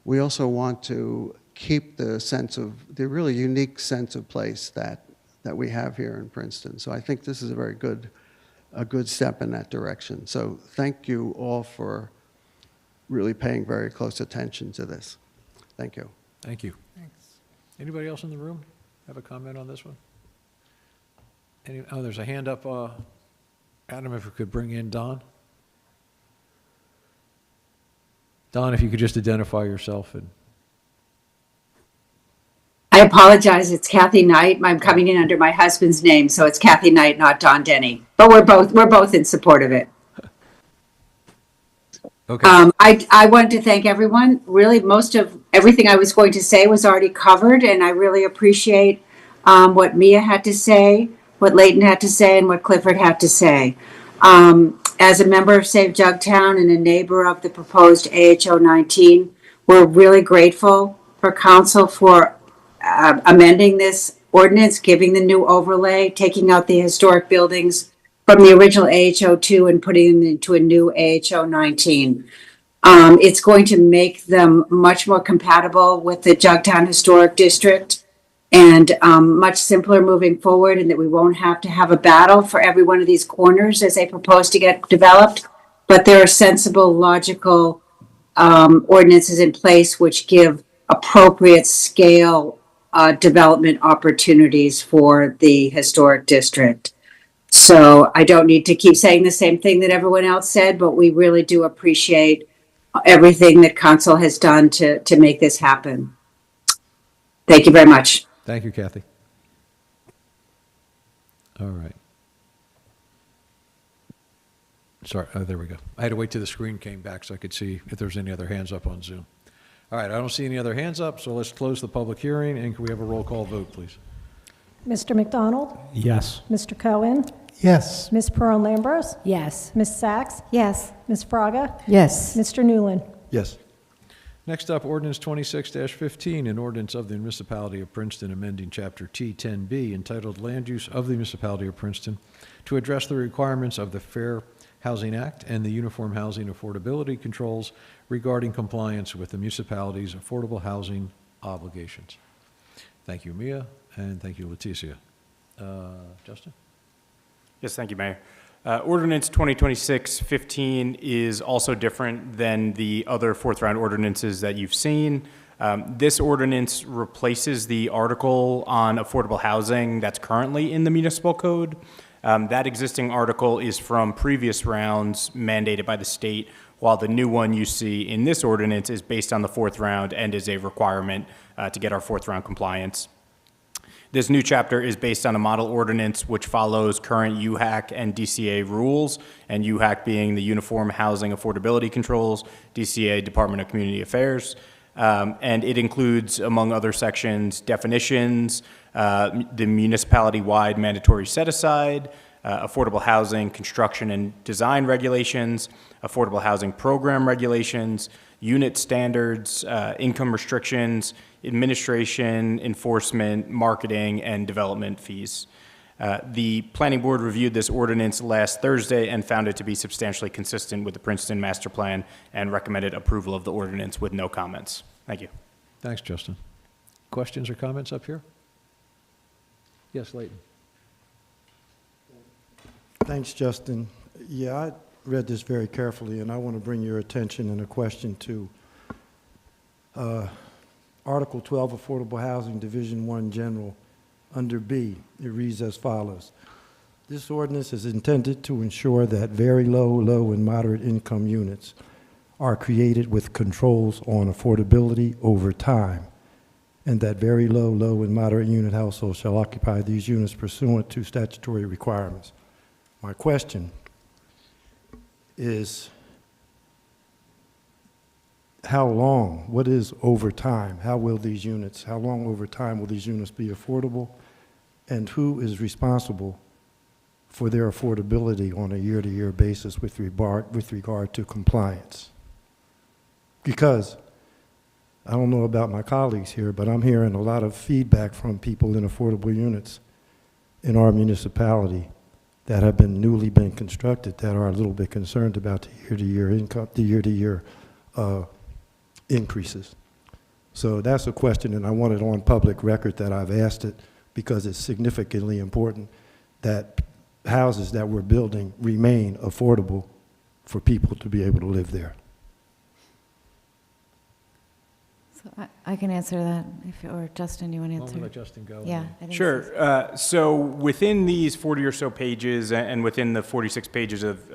we also want to keep the really unique sense of place that we have here in Princeton. So I think this is a good step in that direction. So thank you all for really paying very close attention to this. Thank you. Thank you. Thanks. Anybody else in the room have a comment on this one? There's a hand up. Adam, if we could bring in Don. Don, if you could just identify yourself. I apologize. It's Kathy Knight. I'm coming in under my husband's name, so it's Kathy Knight, not Don Denny. But we're both in support of it. Okay. I wanted to thank everyone. Really, most of everything I was going to say was already covered, and I really appreciate what Mia had to say, what Leighton had to say, and what Clifford had to say. As a member of Save Jugtown and a neighbor of the proposed AH019, we're really grateful for council for amending this ordinance, giving the new overlay, taking out the historic buildings from the original AH02 and putting them into a new AH019. It's going to make them much more compatible with the Jugtown Historic District and much simpler moving forward, and that we won't have to have a battle for every one of these corners as they propose to get developed. But there are sensible, logical ordinances in place which give appropriate scale development opportunities for the historic district. So I don't need to keep saying the same thing that everyone else said, but we really do appreciate everything that council has done to make this happen. Thank you very much. Thank you, Kathy. All right. Sorry, there we go. I had to wait till the screen came back so I could see if there's any other hands up on Zoom. All right, I don't see any other hands up, so let's close the public hearing, and can we have a roll call vote, please? Mr. McDonald? Yes. Mr. Cohen? Yes. Ms. Pearl-Lambros? Yes. Ms. Sachs? Yes. Ms. Fraga? Yes. Mr. Newland? Yes. Next up, ordinance 26-15, an ordinance of the Municipality of Princeton amending Chapter T10B entitled Land Use of the Municipality of Princeton to address the requirements of the Fair Housing Act and the Uniform Housing Affordability Controls regarding compliance with the municipality's affordable housing obligations. Thank you, Mia, and thank you, Leticia. Justin? Yes, thank you, Mayor. Ordinance 2026-15 is also different than the other fourth round ordinances that you've seen. This ordinance replaces the article on affordable housing that's currently in the municipal code. That existing article is from previous rounds mandated by the state, while the new one you see in this ordinance is based on the fourth round and is a requirement to get our fourth round compliance. This new chapter is based on a model ordinance which follows current UHAC and DCA rules, and UHAC being the Uniform Housing Affordability Controls, DCA Department of Community Affairs. And it includes, among other sections, definitions, the municipality-wide mandatory set-aside, affordable housing construction and design regulations, affordable housing program regulations, unit standards, income restrictions, administration, enforcement, marketing, and development fees. The planning board reviewed this ordinance last Thursday and found it to be substantially consistent with the Princeton master plan and recommended approval of the ordinance with no comments. Thank you. Thanks, Justin. Questions or comments up here? Yes, Leighton. Thanks, Justin. Yeah, I read this very carefully, and I want to bring your attention and a question to Article 12, Affordable Housing, Division 1, General. Under B, it reads as follows. This ordinance is intended to ensure that very low, and moderate income units are created with controls on affordability over time, and that very low, and moderate unit households shall occupy these units pursuant to statutory requirements. My question is, how long, what is over time? How long over time will these units be affordable? And who is responsible for their affordability on a year-to-year basis with regard to compliance? Because I don't know about my colleagues here, but I'm hearing a lot of feedback from people in affordable units in our municipality that have newly been constructed that are a little bit concerned about the year-to-year income, the year-to-year increases. So that's a question, and I want it on public record that I've asked it because it's significantly important that houses that we're building remain affordable for people to be able to live there. So I can answer that, or Justin, you want to answer? I'll let Justin go. Yeah. I think Sure. So within these 40 or so pages and within the 46 pages of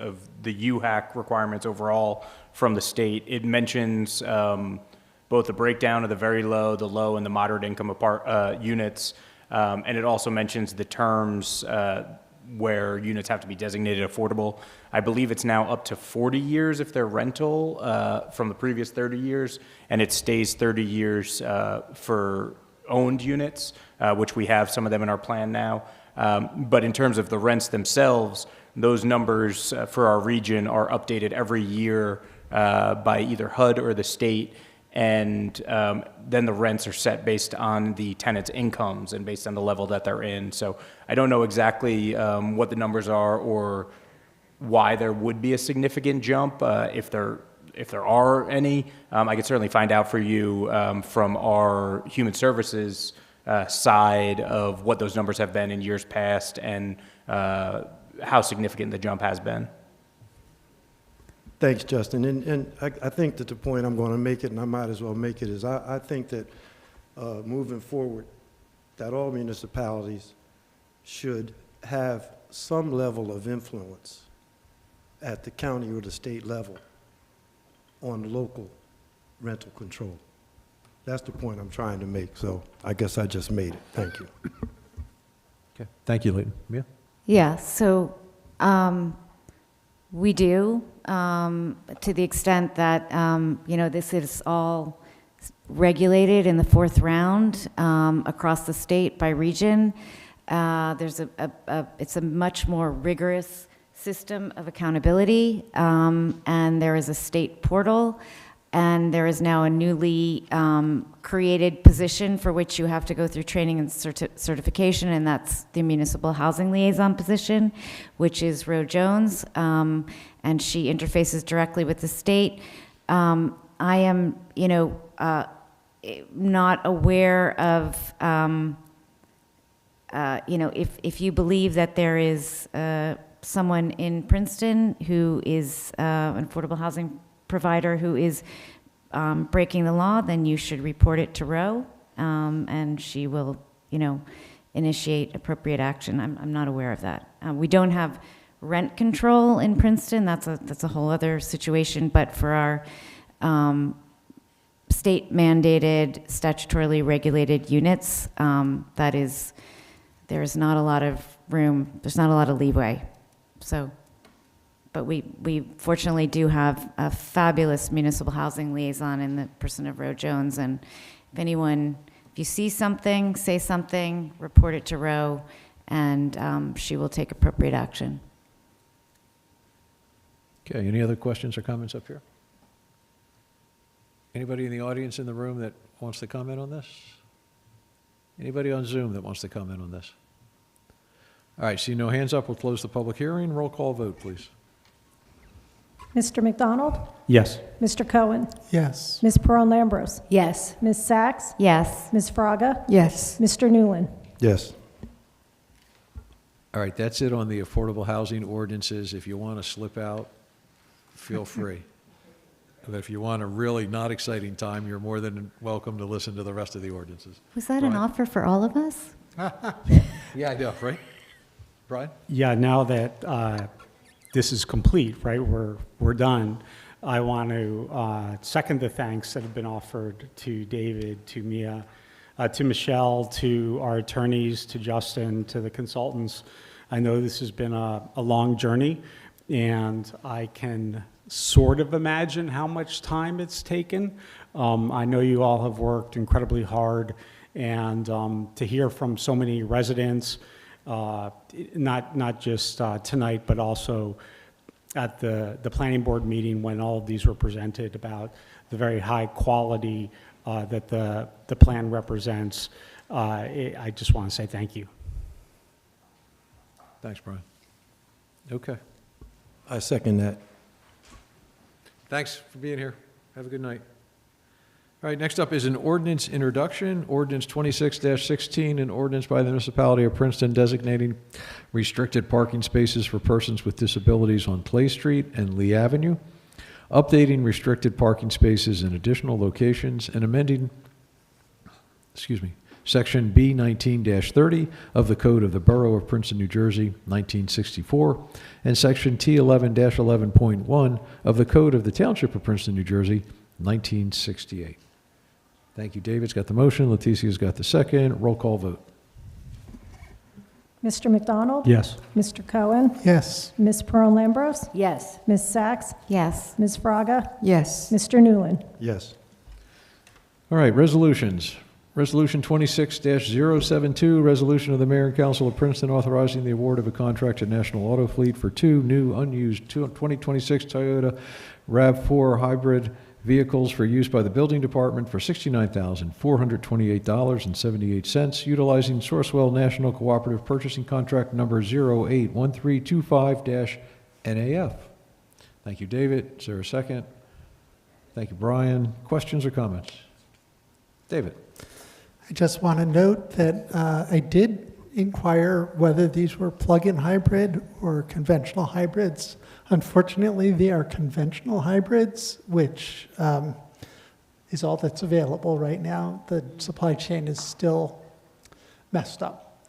the UHAC requirements overall from the state, it mentions both the breakdown of the very low, the low, and the moderate income units. And it also mentions the terms where units have to be designated affordable. I believe it's now up to 40 years if they're rental from the previous 30 years, and it stays 30 years for owned units, which we have some of them in our plan now. But in terms of the rents themselves, those numbers for our region are updated every year by either HUD or the state. And then the rents are set based on the tenant's incomes and based on the level that they're in. So I don't know exactly what the numbers are or why there would be a significant jump if there are any. I could certainly find out for you from our human services side of what those numbers have been in years past and how significant the jump has been. Thanks, Justin. And I think that the point I'm going to make it, and I might as well make it, is I think that moving forward, that all municipalities should have some level of influence at the county or the state level on local rental control. That's the point I'm trying to make, so I guess I just made it. Thank you. Okay. Thank you, Leighton. Mia? Yeah, so we do, to the extent that, this is all regulated in the fourth round across the state by region. There's it's a much more rigorous system of accountability, and there is a state portal, and there is now a newly created position for which you have to go through training and certification, and that's the Municipal Housing Liaison position, which is Ro Jones, and she interfaces directly with the state. I am, not aware of, if you believe that there is someone in Princeton who is an affordable housing provider who is breaking the law, then you should report it to Ro, and she will, initiate appropriate action. I'm not aware of that. We don't have rent control in Princeton. That's a whole other situation. But for our state mandated, statutorily regulated units, there is not a lot of room. There's not a lot of leeway. So. But we fortunately do have a fabulous municipal housing liaison in the person of Ro Jones. And if you see something, say something, report it to Ro, and she will take appropriate action. Okay, any other questions or comments up here? Anybody in the audience in the room that wants to comment on this? Anybody on Zoom that wants to comment on this? All right, see no hands up, we'll close the public hearing. Roll call vote, please. Mr. McDonald? Yes. Mr. Cohen? Yes. Ms. Pearl Lambros? Yes. Ms. Sachs? Yes. Ms. Fraga? Yes. Mr. Newland? Yes. All right, that's it on the affordable housing ordinances. If you want to slip out, feel free. But if you want a really not exciting time, you're more than welcome to listen to the rest of the ordinances. Was that an Brian? offer for all of us? Yeah, I know, right? Brian? Yeah, now that this is complete, right, we're done, I want to second the thanks that have been offered to David, to Mia, to Michelle, to our attorneys, to Justin, to the consultants. I know this has been a long journey, and I can sort of imagine how much time it's taken. I know you all have worked incredibly hard, and to hear from so many residents, not just tonight, but also at the planning board meeting when all of these were presented about the very high quality that the plan represents. I just want to say thank you. Thanks, Brian. Okay. I second that. Thanks for being here. Have a good night. All right, next up is an ordinance introduction, ordinance 26-16, an ordinance by the municipality of Princeton designating restricted parking spaces for persons with disabilities on Clay Street and Lee Avenue, updating restricted parking spaces in additional locations, and amending, Section B19-30 of the Code of the Borough of Princeton, New Jersey, 1964, and Section T11-11.1 of the Code of the Township of Princeton, New Jersey, 1968. Thank you. David's got the motion. Leticia's got the second. Roll call vote. Mr. McDonald? Yes. Mr. Cohen? Yes. Ms. Pearl Lambros? Yes. Ms. Sachs? Yes. Ms. Fraga? Yes. Mr. Newland? Yes. All right, resolutions. Resolution 26-072, resolution of the Mayor and Council of Princeton authorizing the award of a contract to National Auto Fleet for two new unused 2026 Toyota RAV4 hybrid vehicles for use by the Building Department for $69,428.78, utilizing Sourcewell National Cooperative Purchasing Contract number 081325-NAF. Thank you, David. Is there a second? Thank you, Brian. Questions or comments? David. I just want to note that I did inquire whether these were plug-in hybrid or conventional hybrids. Unfortunately, they are conventional hybrids, which is all that's available right now. The supply chain is still messed up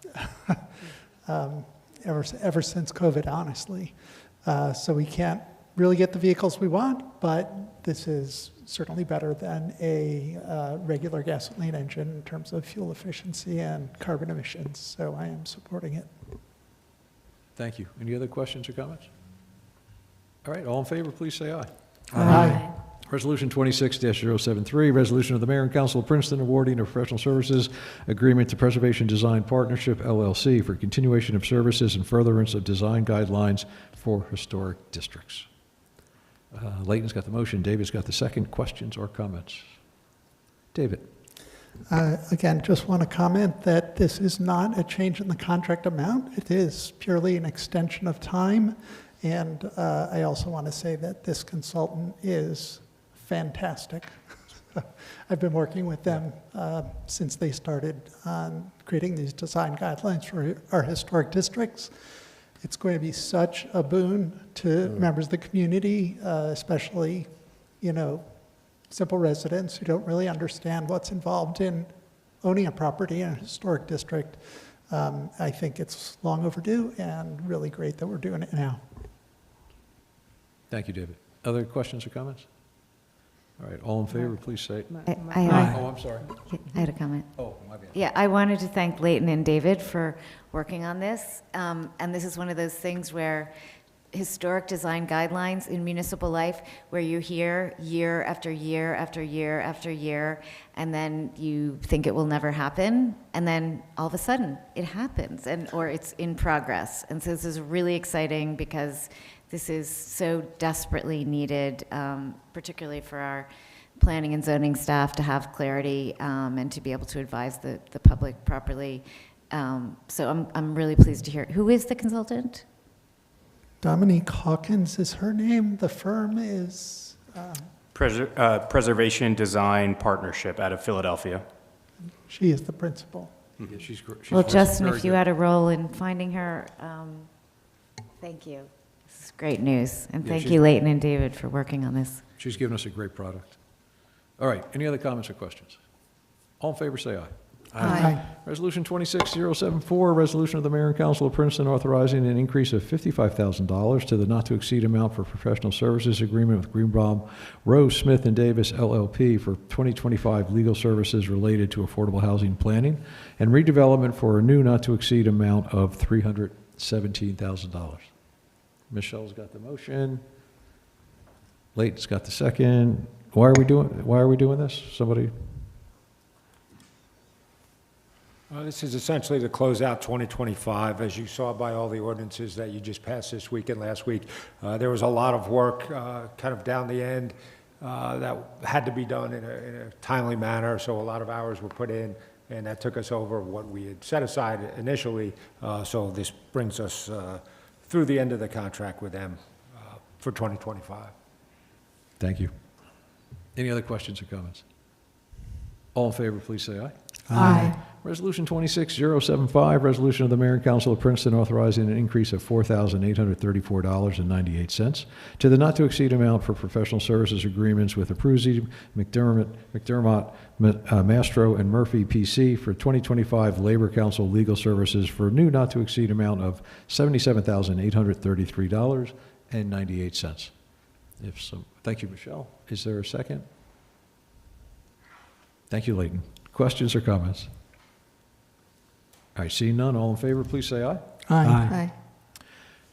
ever since COVID, honestly. So we can't really get the vehicles we want, but this is certainly better than a regular gasoline engine in terms of fuel efficiency and carbon emissions. So I am supporting it. Thank you. Any other questions or comments? All right, all in favor, please say aye. Aye. Resolution 26-073, resolution of the Mayor and Council of Princeton awarding a professional services agreement to Preservation Design Partnership, LLC, for continuation of services and furtherance of design guidelines for historic districts. Layton's got the motion. David's got the second. Questions or comments? David. Again, just want to comment that this is not a change in the contract amount. It is purely an extension of time. And I also want to say that this consultant is fantastic. I've been working with them since they started on creating these design guidelines for our historic districts. It's going to be such a boon to members of the community, especially, simple residents who don't really understand what's involved in owning a property in a historic district. I think it's long overdue and really great that we're doing it now. Thank you, David. Other questions or comments? All right, all in favor, please say. I Oh, I'm sorry. I had a comment. Oh, my bad. Yeah, I wanted to thank Layton and David for working on this. And this is one of those things where historic design guidelines in municipal life, where you hear year after year after year after year, and then you think it will never happen, and then all of a sudden it happens, or it's in progress. And so this is really exciting because this is so desperately needed, particularly for our planning and zoning staff to have clarity and to be able to advise the public properly. So I'm really pleased to hear it. Who is the consultant? Dominique Hawkins is her name. The firm is, Preservation Design Partnership out of Philadelphia. she is the principal. Yeah, she's Well, Justin, if you had a role in finding her, thank you. This is great news. And Yeah, thank she's- you, Leighton and David, for working on this. She's given us a great product. All right, any other comments or questions? All in favor, say aye. Aye. Resolution 26074, resolution of the Mayor and Council of Princeton authorizing an increase of $55,000 to the not-to-exceed amount for professional services agreement with Greenbaum, Rose, Smith, and Davis LLP for 2025 legal services related to affordable housing planning and redevelopment for a new not-to-exceed amount of $317,000. Michelle's got the motion. Leighton's got the second. Why are we doing this? Somebody? This is essentially to close out 2025. As you saw by all the ordinances that you just passed this week and last week, there was a lot of work kind of down the end that had to be done in a timely manner, so a lot of hours were put in, and that took us over what we had set aside initially, so this brings us through the end of the contract with them for 2025. Thank you. Any other questions or comments? All in favor, please say aye. Aye. Resolution 26075, resolution of the Mayor and Council of Princeton authorizing an increase of $4,834.98 to the not-to-exceed amount for professional services agreements with Abruzzi, McDermott, Mastro, and Murphy PC for 2025 Labor Council legal services for a new not-to-exceed amount of $77,833.98. If so, thank you, Michelle. Is there a second? Thank you, Leighton. Questions or comments? All right, seeing none, all in favor, please say aye. Aye.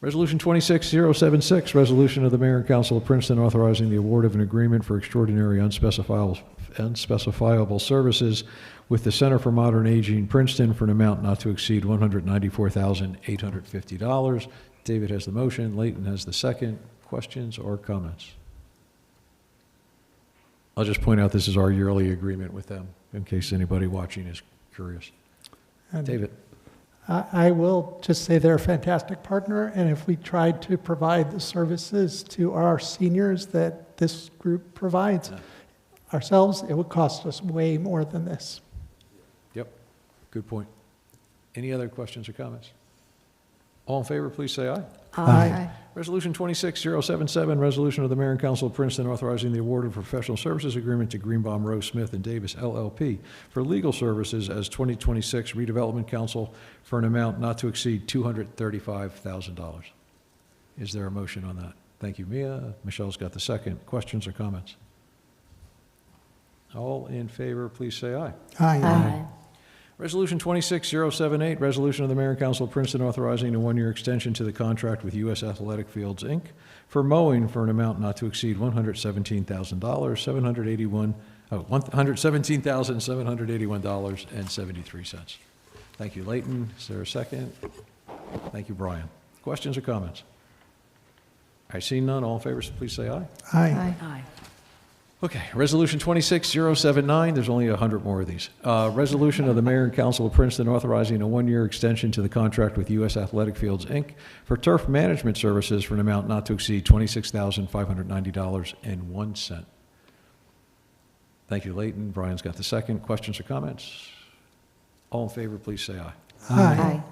Resolution 26076, resolution of the Mayor and Council of Princeton authorizing the award of an agreement for extraordinary unspecifiable services with the Center for Modern Aging Princeton for an amount not to exceed $194,850. David has the motion, Leighton has the second. Questions or comments? I'll just point out this is our yearly agreement with them, in case anybody watching is curious. And David? I will just say they're a fantastic partner, and if we tried to provide the services to our seniors that this group provides ourselves, it would cost us way more than this. Yep, good point. Any other questions or comments? All in favor, please say aye. Aye. Resolution 26077, resolution of the Mayor and Council of Princeton authorizing the award of professional services agreement to Greenbaum, Rose, Smith, and Davis LLP for legal services as 2026 Redevelopment Council for an amount not to exceed $235,000. Is there a motion on that? Thank you, Mia. Michelle's got the second. Questions or comments? All in favor, please say aye. Aye. Resolution 26078, resolution of the Mayor and Council of Princeton authorizing a one-year extension to the contract with U.S. Athletic Fields, Inc. for mowing for an amount not to exceed $117,781.73. Thank you, Leighton. Is there a second? Thank you, Brian. Questions or comments? I see none. All in favor, please say aye. Aye. Okay, Resolution 26079, there's only 100 more of these. Resolution of the Mayor and Council of Princeton authorizing a one-year extension to the contract with U.S. Athletic Fields, Inc. for turf management services for an amount not to exceed $26,590.01. Thank you, Leighton. Brian's got the second. Questions or comments? All in favor, please say aye. Aye.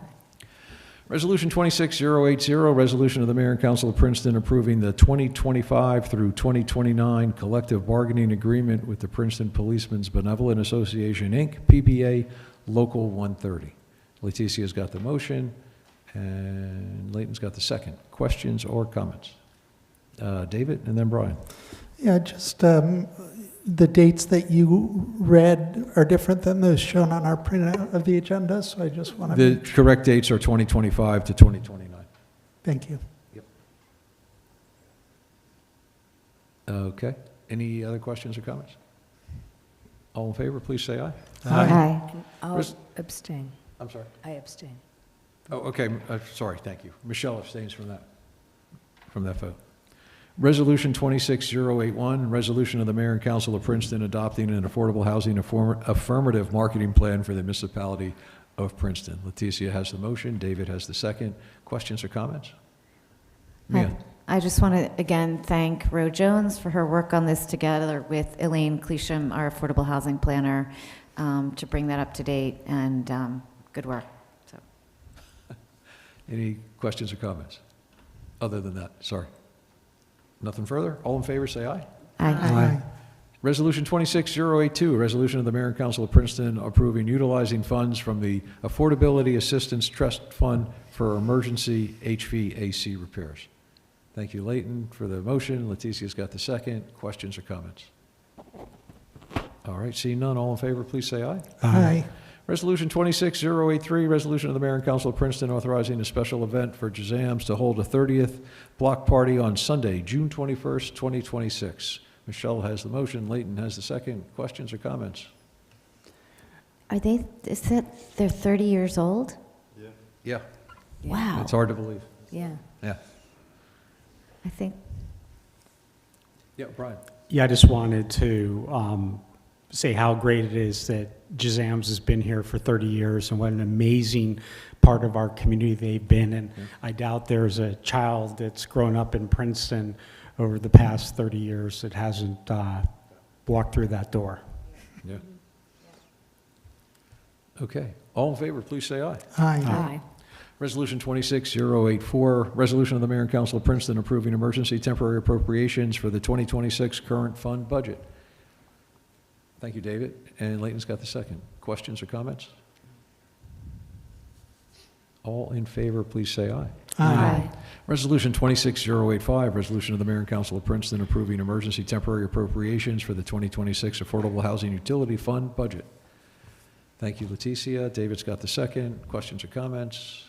Resolution 26080, resolution of the Mayor and Council of Princeton approving the 2025 through 2029 collective bargaining agreement with the Princeton Policemen's Benevolent Association, Inc., PBA Local 130. Leticia's got the motion, and Leighton's got the second. Questions or comments? David, and then Brian. Yeah, just the dates that you read are different than those shown on our printout of the agenda, so I just want to... The correct dates are 2025 to 2029. Thank you. Yep. Okay. Any other questions or comments? All in favor, please say aye. Aye. I'll abstain. I'm sorry. I abstain. Oh, okay. Sorry. Thank you. Michelle abstains from that vote. Resolution 26081, resolution of the Mayor and Council of Princeton adopting an affordable housing affirmative marketing plan for the municipality of Princeton. Leticia has the motion, David has the second. Questions or comments? Mia? I just want to again thank Ro Jones for her work on this together with Elaine Cleasham, our affordable housing planner, to bring that up to date, and good work. So. Any questions or comments? Other than that, sorry. Nothing further? All in favor, say aye. Aye. Resolution 26082, a resolution of the Mayor and Council of Princeton approving utilizing funds from the Affordability Assistance Trust Fund for emergency HVAC repairs. Thank you, Leighton, for the motion. Leticia's got the second. Questions or comments? All right, seeing none, all in favor, please say aye. Aye. Resolution 26083, resolution of the Mayor and Council of Princeton authorizing a special event for Jazams to hold a 30th block party on Sunday, June 21st, 2026. Michelle has the motion, Leighton has the second. Questions or comments? Is that they're 30 years old? Yeah. Wow. It's hard to believe. Yeah. Yeah. I think. Yeah, Brian. Yeah, I just wanted to say how great it is that Jazams has been here for 30 years and what an amazing part of our community they've been. And I doubt there's a child that's grown up in Princeton over the past 30 years that hasn't walked through that door. Yeah. Okay. All in favor, please say aye. Aye. Resolution 26084, resolution of the Mayor and Council of Princeton approving emergency temporary appropriations for the 2026 current fund budget. Thank you, David. And Leighton's got the second. Questions or comments? All in favor, please say aye. Aye. Resolution 26085, resolution of the Mayor and Council of Princeton approving emergency temporary appropriations for the 2026 Affordable Housing Utility Fund budget. Thank you, Leticia. David's got the second. Questions or comments?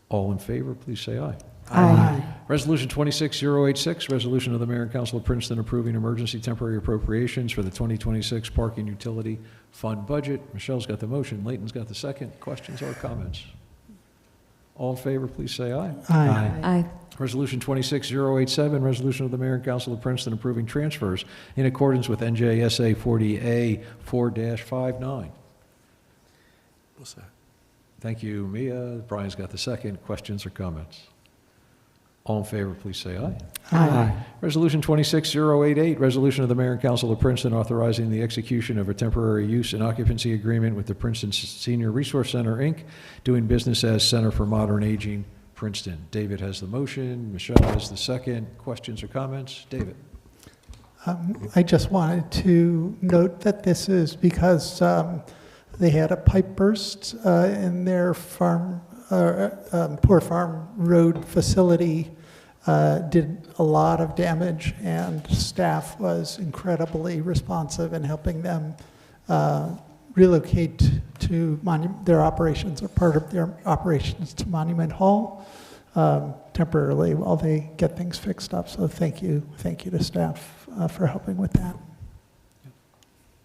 All in favor, please say aye. Aye. Resolution 26086, resolution of the Mayor and Council of Princeton approving emergency temporary appropriations for the 2026 Parking Utility Fund budget. Michelle's got the motion. Leighton's got the second. Questions or comments? All in favor, please say aye. Aye. Resolution 26087, resolution of the Mayor and Council of Princeton approving transfers in accordance with NJSA 40A 4-59. What's that? Thank you, Mia. Brian's got the second. Questions or comments? All in favor, please say aye. Aye. Resolution 26088, resolution of the Mayor and Council of Princeton authorizing the execution of a temporary use and occupancy agreement with the Princeton Senior Resource Center, Inc., doing business as Center for Modern Aging, Princeton. David has the motion. Michelle has the second. Questions or comments? David. I just wanted to note that this is because they had a pipe burst in their Poor Farm Road facility, did a lot of damage, and staff was incredibly responsive in helping them relocate to their operations, or part of their operations, to Monument Hall temporarily while they get things fixed up. So thank you to staff for helping with that.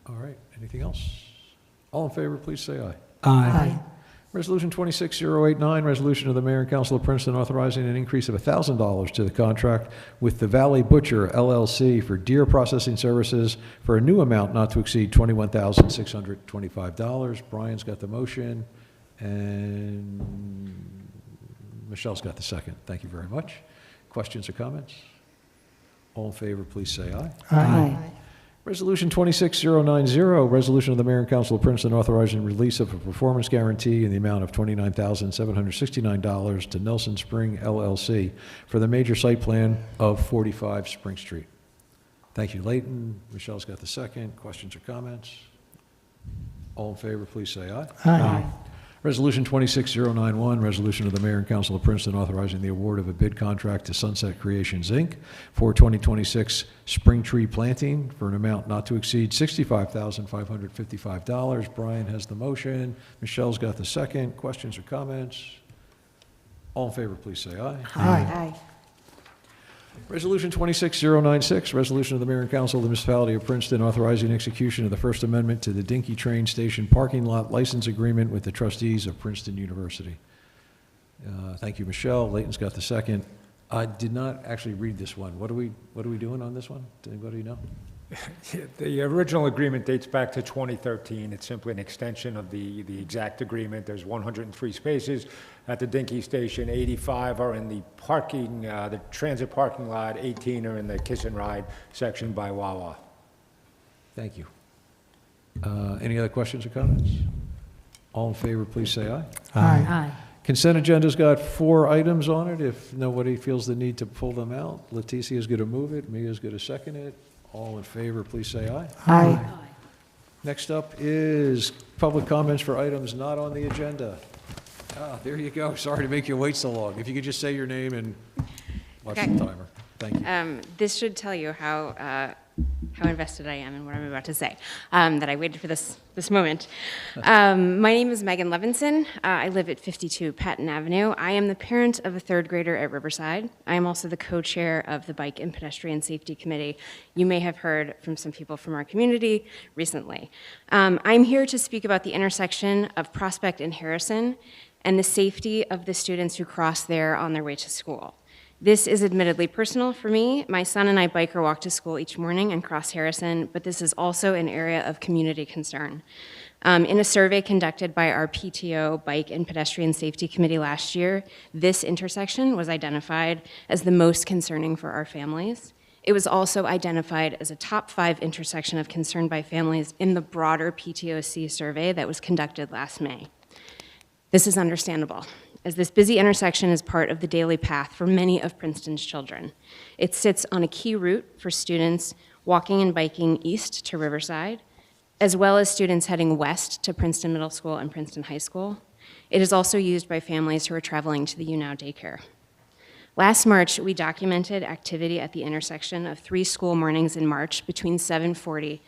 All right. Anything else? All in favor, please say aye. Aye. Resolution 26089, resolution of the Mayor and Council of Princeton authorizing an increase of $1,000 to the contract with the Valley Butcher, LLC, for deer processing services for a new amount not to exceed $21,625. Brian's got the motion, and Michelle's got the second. Thank you very much. Questions or comments? All in favor, please say aye. Aye. Resolution 26090, resolution of the Mayor and Council of Princeton authorizing release of a performance guarantee in the amount of $29,769 to Nelson Spring LLC for the major site plan of 45 Spring Street. Thank you, Leighton. Michelle's got the second. Questions or comments? All in favor, please say aye. Aye. Resolution 26091, resolution of the Mayor and Council of Princeton authorizing the award of a bid contract to Sunset Creations, Inc. for 2026 spring tree planting for an amount not to exceed $65,555. Brian has the motion. Michelle's got the second. Questions or comments? All in favor, please say aye. Aye. Resolution 26096, resolution of the Mayor and Council of the Municipality of Princeton authorizing execution of the First Amendment to the Dinky Train Station Parking Lot License Agreement with the trustees of Princeton University. Thank you, Michelle. Leighton's got the second. I did not actually read this one. What are we doing on this one? Does anybody know? The original agreement dates back to 2013. It's simply an extension of the exact agreement. There's 103 spaces at the Dinky Station. 85 are in the parking, the transit parking lot. 18 are in the Kiss and Ride section by Wawa. Thank you. Any other questions or comments? All in favor, please say aye. Aye. Consent agenda's got 4 items on it. If nobody feels the need to pull them out, Leticia's going to move it, Mia's going to second it. All in favor, please say aye. Aye. Next up is public comments for items not on the agenda. There you go. Sorry to make you wait so long. If you could just say your name and watch the timer. Thank you. This should tell you how invested I am in what I'm about to say, that I waited for this moment. My name is Megan Levinson. I live at 52 Patton Avenue. I am the parent of a 3rd grader at Riverside. I am also the co-chair of the Bike and Pedestrian Safety Committee. You may have heard from some people from our community recently. I'm here to speak about the intersection of Prospect and Harrison and the safety of the students who cross there on their way to school. This is admittedly personal for me. My son and I bike or walk to school each morning and cross Harrison, but this is also an area of community concern. In a survey conducted by our PTO Bike and Pedestrian Safety Committee last year, this intersection was identified as the most concerning for our families. It was also identified as a top 5 intersection of concern by families in the broader PTOC survey that was conducted last May. This is understandable, as this busy intersection is part of the daily path for many of Princeton's children. It sits on a key route for students walking and biking east to Riverside, as well as students heading west to Princeton Middle School and Princeton High School. It is also used by families who are traveling to the UNOW daycare. Last March, we documented activity at the intersection of 3 school mornings in March between 7:40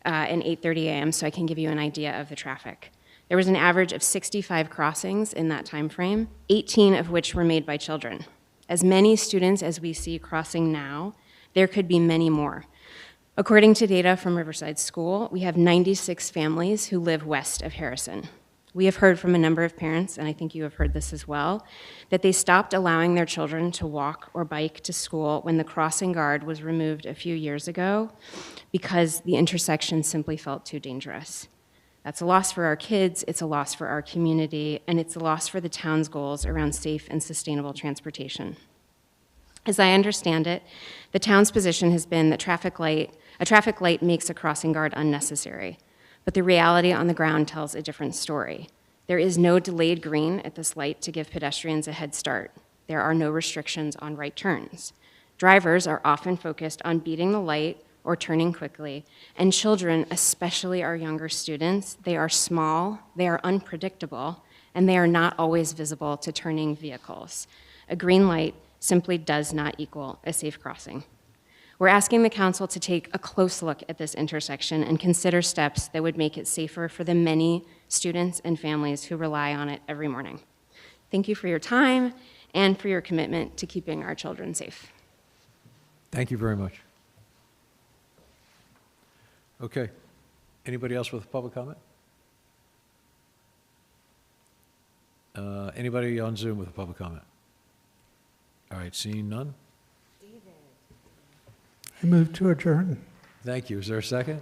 and 8:30 a.m., so I can give you an idea of the traffic. There was an average of 65 crossings in that time frame, 18 of which were made by children. As many students as we see crossing now, there could be many more. According to data from Riverside School, we have 96 families who live west of Harrison. We have heard from a number of parents, and I think you have heard this as well, that they stopped allowing their children to walk or bike to school when the crossing guard was removed a few years ago because the intersection simply felt too dangerous. That's a loss for our kids, it's a loss for our community, and it's a loss for the town's goals around safe and sustainable transportation. As I understand it, the town's position has been that a traffic light makes a crossing guard unnecessary, but the reality on the ground tells a different story. There is no delayed green at this light to give pedestrians a head start. There are no restrictions on right turns. Drivers are often focused on beating the light or turning quickly, and children, especially our younger students, they are small, they are unpredictable, and they are not always visible to turning vehicles. A green light simply does not equal a safe crossing. We're asking the council to take a close look at this intersection and consider steps that would make it safer for the many students and families who rely on it every morning. Thank you for your time and for your commitment to keeping our children safe. Thank you very much. Okay. Anybody else with a public comment? Anybody on Zoom with a public comment? All right, seeing none? I move to adjourn. Thank you. Is there a second?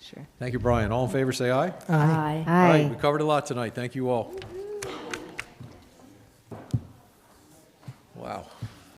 Sure. Thank you, Brian. All in favor, say aye. Aye. All right, we covered a lot tonight. Thank you all.